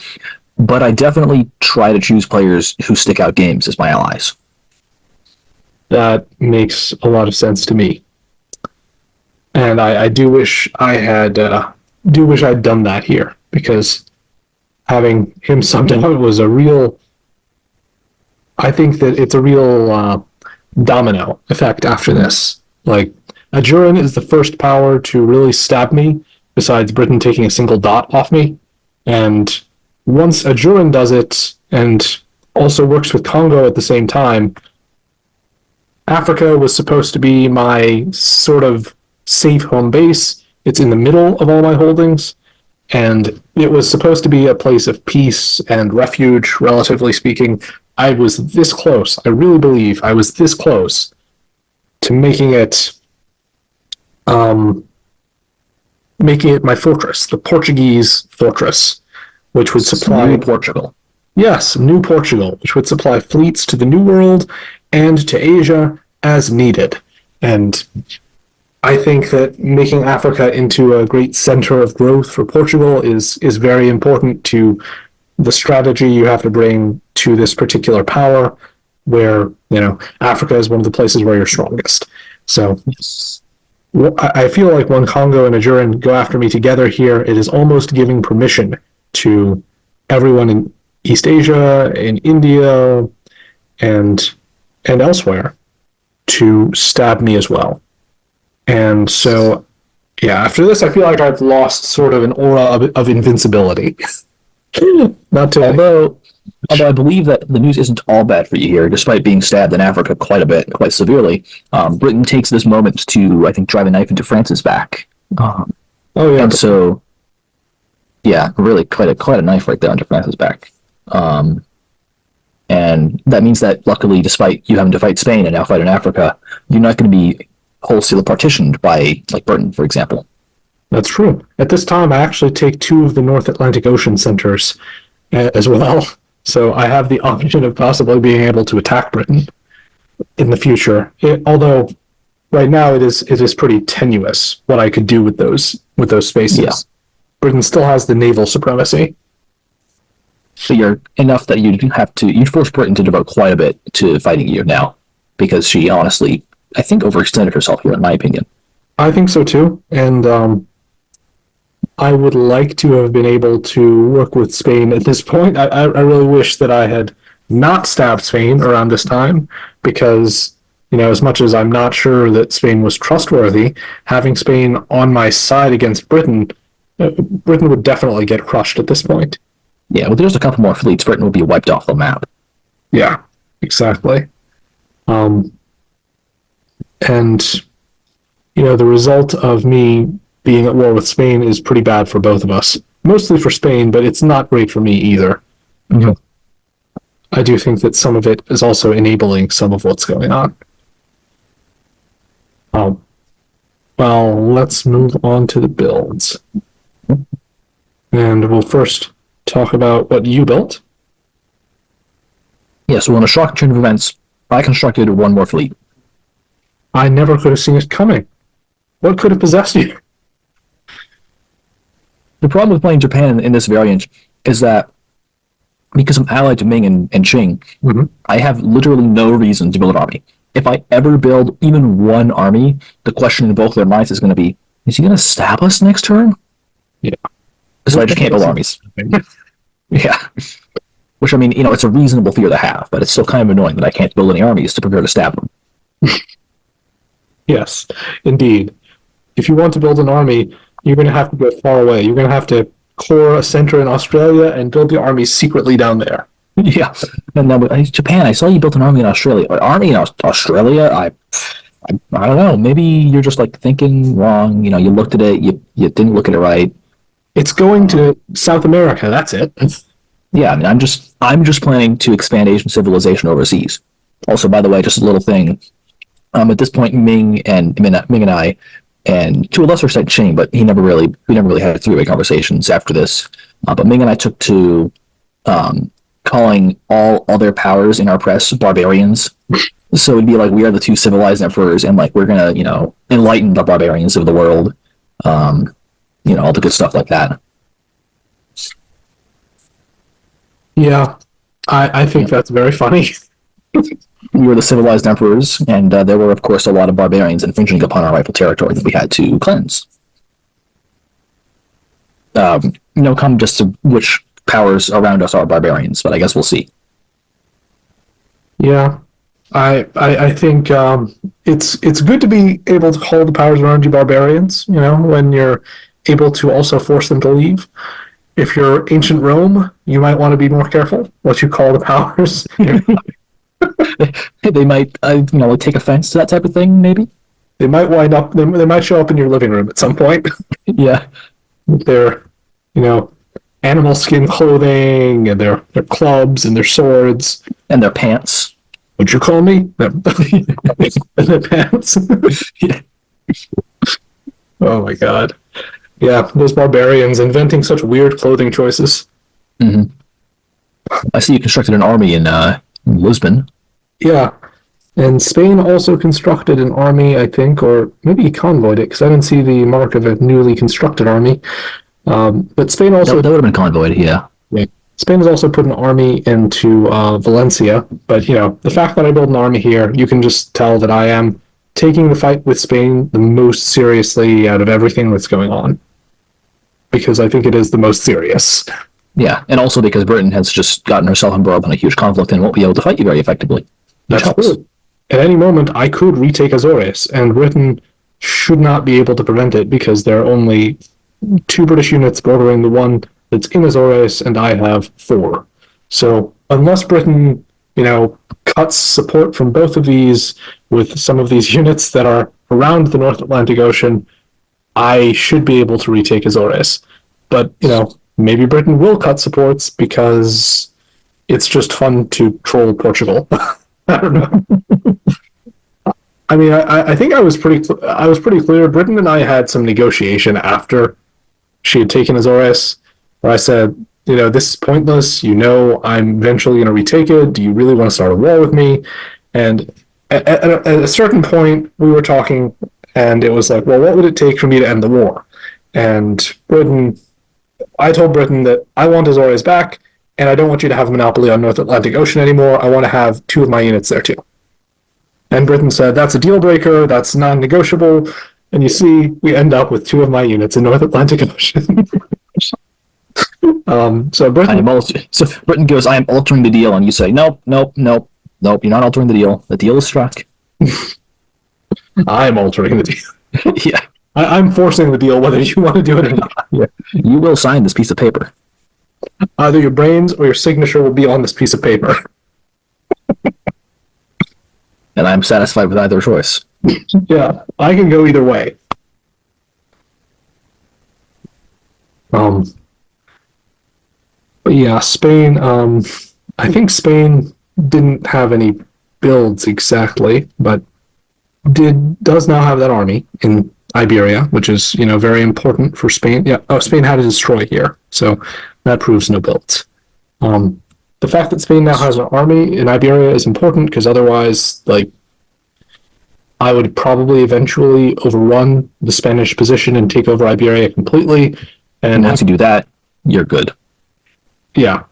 but I definitely try to choose players who stick out games as my allies. That makes a lot of sense to me. And I do wish I'd done that here, because having him subbed out was I think that it's a real domino effect after this. Like, Ajuran is the first power to really stab me, besides Britain taking a single dot off me. And once Ajuran does it, and also works with Congo at the same time, Africa was supposed to be my sort of safe home base. It's in the middle of all my holdings, and it was supposed to be a place of peace and refuge, relatively speaking. I was this close. I really believe I was this close to making it my fortress, the Portuguese fortress, which would supply New Portugal. Yes, New Portugal, which would supply fleets to the New World and to Asia as needed. And I think that making Africa into a great center of growth for Portugal is very important to the strategy you have to bring to this particular power, where, Africa is one of the places where you're strongest. So yes. I feel like when Congo and Ajuran go after me together here, it is almost giving permission to everyone in East Asia, in India, and elsewhere to stab me as well. And so, yeah, after this, I feel like I've lost sort of an aura of invincibility. Although I believe that the news isn't all bad for you here, despite being stabbed in Africa quite a bit, quite severely. Britain takes this moment to, I think, drive a knife into France's back. And so, yeah, really quite a knife right there under France's back. And that means that, luckily, despite you having to fight Spain and now fight in Africa, you're not going to be wholesale partitioned by, like, Britain, for example. That's true. At this time, I actually take 2 of the North Atlantic Ocean centers as well. So I have the option of possibly being able to attack Britain in the future. Although right now it is pretty tenuous what I could do with those spaces. Yeah. Britain still has the naval supremacy. So you're enough that you'd force Britain to devote quite a bit to fighting you now, because she honestly, I think, overextended herself here, in my opinion. I think so too, and I would like to have been able to work with Spain at this point. I really wish that I had not stabbed Spain around this time, because, as much as I'm not sure that Spain was trustworthy, having Spain on my side against Britain would definitely get crushed at this point. Yeah, well, there's a couple more fleets, Britain would be wiped off the map. Yeah, exactly. And, the result of me being at war with Spain is pretty bad for both of us. Mostly for Spain, but it's not great for me either. Mm-hmm. I do think that some of it is also enabling some of what's going on. Well, let's move on to the builds. And we'll first talk about what you built. Yeah, so in a shocking turn of events, I constructed one more fleet. I never could have seen it coming. What could have possessed you? The problem with playing Japan in this variant is that because I'm allied to Ming and Qing, I have literally no reason to build an army. If I ever build even one army, the question in both their minds is going to be, is he going to stab us next turn? Yeah. So I just can't build armies. Yeah. Which, I mean, it's a reasonable fear to have, but it's still kind of annoying that I can't build any armies to prepare to stab them. Yes, indeed. If you want to build an army, you're going to have to go far away. You're going to have to core a center in Australia and build your army secretly down there. Yeah. And now, Japan, I saw you built an army in Australia. An army in Australia? I don't know. Maybe you're just like thinking wrong. You looked at it, you didn't look at it right. It's going to South America. That's it. Yeah, I mean, I'm just planning to expand Asian civilization overseas. Also, by the way, just a little thing. At this point, Ming and I, and to a lesser extent Qing, but we never really had three-way conversations after this. But Ming and I took to calling all other powers in our press barbarians. So it'd be like we are the two civilized emperors, and like we're gonna, enlighten the barbarians of the world. All the good stuff like that. Yeah, I think that's very funny. We were the civilized emperors, and there were, of course, a lot of barbarians infringing upon our rightful territory that we had to cleanse. Come just to which powers around us are barbarians, but I guess we'll see. Yeah, I think it's good to be able to call the powers around you barbarians. When you're able to also force them to leave. If you're ancient Rome, you might want to be more careful what you call the powers. They might, take offense to that type of thing. Maybe they might wind up. They might show up in your living room at some point. Yeah, their, animal skin clothing and their clubs and their swords and their pants. What'd you call me? Their pants. Yeah. Oh my god. Yeah, those barbarians inventing such weird clothing choices. Mm-hmm. I see you constructed an army in Lisbon. Yeah, and Spain also constructed an army, I think, or maybe convoyed it, because I didn't see the mark of a newly constructed army. But Spain also... That would have been convoyed, yeah. Spain has also put an army into Valencia, but, the fact that I build an army here, you can just tell that I am taking the fight with Spain the most seriously out of everything that's going on. Because I think it is the most serious. Yeah, and also because Britain has just gotten herself embroiled in a huge conflict and won't be able to fight you very effectively. That's true. At any moment, I could retake Azores, and Britain should not be able to prevent it because there are only 2 British units bordering the one that's in Azores, and I have 4. So unless Britain, cuts support from both of these with some of these units that are around the North Atlantic Ocean, I should be able to retake Azores. But, maybe Britain will cut supports because it's just fun to troll Portugal. I don't know. I mean, I think I was pretty clear. Britain and I had some negotiation after she had taken Azores, where I said, this is pointless. I'm eventually going to retake it. Do you really want to start a war with me? And at a certain point, we were talking, and it was like, well, what would it take for me to end the war? And I told Britain that I want Azores back, and I don't want you to have a monopoly on North Atlantic Ocean anymore. I want to have 2 of my units there too. And Britain said, that's a deal breaker, that's non-negotiable, and you see, we end up with 2 of my units in North Atlantic Ocean. So Britain goes, I am altering the deal, and you say, nope, you're not altering the deal. The deal is struck. I'm altering the deal. Yeah. I'm forcing the deal whether you want to do it or not. Yeah. You will sign this piece of paper. Either your brains or your signature will be on this piece of paper. And I'm satisfied with either choice. Yeah, I can go either way. Um, but yeah, Spain. I think Spain didn't have any builds exactly, but does now have that army in Iberia, which is very important for Spain. Yeah. Oh, Spain had to destroy here, so that proves no builds. The fact that Spain now has an army in Iberia is important because otherwise, like, I would probably eventually overrun the Spanish position and take over Iberia completely. And And once you do that, you're good. yeah,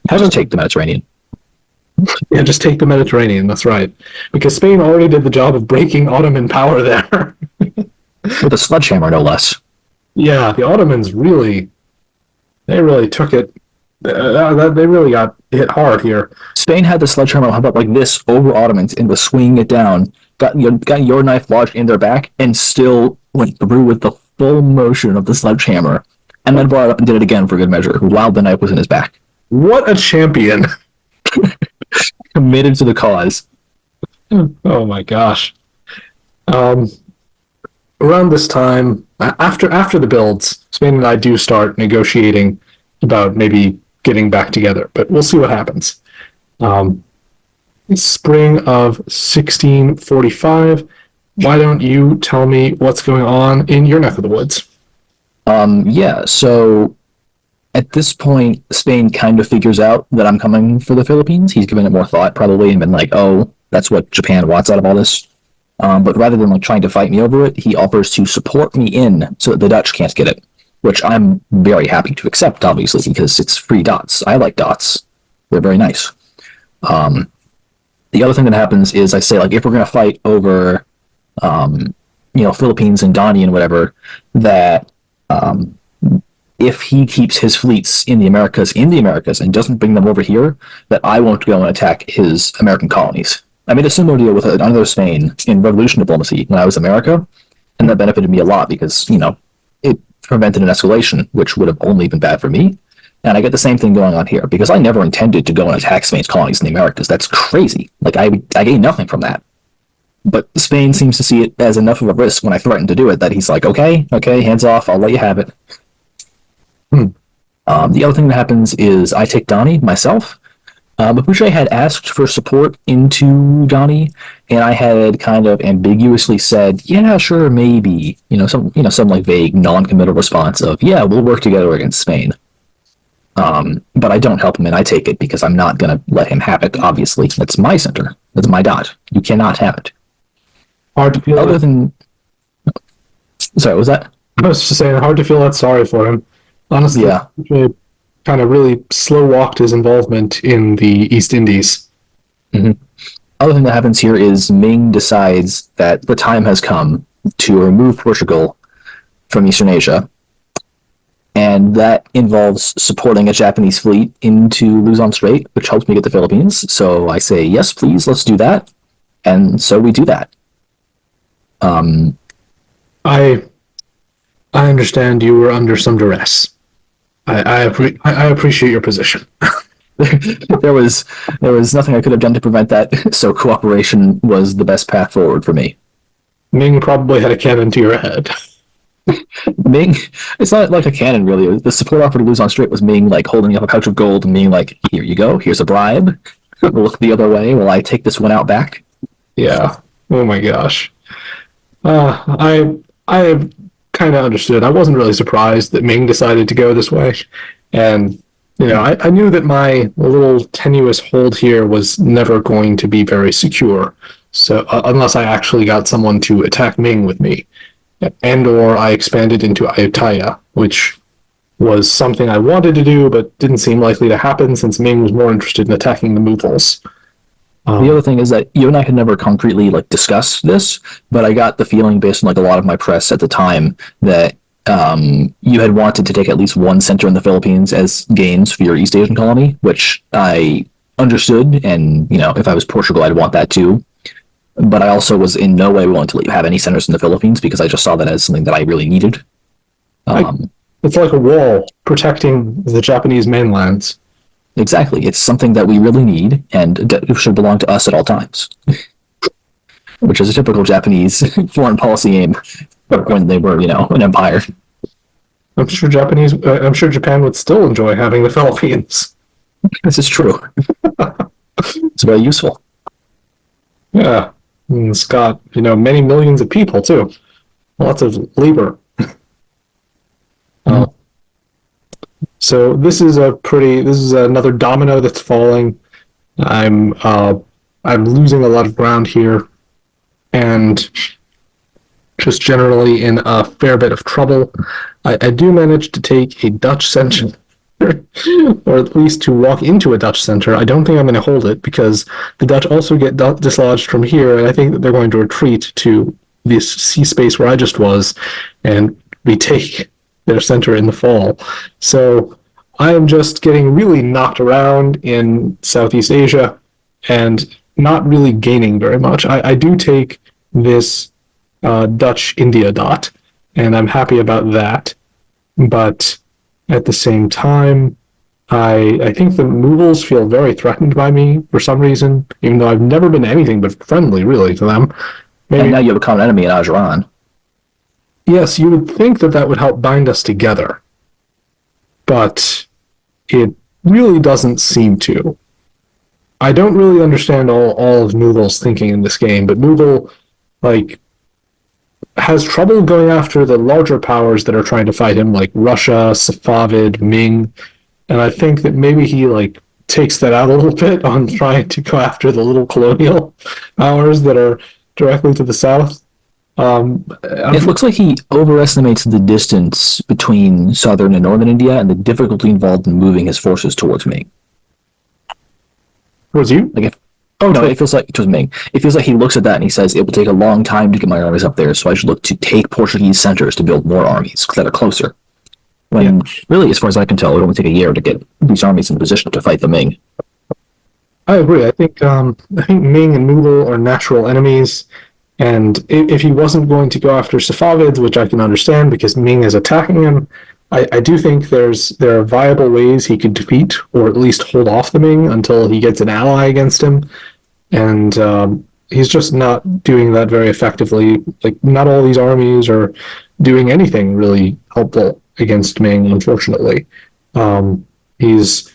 Just take the Mediterranean. yeah, just take the Mediterranean. That's right, because Spain already did the job of breaking Ottoman power there. With a sledgehammer, no less. Yeah, the Ottomans they really took it. They really got hit hard here. Spain had the sledgehammer held up like this over Ottomans and was swinging it down, got your knife lodged in their back, and still went through with the full motion of the sledgehammer, and then brought it up and did it again for good measure, while the knife was in his back. What a champion! Committed to the cause. Oh my gosh. Around this time, after the builds, Spain and I do start negotiating about maybe getting back together, but we'll see what happens. Spring of 1645. Why don't you tell me what's going on in your neck of the woods? Yeah, so at this point, Spain kind of figures out that I'm coming for the Philippines. He's given it more thought, probably, and been like, oh, that's what Japan wants out of all this. But rather than like trying to fight me over it, he offers to support me in so that the Dutch can't get it, which I'm very happy to accept, obviously, because it's free dots. I like dots. They're very nice. The other thing that happens is I say, like, if we're going to fight over, Philippines and Donnie and whatever, that if he keeps his fleets in the Americas and doesn't bring them over here, that I won't go and attack his American colonies. I made a similar deal with another Spain in Revolution Diplomacy when I was America, and that benefited me a lot because, it prevented an escalation, which would have only been bad for me. And I get the same thing going on here because I never intended to go and attack Spain's colonies in the Americas. That's crazy. Like, I gained nothing from that. But Spain seems to see it as enough of a risk when I threaten to do it that he's like, okay, hands off, I'll let you have it. The other thing that happens is I take Donnie myself. Mapuche had asked for support into Donnie, and I had kind of ambiguously said, yeah, sure, maybe. Some like vague, non-committal response of, yeah, we'll work together against Spain. But I don't help him, and I take it because I'm not going to let him have it, obviously. That's my center. That's my dot. You cannot have it. Hard to feel. Other than... Sorry, what was that? I was just saying, hard to feel that sorry for him. Honestly, Yeah. Kind of really slow walked his involvement in the East Indies. Mm-hmm. Other thing that happens here is Ming decides that the time has come to remove Portugal from Eastern Asia, and that involves supporting a Japanese fleet into Luzon Strait, which helps me get the Philippines. So I say, yes, please, let's do that. And so we do that. I understand you were under some duress. I appreciate your position. There was nothing I could have done to prevent that, so cooperation was the best path forward for me. Ming probably had a cannon to your head. Ming, it's not like a cannon, really. The support offer to Luzon Strait was Ming, like, holding up a pouch of gold and being like, here you go, here's a bribe. Look the other way while I take this one out back. Yeah. Oh my gosh. I kind of understood. I wasn't really surprised that Ming decided to go this way. And, I knew that my little tenuous hold here was never going to be very secure. So, unless I actually got someone to attack Ming with me. And or I expanded into Ayutthaya, which was something I wanted to do, but didn't seem likely to happen since Ming was more interested in attacking the Mughals. The other thing is that you and I had never concretely discussed this, but I got the feeling based on a lot of my press at the time that you had wanted to take at least one center in the Philippines as gains for your East Asian colony, which I understood, and if I was Portugal, I'd want that too. But I also was in no way willing to have any centers in the Philippines because I just saw that as something that I really needed. It's like a wall protecting the Japanese mainlands. Exactly. It's something that we really need and that should belong to us at all times. which is a typical Japanese foreign policy aim when they were, an empire. I'm sure Japan would still enjoy having the Philippines. This is true. It's very useful. Yeah, and it's got many millions of people too, lots of labor. So this is another domino that's falling. I'm losing a lot of ground here, and just generally in a fair bit of trouble. I do manage to take a Dutch center, or at least to walk into a Dutch center. I don't think I'm going to hold it because the Dutch also get dislodged from here, and I think that they're going to retreat to this sea space where I just was and retake their center in the fall. So I am just getting really knocked around in Southeast Asia and not really gaining very much. I do take this Dutch India dot, and I'm happy about that. But at the same time, I think the Mughals feel very threatened by me for some reason, even though I've never been anything but friendly, really, to them. Maybe. And now you have a common enemy in Ajuran. Yes, you would think that would help bind us together, but it really doesn't seem to. I don't really understand all of Mughal's thinking in this game, but Mughal, has trouble going after the larger powers that are trying to fight him, like Russia, Safavid, Ming, and I think that maybe he, takes that out a little bit on trying to go after the little colonial powers that are directly to the south. It looks like he overestimates the distance between southern and northern India and the difficulty involved in moving his forces towards Ming. Towards you? It feels like towards Ming. It feels like he looks at that and he says, it will take a long time to get my armies up there, so I should look to take Portuguese centers to build more armies that are closer. When really, as far as I can tell, it would only take a year to get these armies in position to fight the Ming. I agree. I think Ming and Mughal are natural enemies. And if he wasn't going to go after Safavids, which I can understand because Ming is attacking him, I do think there are viable ways he could defeat or at least hold off the Ming until he gets an ally against him. And he's just not doing that very effectively. Not all these armies are doing anything really helpful against Ming, unfortunately. He's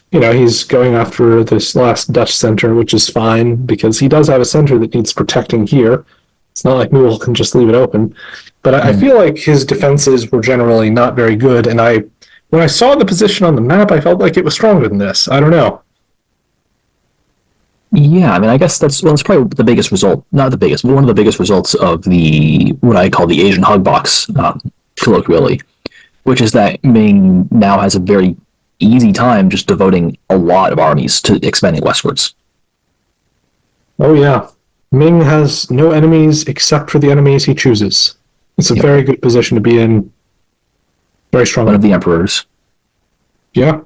going after this last Dutch center, which is fine because he does have a center that needs protecting here. It's not like Mughal can just leave it open. But I feel like his defenses were generally not very good, and when I saw the position on the map, I felt like it was stronger than this. I don't know. Yeah, I guess it's probably the biggest result, not the biggest, but one of the biggest results of what I call the Asian hug box, colloquially, which is that Ming now has a very easy time just devoting a lot of armies to expanding westwards. Oh, yeah. Ming has no enemies except for the enemies he chooses. It's a very good position to be in. Very strong. One of the emperors. Yeah.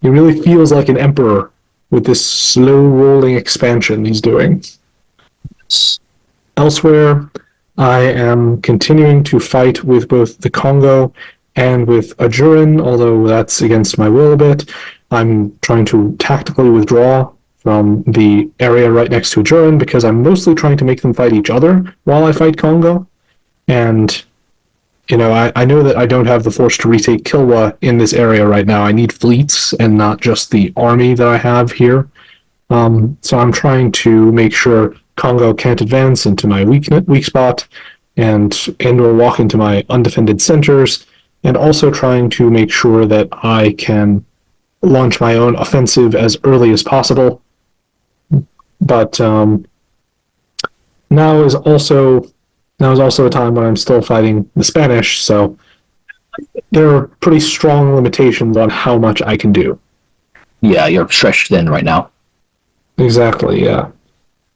He really feels like an emperor with this slow rolling expansion he's doing. Elsewhere, I am continuing to fight with both the Congo and with Ajuran, although that's against my will a bit. I'm trying to tactically withdraw from the area right next to Ajuran because I'm mostly trying to make them fight each other while I fight Congo. And, I know that I don't have the force to retake Kilwa in this area right now. I need fleets and not just the army that I have here. So I'm trying to make sure Congo can't advance into my weak spot and or walk into my undefended centers, and also trying to make sure that I can launch my own offensive as early as possible. But now is also a time when I'm still fighting the Spanish, so there are pretty strong limitations on how much I can do. Yeah, you're stretched thin right now. Exactly, yeah.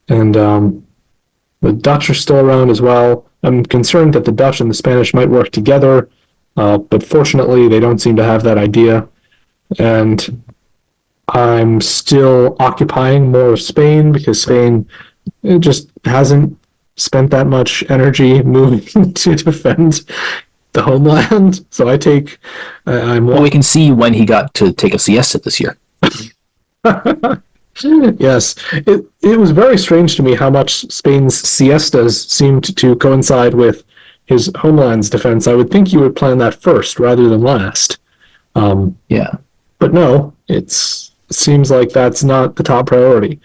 And the Dutch are still around as well. I'm concerned that the Dutch and the Spanish might work together, but fortunately they don't seem to have that idea. And I'm still occupying more of Spain because Spain just hasn't spent that much energy moving to defend the homeland. So we can see when he got to take a siesta this year. Yes, it was very strange to me how much Spain's siestas seemed to coincide with his homeland's defense. I would think you would plan that first rather than last. Yeah. But no, it seems like that's not the top priority.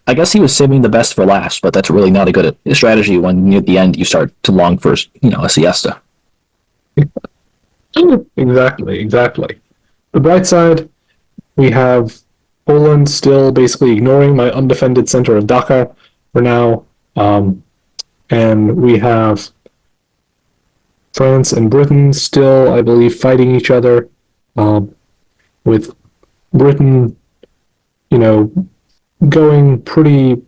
I guess he was saving the best for last, but that's really not a good strategy when near the end you start to long for, a siesta. Exactly, exactly. The bright side, we have Poland still basically ignoring my undefended center of Dhaka for now. And we have France and Britain still, I believe, fighting each other, with Britain, you know, going pretty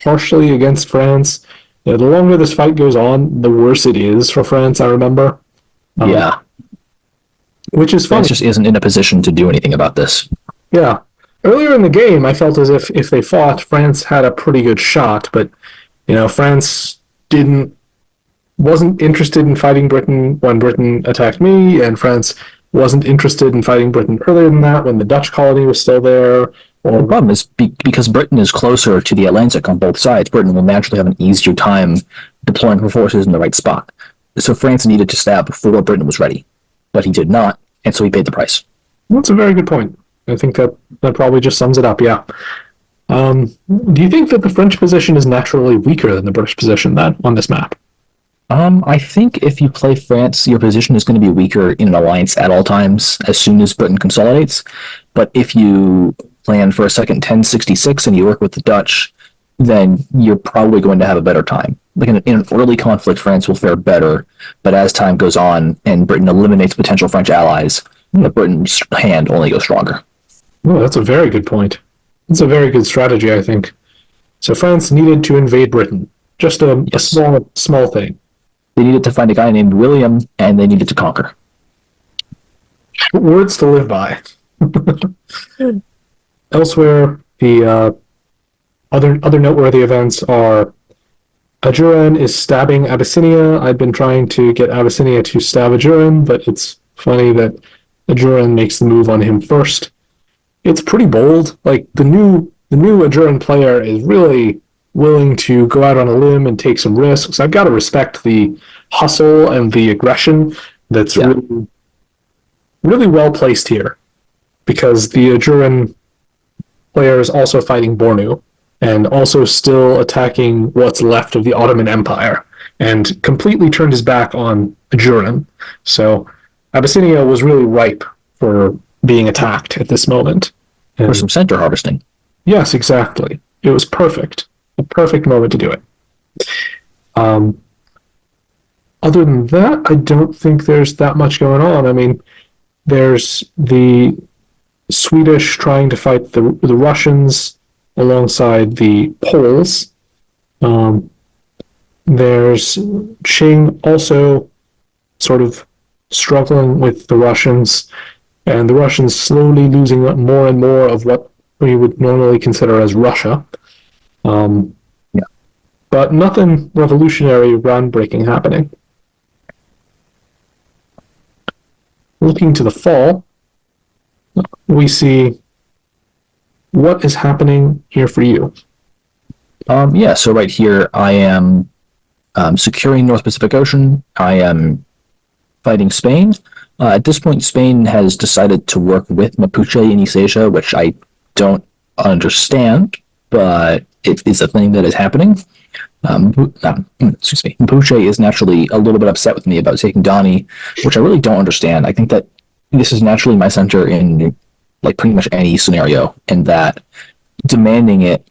harshly against France. Yeah, the longer this fight goes on, the worse it is for France, I remember. Yeah. Which is funny. France just isn't in a position to do anything about this. Yeah. Earlier in the game, I felt as if they fought, France had a pretty good shot, but France wasn't interested in fighting Britain when Britain attacked me, and France wasn't interested in fighting Britain earlier than that when the Dutch colony was still there. The problem is because Britain is closer to the Atlantic on both sides, Britain will naturally have an easier time deploying her forces in the right spot. So France needed to stab before Britain was ready, but he did not, and so he paid the price. That's a very good point. I think that probably just sums it up, yeah. Do you think that the French position is naturally weaker than the British position then on this map? I think if you play France, your position is going to be weaker in an alliance at all times as soon as Britain consolidates. But if you plan for a second 1066 and you work with the Dutch, then you're probably going to have a better time. Like in an early conflict, France will fare better, but as time goes on and Britain eliminates potential French allies, Britain's hand only goes stronger. Oh, that's a very good point. It's a very good strategy, I think. So France needed to invade Britain. Just a small thing. They needed to find a guy named William, and they needed to conquer. Words to live by. Elsewhere, the other noteworthy events are Ajuran is stabbing Abyssinia. I've been trying to get Abyssinia to stab Ajuran, but it's funny that Ajuran makes the move on him first. It's pretty bold. Like the new Ajuran player is really willing to go out on a limb and take some risks. I've got to respect the hustle and the aggression that's really, really well placed here, because the Ajuran player is also fighting Bornu and also still attacking what's left of the Ottoman Empire and completely turned his back on Ajuran. So Abyssinia was really ripe for being attacked at this moment. And for some center harvesting. Yes, exactly. It was perfect. A perfect moment to do it. Other than that, I don't think there's that much going on. I mean, there's the Swedish trying to fight the Russians alongside the Poles. There's Qing also sort of struggling with the Russians, and the Russians slowly losing more and more of what we would normally consider as Russia. But nothing revolutionary, groundbreaking happening. Looking to the fall, we see what is happening here for you. So right here, I am securing North Pacific Ocean. I am fighting Spain. At this point, Spain has decided to work with Mapuche in East Asia, which I don't understand, but it is a thing that is happening. Mapuche is naturally a little bit upset with me about taking Donny, which I really don't understand. I think that this is naturally my center in like pretty much any scenario, and that demanding it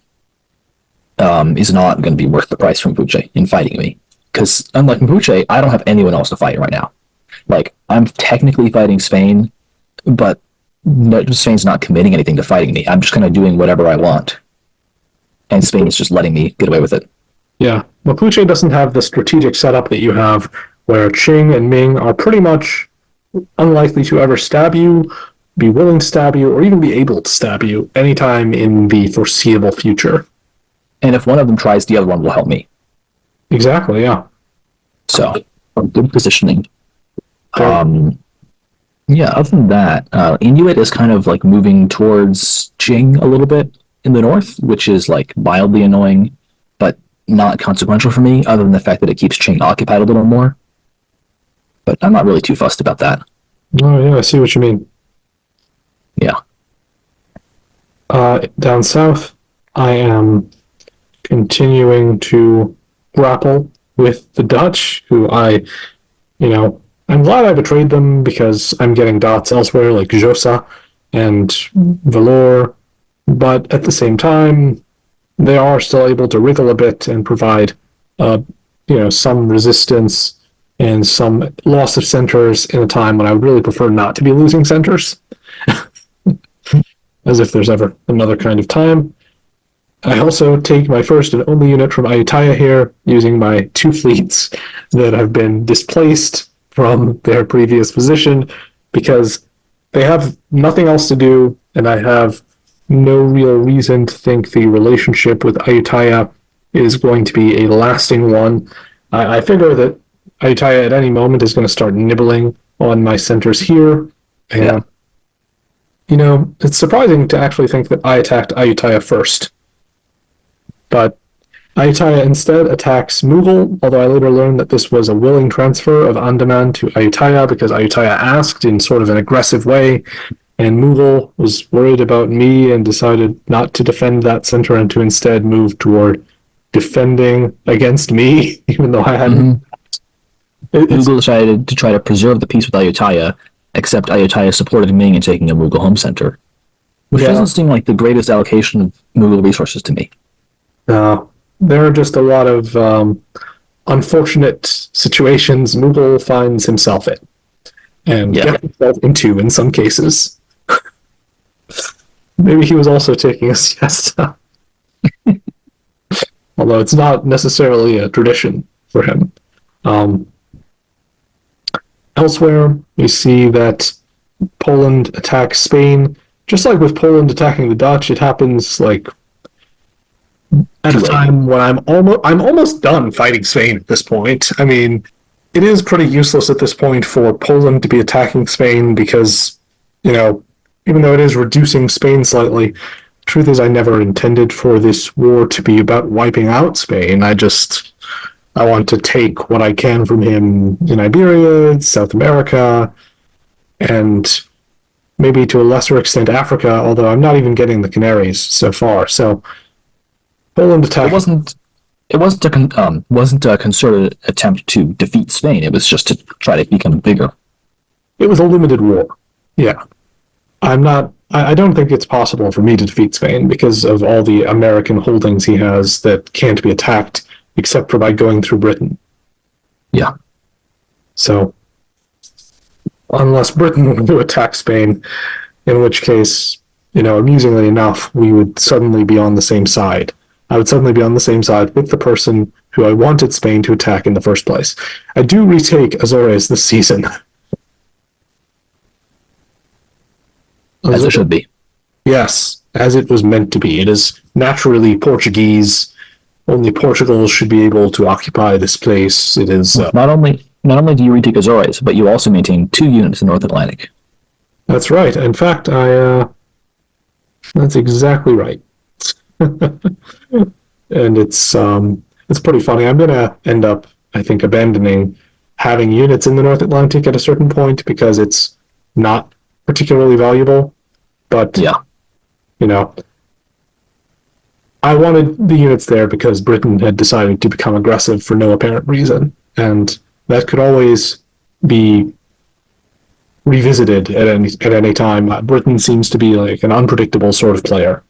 is not going to be worth the price for Mapuche in fighting me. Because unlike Mapuche, I don't have anyone else to fight right now. Like, I'm technically fighting Spain, but Spain's not committing anything to fighting me. I'm just kind of doing whatever I want. And Spain is just letting me get away with it. Yeah, Mapuche doesn't have the strategic setup that you have, where Qing and Ming are pretty much unlikely to ever stab you, be willing to stab you, or even be able to stab you anytime in the foreseeable future. And if one of them tries, the other one will help me. Exactly, yeah. So, good positioning. Other than that, Inuit is kind of like moving towards Qing a little bit. in the north, which is like mildly annoying, but not consequential for me, other than the fact that it keeps Ching occupied a little more. But I'm not really too fussed about that. Oh yeah, I see what you mean. Yeah. Down south, I am continuing to grapple with the Dutch, who I'm glad I betrayed them because I'm getting dots elsewhere like Josa and Valor, but at the same time, they are still able to wriggle a bit and provide, some resistance and some loss of centers in a time when I would really prefer not to be losing centers, as if there's ever another kind of time. I also take my first and only unit from Ayutthaya here, using my 2 fleets that have been displaced from their previous position because they have nothing else to do, and I have no real reason to think the relationship with Ayutthaya is going to be a lasting one. I figure that Ayutthaya at any moment is going to start nibbling on my centers here. And, it's surprising to actually think that I attacked Ayutthaya first. But Ayutthaya instead attacks Mughal, although I later learned that this was a willing transfer of Andaman to Ayutthaya because Ayutthaya asked in sort of an aggressive way, and Mughal was worried about me and decided not to defend that center and to instead move toward defending against me, even though I hadn't. Mughal decided to try to preserve the peace with Ayutthaya, except Ayutthaya supported Ming in taking a Mughal home center, which doesn't seem like the greatest allocation of Mughal resources to me. There are just a lot of unfortunate situations Mughal finds himself in, and gets himself into in some cases. Maybe he was also taking a siesta. Although it's not necessarily a tradition for him. Elsewhere, we see that Poland attacks Spain. Just like with Poland attacking the Dutch, it happens like at a time when I'm almost done fighting Spain at this point. I mean, it is pretty useless at this point for Poland to be attacking Spain because, even though it is reducing Spain slightly, the truth is I never intended for this war to be about wiping out Spain. I want to take what I can from him in Iberia, South America, and maybe to a lesser extent Africa, although I'm not even getting the Canaries so far. So Poland attack. It wasn't a concerted attempt to defeat Spain. It was just to try to become bigger. It was a limited war. Yeah. I don't think it's possible for me to defeat Spain because of all the American holdings he has that can't be attacked except for by going through Britain. Yeah. So, unless Britain were to attack Spain, in which case, amusingly enough, we would suddenly be on the same side. I would suddenly be on the same side with the person who I wanted Spain to attack in the first place. I do retake Azores this season. As it should be. Yes, as it was meant to be. It is naturally Portuguese. Only Portugal should be able to occupy this place. It is not only do you retake Azores, but you also maintain 2 units in North Atlantic. That's right. In fact, that's exactly right. And it's pretty funny. I'm gonna end up, I think, abandoning having units in the North Atlantic at a certain point because it's not particularly valuable. But I wanted the units there because Britain had decided to become aggressive for no apparent reason, and that could always be revisited at any time. Britain seems to be like an unpredictable sort of player.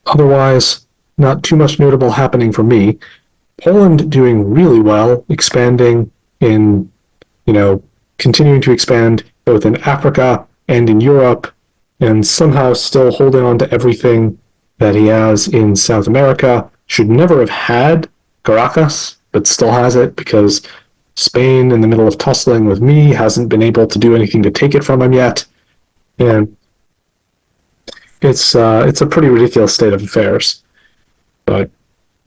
Otherwise, not too much notable happening for me. Poland doing really well, expanding in, continuing to expand both in Africa and in Europe, and somehow still holding on to everything that he has in South America. Should never have had Caracas, but still has it because Spain, in the middle of tussling with me, hasn't been able to do anything to take it from him yet. And it's a pretty ridiculous state of affairs. But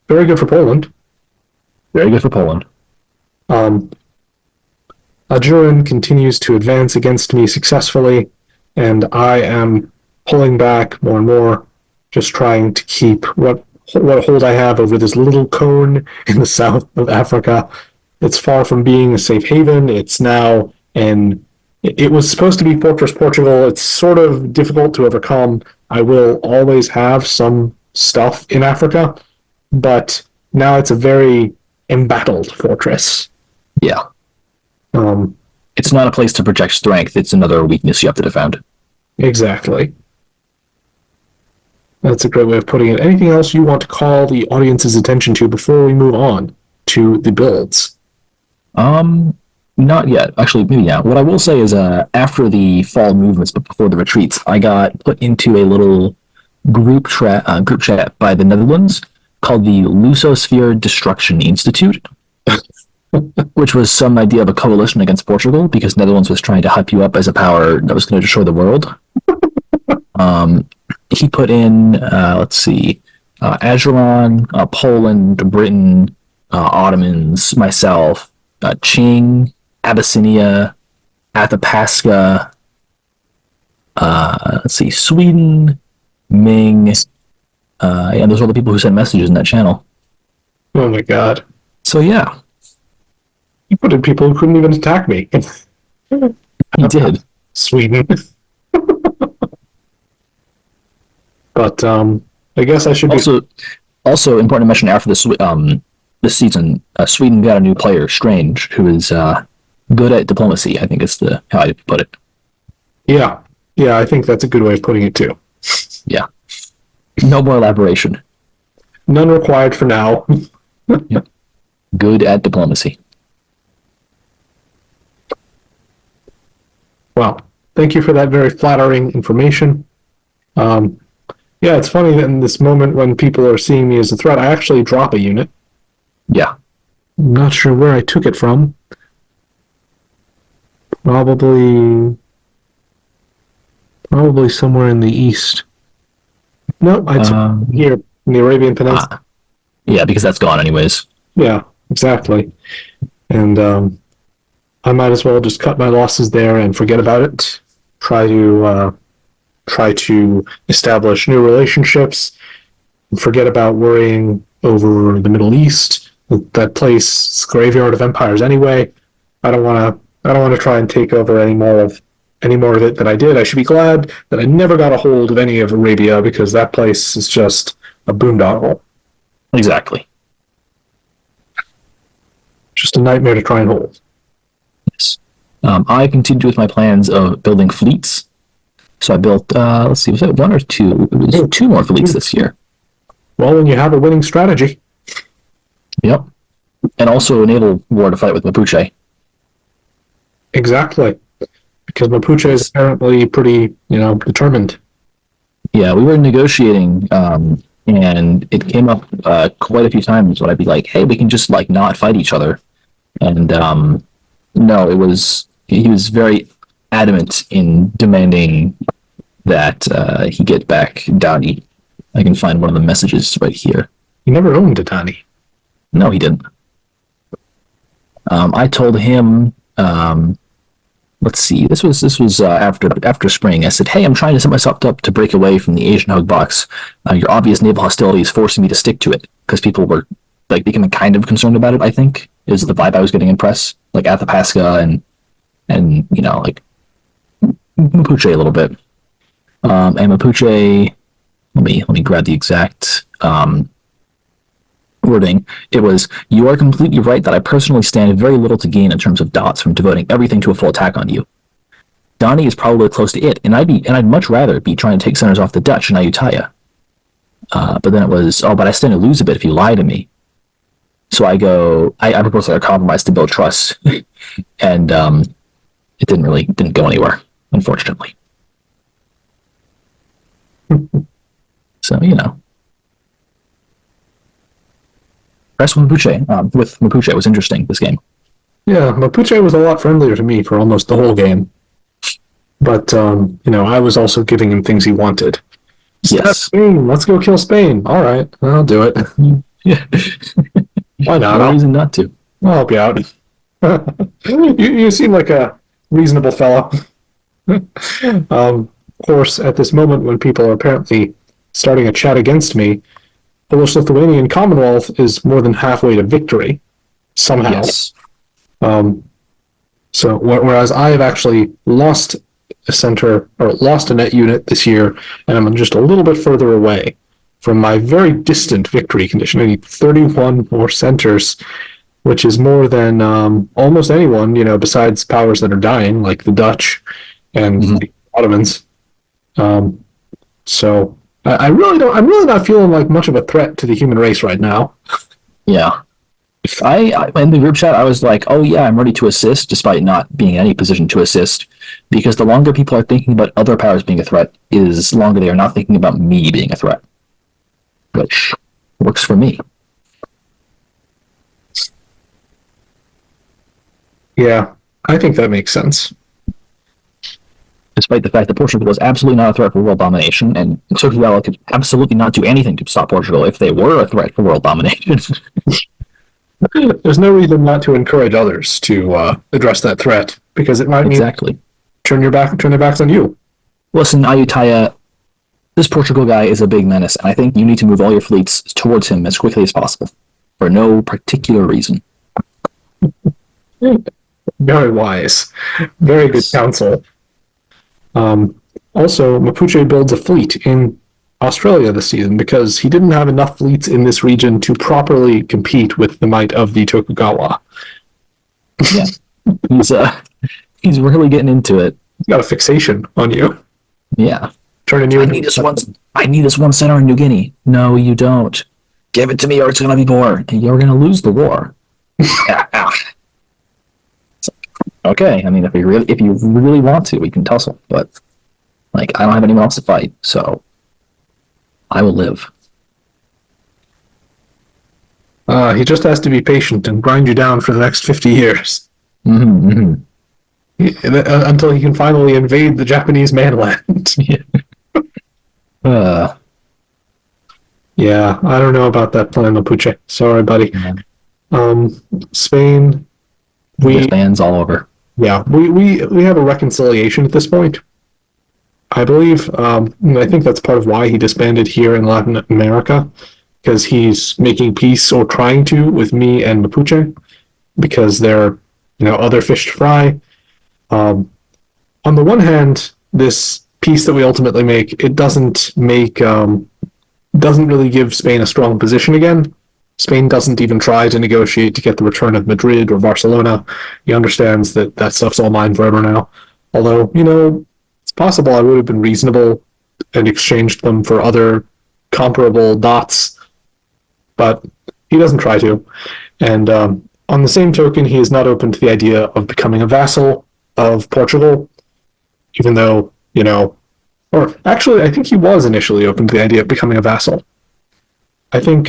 very good for Poland. Very good for Poland. Ajurin continues to advance against me successfully, and I am pulling back more and more, just trying to keep what hold I have over this little cone in the south of Africa. It's far from being a safe haven. It's now it was supposed to be Fortress Portugal. It's sort of difficult to overcome. I will always have some stuff in Africa, but now it's a very embattled fortress. Yeah. It's not a place to project strength. It's another weakness you have to defend. Exactly. That's a great way of putting it. Anything else you want to call the audience's attention to before we move on to the builds? Not yet. Actually, maybe yeah. What I will say is, after the fall movements, but before the retreats, I got put into a little group chat by the Netherlands called the Lusosphere Destruction Institute, which was some idea of a coalition against Portugal because Netherlands was trying to hype you up as a power that was going to destroy the world. He put in, let's see, Ajuran, Poland, Britain, Ottomans, myself, Qing, Abyssinia, Athapaska, let's see, Sweden, Ming, and those are the people who sent messages in that channel. Oh my god. So yeah. You put in people who couldn't even attack me. He did. Sweden. But I guess I should also important to mention after this season, Sweden got a new player, Strange, who is good at diplomacy. I think is how I put it. Yeah, I think that's a good way of putting it too. Yeah. No more elaboration. None required for now. Yep. Good at diplomacy. Well, thank you for that very flattering information. Yeah, it's funny that in this moment when people are seeing me as a threat, I actually drop a unit. Yeah. I'm not sure where I took it from. Probably somewhere in the east. No, I took here in the Arabian Peninsula. Yeah, because that's gone anyways. Yeah, exactly. And I might as well just cut my losses there and forget about it. Try to establish new relationships. And forget about worrying over the Middle East. That place is a graveyard of empires anyway. I don't want to try and take over any more of it than I did. I should be glad that I never got a hold of any of Arabia because that place is just a boondoggle. Exactly. Just a nightmare to try and hold. Yes. I continued with my plans of building fleets. So I built, let's see, was it one or two? It was two more fleets this year. Well, when you have a winning strategy. Yep. And also a naval war to fight with Mapuche. Exactly. Because Mapuche is apparently pretty, determined. Yeah, we were negotiating, and it came up quite a few times when I'd be like, hey, we can just, not fight each other. And, no, he was very adamant in demanding that he get back Dani. I can find one of the messages right here. He never owned Dani. No, he didn't. I told him, let's see, this was after spring. I said, hey, I'm trying to set myself up to break away from the Asian hug box. Your obvious naval hostility is forcing me to stick to it because people were becoming kind of concerned about it. I think is the vibe I was getting in press, like Athapaska and Mapuche a little bit. And Mapuche, let me grab the exact wording. It was, you are completely right that I personally stand very little to gain in terms of dots from devoting everything to a full attack on you. Dani is probably close to it, and I'd much rather be trying to take centers off the Dutch and Ayutthaya. But then it was, but I stand to lose a bit if you lie to me. So I proposed a compromise to build trust, and it didn't go anywhere, unfortunately. So press with Mapuche was interesting this game. Yeah, Mapuche was a lot friendlier to me for almost the whole game. But I was also giving him things he wanted. Yes. Spain, let's go kill Spain. All right, I'll do it. Yeah. Why not? No reason not to. I'll help you out. You seem like a reasonable fellow. course, at this moment when people are apparently starting a chat against me, Polish-Lithuanian Commonwealth is more than halfway to victory, somehow. Yes. So whereas I have actually lost a center or lost a net unit this year, and I'm just a little bit further away from my very distant victory condition. I need 31 more centers, which is more than almost anyone, besides powers that are dying, like the Dutch and the Ottomans. So I really don't. I'm really not feeling like much of a threat to the human race right now. Yeah. I in the group chat, I was like, oh yeah, I'm ready to assist, despite not being in any position to assist, because the longer people are thinking about other powers being a threat, is longer they are not thinking about me being a threat, which works for me. Yeah, I think that makes sense. Despite the fact that Portugal was absolutely not a threat for world domination, and Tokugawa could absolutely not do anything to stop Portugal if they were a threat for world domination. There's no reason not to encourage others to address that threat, because it might mean turn their backs on you. Listen, Ayutthaya, this Portugal guy is a big menace, and I think you need to move all your fleets towards him as quickly as possible, for no particular reason. Very wise. Very good counsel. Also, Mapuche builds a fleet in Australia this season because he didn't have enough fleets in this region to properly compete with the might of the Tokugawa. Yeah, he's really getting into it. He's got a fixation on you. Yeah, turning you. I need this one center in New Guinea. No, you don't. Give it to me, or it's gonna be war, and you're gonna lose the war. Okay, I mean, if you really want to, we can tussle, but I don't have anyone else to fight, so I will live. He just has to be patient and grind you down for the next 50 years. Until he can finally invade the Japanese mainland. Yeah, I don't know about that plan, Mapuche. Sorry, buddy. Spain, disbands all over. Yeah, we have a reconciliation at this point. I believe, I think that's part of why he disbanded here in Latin America, because he's making peace, or trying to, with me and Mapuche, because they're, other fish to fry. On the one hand, this peace that we ultimately make, it doesn't really give Spain a strong position again. Spain doesn't even try to negotiate to get the return of Madrid or Barcelona. He understands that stuff's all mine forever now. Although, it's possible I would have been reasonable and exchanged them for other comparable dots, but he doesn't try to. And on the same token, he is not open to the idea of becoming a vassal of Portugal, even though, or actually, I think he was initially open to the idea of becoming a vassal. I think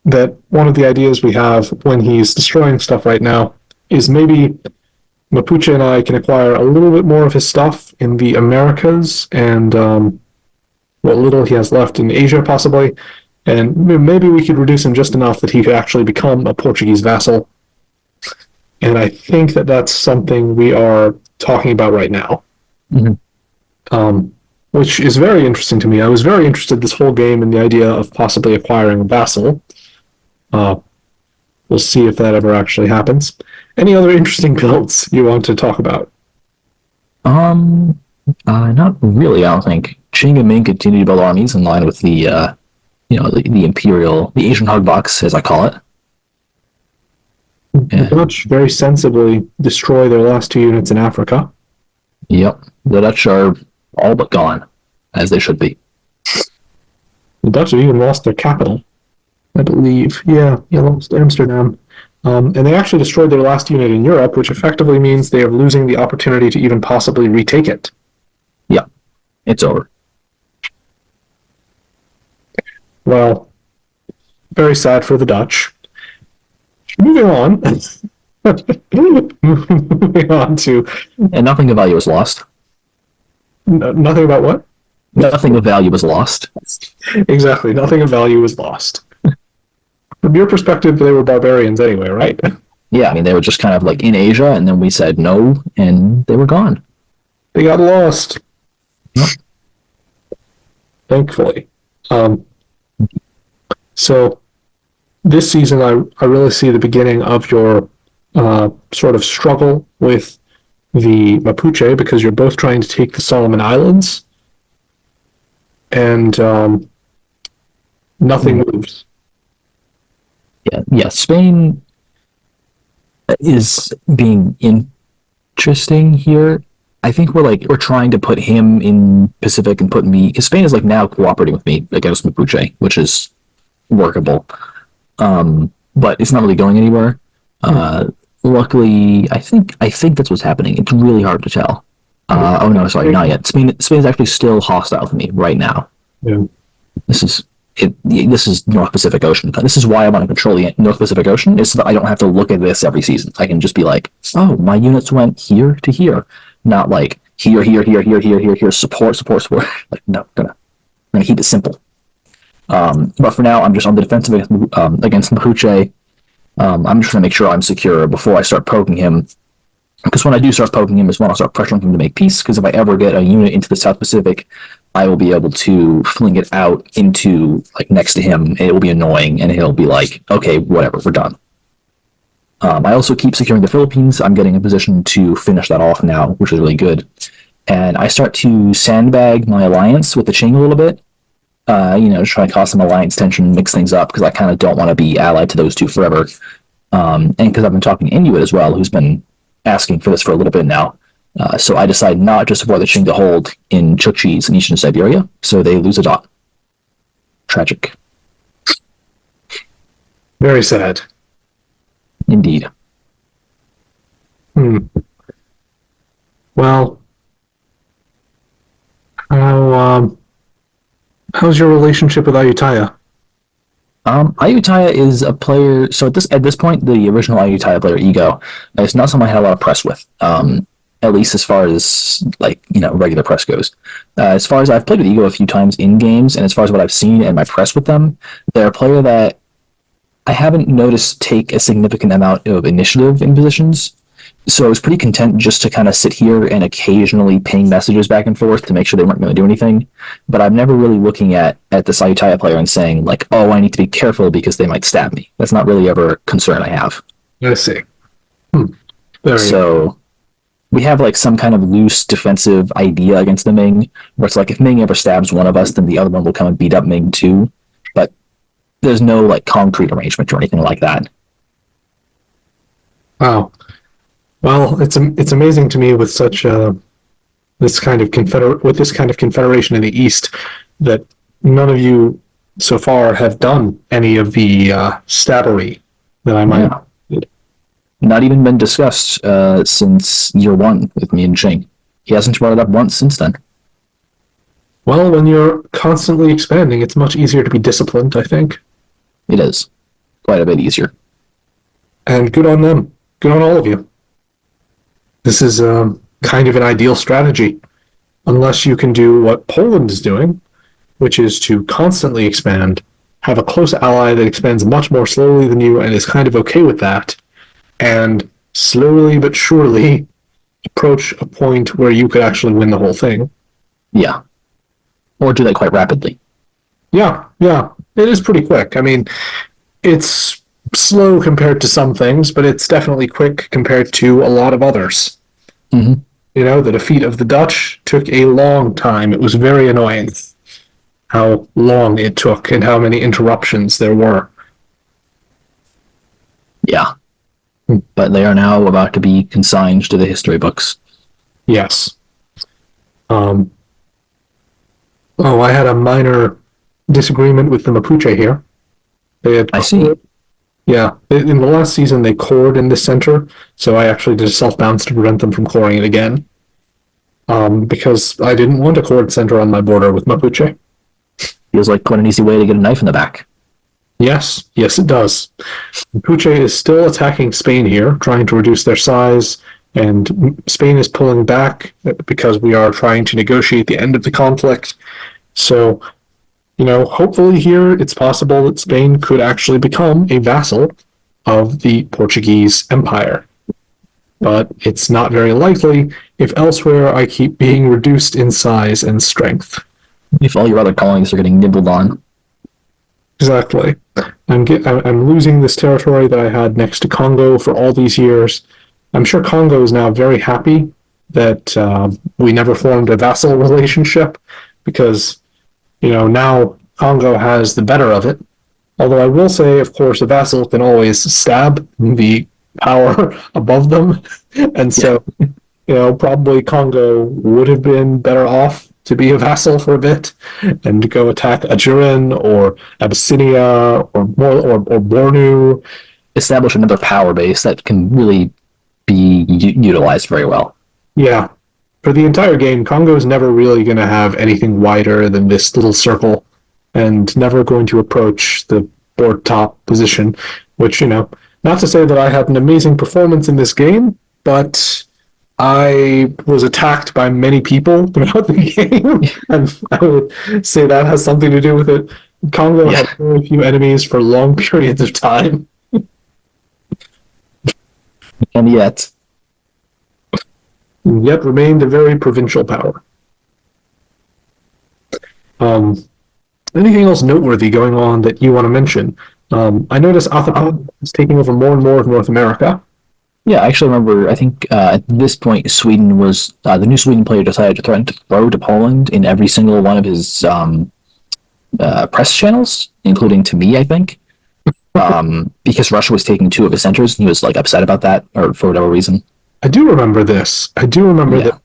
that one of the ideas we have when he's destroying stuff right now is maybe Mapuche and I can acquire a little bit more of his stuff in the Americas and what little he has left in Asia, possibly. And maybe we could reduce him just enough that he could actually become a Portuguese vassal. And I think that that's something we are talking about right now. Which is very interesting to me. I was very interested this whole game in the idea of possibly acquiring a vassal. We'll see if that ever actually happens. Any other interesting builds you want to talk about? Not really, I don't think. Qing and Ming continue to build armies in line with the Imperial, the Asian hug box, as I call it. The Dutch very sensibly destroy their last 2 units in Africa. Yep, the Dutch are all but gone, as they should be. The Dutch have even lost their capital, I believe. Yeah, lost Amsterdam. And they actually destroyed their last unit in Europe, which effectively means they are losing the opportunity to even possibly retake it. Yeah, it's over. Well, very sad for the Dutch. Moving on. Moving on to... And nothing of value was lost. Nothing about what? Nothing of value was lost. Exactly, nothing of value was lost. From your perspective, they were barbarians anyway, right? Yeah, I mean, they were just kind of in Asia, and then we said no, and they were gone. They got lost. Yep. Thankfully. So this season, I really see the beginning of your sort of struggle with the Mapuche because you're both trying to take the Solomon Islands, and nothing moves. Yeah. Spain is being interesting here. I think we're trying to put him in Pacific and put me, because Spain is like now cooperating with me against Mapuche, which is workable. But it's not really going anywhere. Luckily, I think that's what's happening. It's really hard to tell. Oh no, sorry, not yet. Spain is actually still hostile to me right now. Yeah. This is it. This is North Pacific Ocean. This is why I want to control the North Pacific Ocean. Is so that I don't have to look at this every season. I can just be like, oh, my units went here to here, not like here, support. Like no, I'm gonna keep it simple. But for now, I'm just on the defensive against Mapuche. I'm just going to make sure I'm secure before I start poking him. Because when I do start poking him is when I'll start pressuring him to make peace. Because if I ever get a unit into the South Pacific, I will be able to fling it out into, like, next to him. It will be annoying, and he'll be like, okay, whatever, we're done. I also keep securing the Philippines. I'm getting in position to finish that off now, which is really good. And I start to sandbag my alliance with the Qing a little bit. Try to cause some alliance tension, mix things up, because I kind of don't want to be allied to those two forever. And because I've been talking to Inuit as well, who's been asking for this for a little bit now. So I decide not to support the Qing to hold in Chukchis in eastern Siberia, so they lose a dot. Tragic. Very sad. Indeed. Well, how's your relationship with Ayutthaya? Ayutthaya is a player. So at this point, the original Ayutthaya player, Ego, is not someone I had a lot of press with. At least as far as regular press goes. As far as I've played with Ego a few times in games, and as far as what I've seen and my press with them, they're a player that I haven't noticed take a significant amount of initiative in positions. So I was pretty content just to kind of sit here and occasionally ping messages back and forth to make sure they weren't going to do anything. But I'm never really looking at this Ayutthaya player and saying, like, oh, I need to be careful because they might stab me. That's not really ever a concern I have. I see. So we have like some kind of loose defensive idea against the Ming, where it's like if Ming ever stabs one of us, then the other one will come and beat up Ming too. But there's no like concrete arrangement or anything like that. Wow. Well, it's amazing to me with such this kind of confederation in the East that none of you so far have done any of the stabbery that I might. Yeah. Not even been discussed since year one with me and Qing. He hasn't brought it up once since then. Well, when you're constantly expanding, it's much easier to be disciplined, I think. It is. Quite a bit easier. And good on them. Good on all of you. This is kind of an ideal strategy, unless you can do what Poland is doing, which is to constantly expand, have a close ally that expands much more slowly than you and is kind of okay with that, and slowly but surely approach a point where you could actually win the whole thing. Yeah. Or do that quite rapidly. Yeah. It is pretty quick. I mean, it's slow compared to some things, but it's definitely quick compared to a lot of others. Mm-hmm. The defeat of the Dutch took a long time. It was very annoying how long it took and how many interruptions there were. Yeah. But they are now about to be consigned to the history books. Yes. I had a minor disagreement with the Mapuche here. I see. Yeah, in the last season they cored in the center, so I actually did a self-bounce to prevent them from coring it again. Because I didn't want a cored center on my border with Mapuche. Feels like quite an easy way to get a knife in the back. Yes, it does. Mapuche is still attacking Spain here, trying to reduce their size, and Spain is pulling back because we are trying to negotiate the end of the conflict. So, hopefully here it's possible that Spain could actually become a vassal of the Portuguese Empire. but it's not very likely if elsewhere I keep being reduced in size and strength. If all your other colonies are getting nibbled on. Exactly. I'm losing this territory that I had next to Congo for all these years. I'm sure Congo is now very happy that we never formed a vassal relationship because, now Congo has the better of it. Although I will say, of course, a vassal can always stab the power above them. And so, probably Congo would have been better off to be a vassal for a bit and to go attack Ajuran or Abyssinia or Bornu. Establish another power base that can really be utilized very well. Yeah. For the entire game, Congo is never really going to have anything wider than this little circle and never going to approach the board top position, which, not to say that I had an amazing performance in this game, but I was attacked by many people throughout the game, and I would say that has something to do with it. Congo had very few enemies for long periods of time. And yet remained a very provincial power. Anything else noteworthy going on that you want to mention? I noticed Athapon is taking over more and more of North America. Yeah, I actually remember, I think at this point, Sweden was, the new Sweden player decided to threaten to throw to Poland in every single one of his press channels, including to me, I think, because Russia was taking two of his centers, and he was upset about that, or for whatever reason. I do remember this. I do remember that.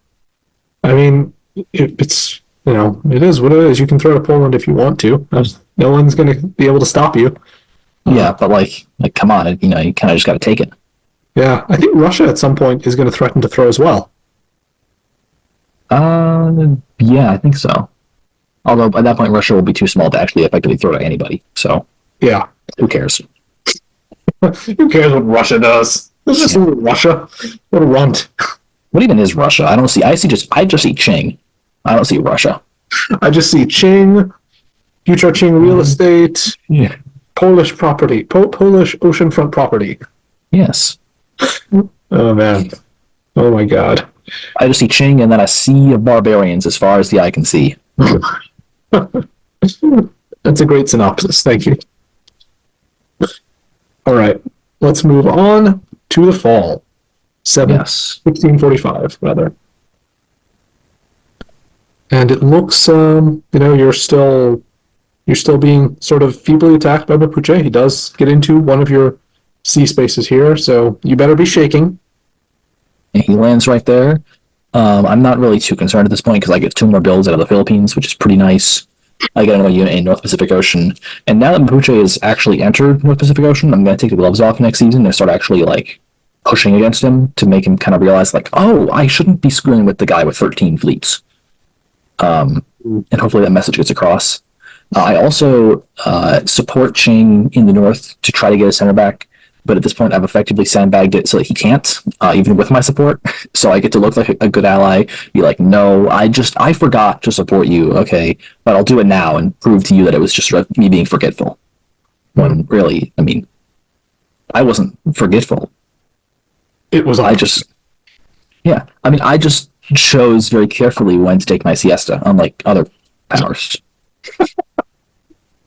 I mean, it's, it is what it is. You can throw to Poland if you want to. No one's going to be able to stop you. Yeah, but come on, you kind of just got to take it. Yeah, I think Russia at some point is going to threaten to throw as well. Yeah, I think so. Although at that point, Russia will be too small to actually effectively throw to anybody. So yeah, who cares? Who cares what Russia does? This is Russia. What a runt. What even is Russia? I just see Qing. I don't see Russia. I just see Qing, future Qing real estate, Polish property, Polish oceanfront property. Yes. Oh man. Oh my god. I just see Qing and then a sea of barbarians as far as the eye can see. That's a great synopsis. Thank you. All right. Let's move on to the fall. 1645, rather. And it looks, you're still being sort of feebly attacked by Mapuche. He does get into one of your sea spaces here, so you better be shaking. And he lands right there. I'm not really too concerned at this point because I get 2 more builds out of the Philippines, which is pretty nice. I get another unit in North Pacific Ocean. And now that Mapuche has actually entered North Pacific Ocean, I'm going to take the gloves off next season and start actually pushing against him to make him kind of realize oh, I shouldn't be screwing with the guy with 13 fleets. And hopefully that message gets across. I also support Qing in the north to try to get a center back, but at this point I've effectively sandbagged it so that he can't, even with my support. So I get to look like a good ally, be like, no, I forgot to support you, okay, but I'll do it now and prove to you that it was just me being forgetful. When really, I wasn't forgetful. It was I just chose very carefully when to take my siesta, unlike other powers.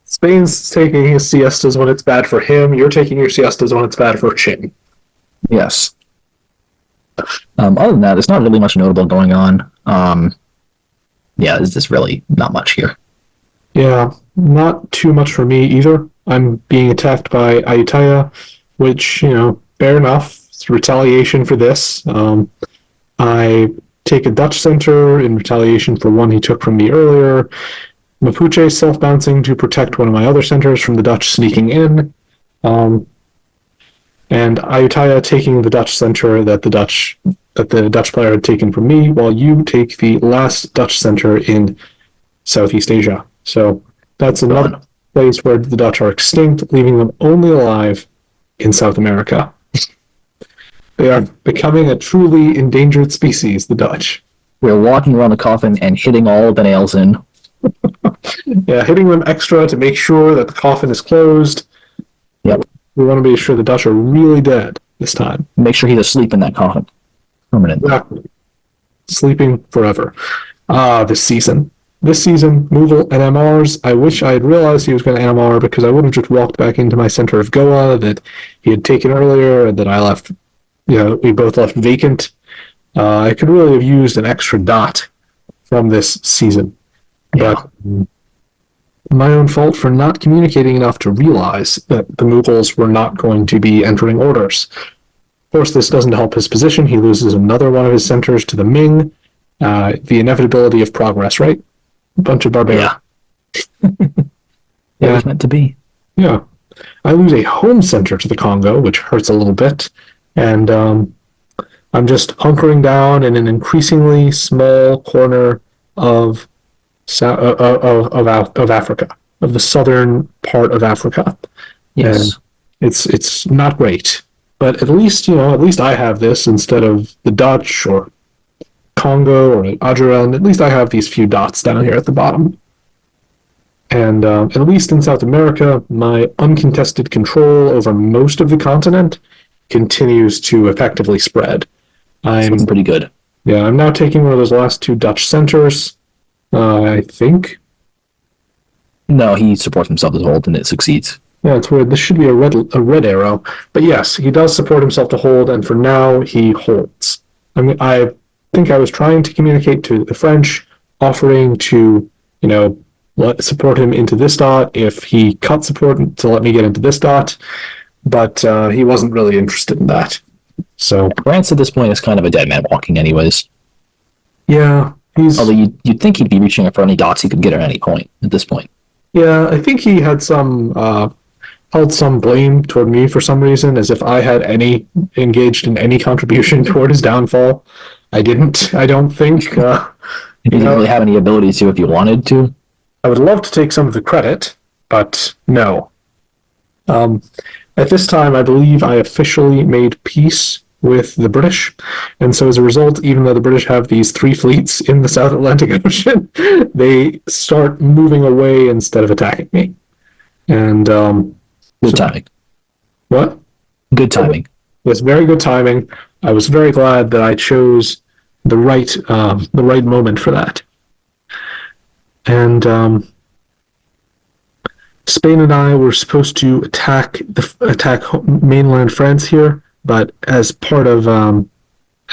Spain's taking his siestas when it's bad for him. You're taking your siestas when it's bad for Qing. Yes. Other than that, there's not really much notable going on. There's just really not much here. Yeah, not too much for me either. I'm being attacked by Ayutthaya, which, fair enough. It's retaliation for this. I take a Dutch center in retaliation for one he took from me earlier. Mapuche self-bouncing to protect one of my other centers from the Dutch sneaking in. And Ayutthaya taking the Dutch center that the Dutch player had taken from me, while you take the last Dutch center in Southeast Asia. So that's another place where the Dutch are extinct, leaving them only alive in South America. They are becoming a truly endangered species, the Dutch. We're walking around the coffin and hitting all the nails in. Yeah, hitting them extra to make sure that the coffin is closed. Yep. We want to be sure the Dutch are really dead. this time. Make sure he's asleep in that coffin. Permanently. Exactly. Sleeping forever. This season. This season, Mughal and MRs. I wish I had realized he was going to MR because I would have just walked back into my center of Goa that he had taken earlier and that I left, we both left vacant. I could really have used an extra dot from this season. But my own fault for not communicating enough to realize that the Mughals were not going to be entering orders. Of course, this doesn't help his position. He loses another one of his centers to the Ming. The inevitability of progress, right? A bunch of barbarians. Yeah. It was meant to be. Yeah. I lose a home center to the Congo, which hurts a little bit. And I'm just hunkering down in an increasingly small corner of Africa, of the southern part of Africa. Yes. And it's not great. But at least I have this instead of the Dutch or Congo or Adjara. At least I have these few dots down here at the bottom. And at least in South America, my uncontested control over most of the continent continues to effectively spread. It's looking pretty good. Yeah, I'm now taking one of those last two Dutch centers, I think. No, he supports himself to hold, and it succeeds. Yeah, it's weird. This should be a red arrow. But yes, he does support himself to hold, and for now, he holds. I think I was trying to communicate to the French, offering to, support him into this dot if he cut support to let me get into this dot, but he wasn't really interested in that. So France at this point is kind of a dead man walking anyways. Yeah, although you'd think he'd be reaching for any dots he could get at any point at this point. Yeah, I think he had held some blame toward me for some reason, as if I had engaged in any contribution toward his downfall. I didn't. I don't think. You didn't really have any ability to if you wanted to. I would love to take some of the credit, but no. At this time, I believe I officially made peace with the British, and so as a result, even though the British have these 3 fleets in the South Atlantic Ocean, they start moving away instead of attacking me. And good timing. What? Good timing. It was very good timing. I was very glad that I chose the right moment for that. And Spain and I were supposed to attack mainland France here, but as part of an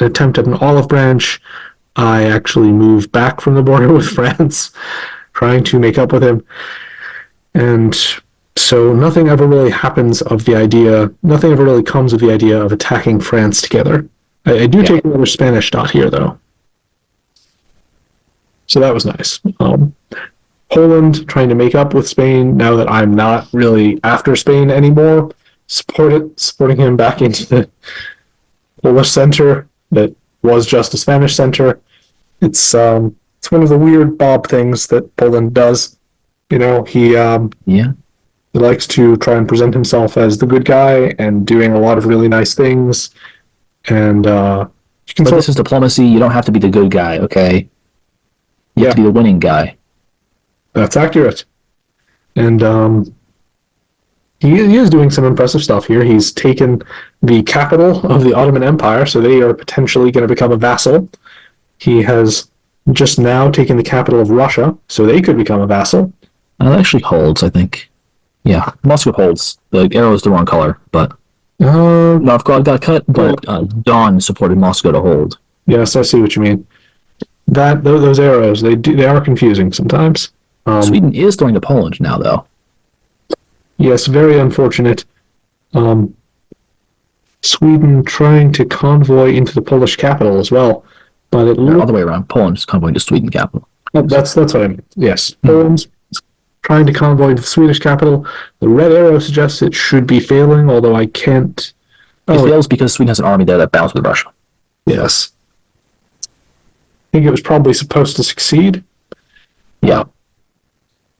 attempt at an olive branch, I actually moved back from the border with France, trying to make up with him. And so nothing ever really comes of the idea of attacking France together. I do take another Spanish dot here, though. So that was nice. Poland, trying to make up with Spain now that I'm not really after Spain anymore. Supporting him back into the Polish center that was just a Spanish center. It's one of the weird Bob things that Poland does. He likes to try and present himself as the good guy and doing a lot of really nice things. And this is diplomacy. You don't have to be the good guy, okay? You have to be the winning guy. That's accurate. And he is doing some impressive stuff here. He's taken the capital of the Ottoman Empire, so they are potentially going to become a vassal. He has just now taken the capital of Russia, so they could become a vassal. It actually holds, I think. Yeah, Moscow holds. The arrow is the wrong color, but Novgorod got cut, but Don supported Moscow to hold. Yes, I see what you mean. Those arrows, they are confusing sometimes. Sweden is going to Poland now, though. Yes, very unfortunate. Sweden trying to convoy into the Polish capital as well, but all the way around. Poland is convoying to Sweden capital. That's what I mean. Yes, Poland's trying to convoy into the Swedish capital. The red arrow suggests it should be failing, although I can't. It fails because Sweden has an army there that battles with Russia. Yes, I think it was probably supposed to succeed. Yeah.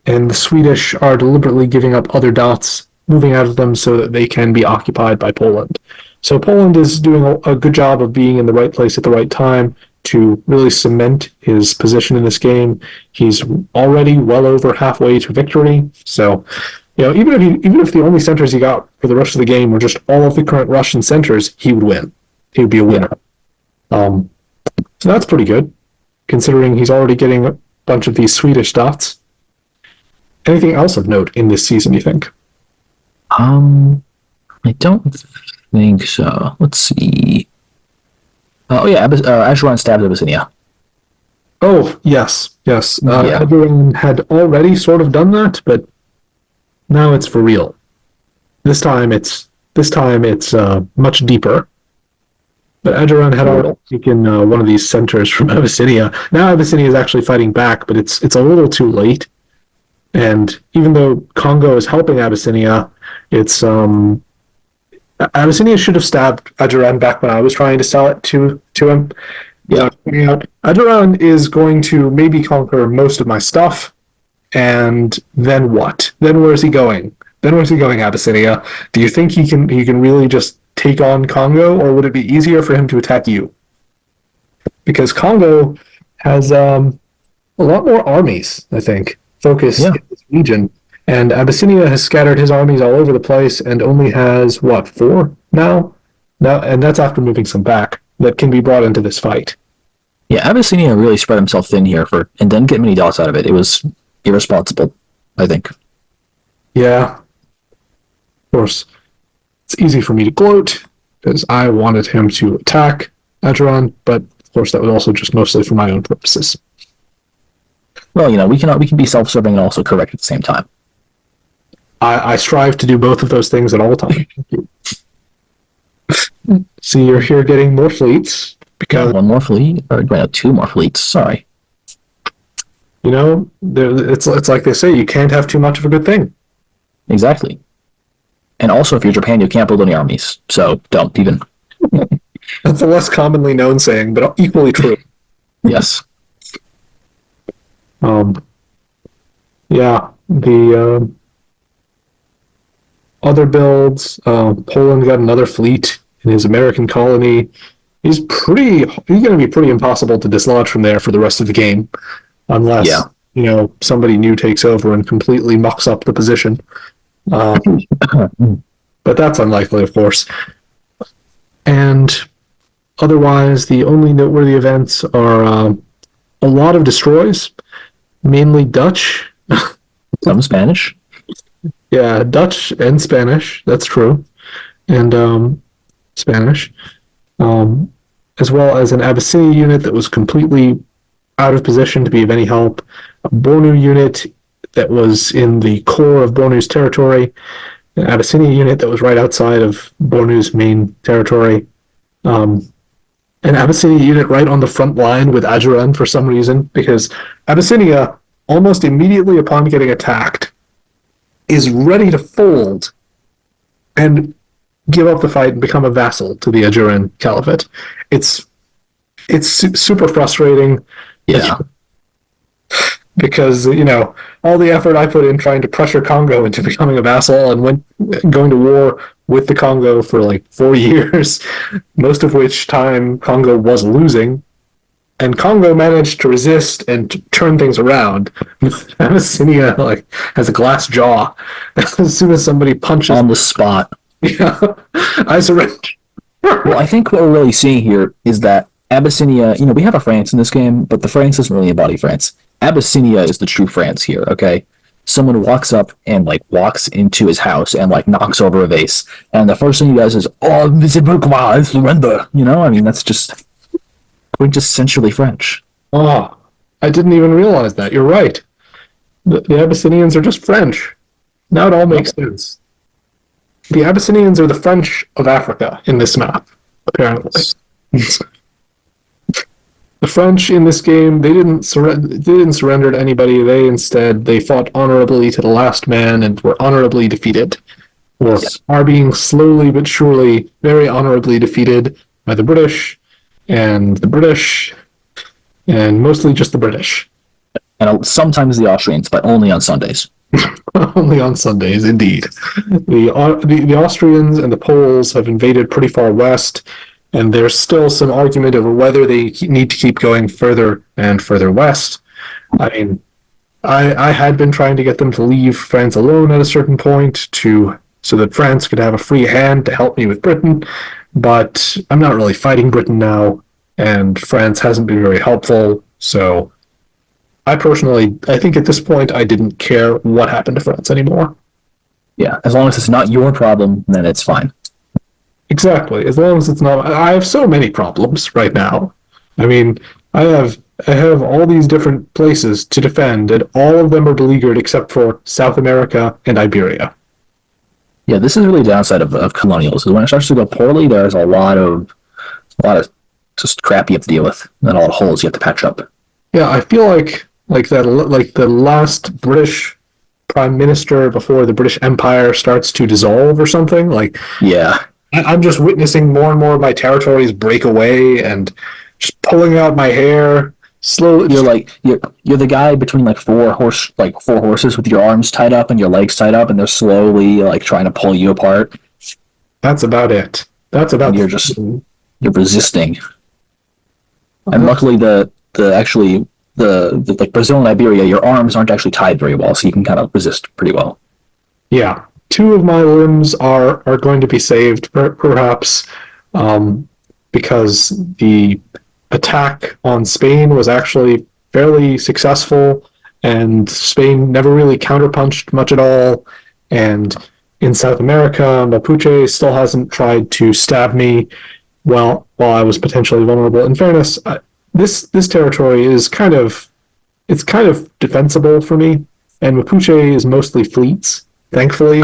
And the Swedish are deliberately giving up other dots, moving out of them so that they can be occupied by Poland. So Poland is doing a good job of being in the right place at the right time to really cement his position in this game. He's already well over halfway to victory, so Even if the only centers he got for the rest of the game were just all of the current Russian centers, he would win. He would be a winner. So that's pretty good, considering he's already getting a bunch of these Swedish dots. Anything else of note in this season, you think? I don't think so. Let's see. Acheron stabbed Abyssinia. Oh, yes. Yeah. Everyone had already sort of done that, but now it's for real. This time it's much deeper. But Acheron had already taken one of these centers from Abyssinia. Now Abyssinia is actually fighting back, but it's a little too late. And even though Congo is helping Abyssinia, it's Abyssinia should have stabbed Acheron back when I was trying to sell it to him. Yeah. Acheron is going to maybe conquer most of my stuff, and then what? Then where's he going? Abyssinia? Do you think he can really just take on Congo, or would it be easier for him to attack you? Because Congo has a lot more armies, I think, focused in this region. And Abyssinia has scattered his armies all over the place and only has, 4 now? And that's after moving some back that can be brought into this fight. Yeah, Abyssinia really spread himself thin here and didn't get many dots out of it. It was irresponsible, I think. Yeah. Of course, it's easy for me to gloat because I wanted him to attack Acheron, but of course that was also just mostly for my own purposes. Well, we can be self-serving and also correct at the same time. I strive to do both of those things at all times. See, you're here getting more fleets because one more fleet, or two more fleets. Sorry. It's like they say, you can't have too much of a good thing. Exactly. And also, if you're Japan, you can't build any armies, so don't even. That's a less commonly known saying, but equally true. Yes. The other builds, Poland got another fleet in his American colony. He's going to be pretty impossible to dislodge from there for the rest of the game, unless somebody new takes over and completely mucks up the position. But that's unlikely, of course. And otherwise, the only noteworthy events are a lot of destroys, mainly Dutch. Some Spanish. Yeah, Dutch and Spanish. That's true, and Spanish, as well as an Abyssinia unit that was completely out of position to be of any help. A Bornu unit that was in the core of Bornu's territory. An Abyssinia unit that was right outside of Bornu's main territory. An Abyssinia unit right on the front line with Acheron for some reason, because Abyssinia, almost immediately upon getting attacked, is ready to fold and give up the fight and become a vassal to the Acheron Caliphate. It's super frustrating. Yeah. Because, all the effort I put in trying to pressure Congo into becoming a vassal and going to war with the Congo for like 4 years, most of which time Congo was losing, and Congo managed to resist and to turn things around. Abyssinia has a glass jaw. As soon as somebody punches on the spot. Yeah, I surrender. Well, I think what we're really seeing here is that Abyssinia, we have a France in this game, but the France doesn't really embody France. Abyssinia is the true France here, okay? Someone walks up and walks into his house and knocks over a vase, and the first thing he does is, "Oh, I surrender." That's just quintessentially French. Oh, I didn't even realize that. You're right. The Abyssinians are just French. Now it all makes sense. The Abyssinians are the French of Africa in this map, apparently. The French in this game, they didn't surrender to anybody. They fought honorably to the last man and were honorably defeated. Or are being slowly but surely very honorably defeated by the British, and mostly just the British. And sometimes the Austrians, but only on Sundays. Only on Sundays, indeed. The Austrians and the Poles have invaded pretty far west, and there's still some argument over whether they need to keep going further and further west. I had been trying to get them to leave France alone at a certain point so that France could have a free hand to help me with Britain, but I'm not really fighting Britain now, and France hasn't been very helpful, so I think at this point I didn't care what happened to France anymore. Yeah, as long as it's not your problem, then it's fine. Exactly. As long as it's not, I have so many problems right now. I mean, I have all these different places to defend, and all of them are beleaguered except for South America and Iberia. Yeah, this is really the downside of colonials. Is when it starts to go poorly, there's a lot of just crap you have to deal with, and a lot of holes you have to patch up. Yeah, I feel like the last British prime minister before the British Empire starts to dissolve or something. Like, Yeah, I'm just witnessing more and more of my territories break away and just pulling out my hair slowly. you're the guy between four horses with your arms tied up and your legs tied up, and they're slowly trying to pull you apart. That's about it. That's about. And you're resisting. And luckily, the Brazil and Iberia, your arms aren't actually tied very well, so you can kind of resist pretty well. Yeah, two of my limbs are going to be saved, perhaps, because the attack on Spain was actually fairly successful, and Spain never really counterpunched much at all. And in South America, Mapuche still hasn't tried to stab me while I was potentially vulnerable. In fairness, this territory is kind of defensible for me, and Mapuche is mostly fleets. Thankfully,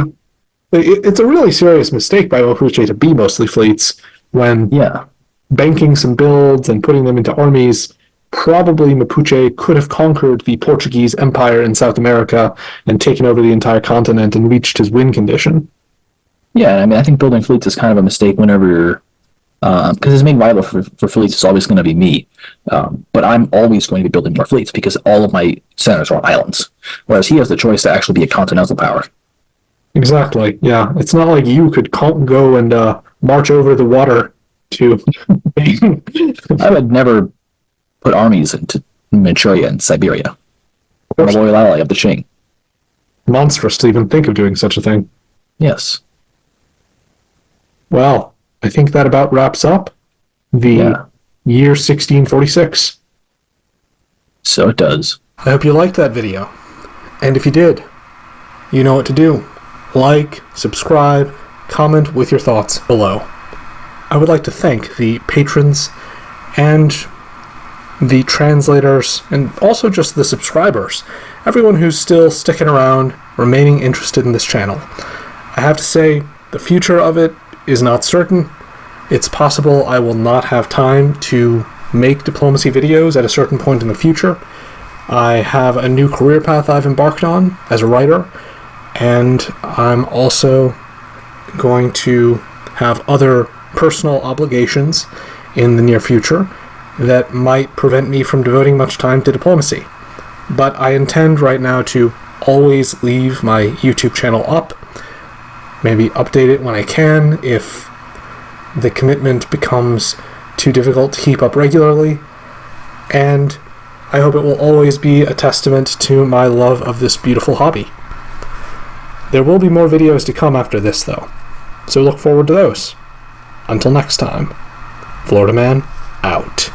it's a really serious mistake by Mapuche to be mostly fleets when Yeah, banking some builds and putting them into armies. Probably Mapuche could have conquered the Portuguese Empire in South America and taken over the entire continent and reached his win condition. yeah. I mean, I think building fleets is kind of a mistake whenever, because his main rival for fleets is always going to be me. But I'm always going to be building more fleets because all of my centers are islands, whereas he has the choice to actually be a continental power. Exactly. Yeah, it's not like you could go and march over the water to. I would never put armies into Manchuria and Siberia. I'm a loyal ally of the Qing. Monstrous to even think of doing such a thing. Yes. Well, I think that about wraps up the Yeah. year 1646. So it does. I hope you liked that video. And if you did, you know what to do. Like, subscribe, comment with your thoughts below. I would like to thank the patrons and the translators and also just the subscribers. Everyone who's still sticking around, remaining interested in this channel. I have to say, the future of it is not certain. It's possible I will not have time to make diplomacy videos at a certain point in the future. I have a new career path I've embarked on as a writer, and I'm also going to have other personal obligations in the near future that might prevent me from devoting much time to diplomacy. But I intend right now to always leave my YouTube channel up, maybe update it when I can if the commitment becomes too difficult to keep up regularly, and I hope it will always be a testament to my love of this beautiful hobby. There will be more videos to come after this, though, so look forward to those. Until next time, Florida Man out.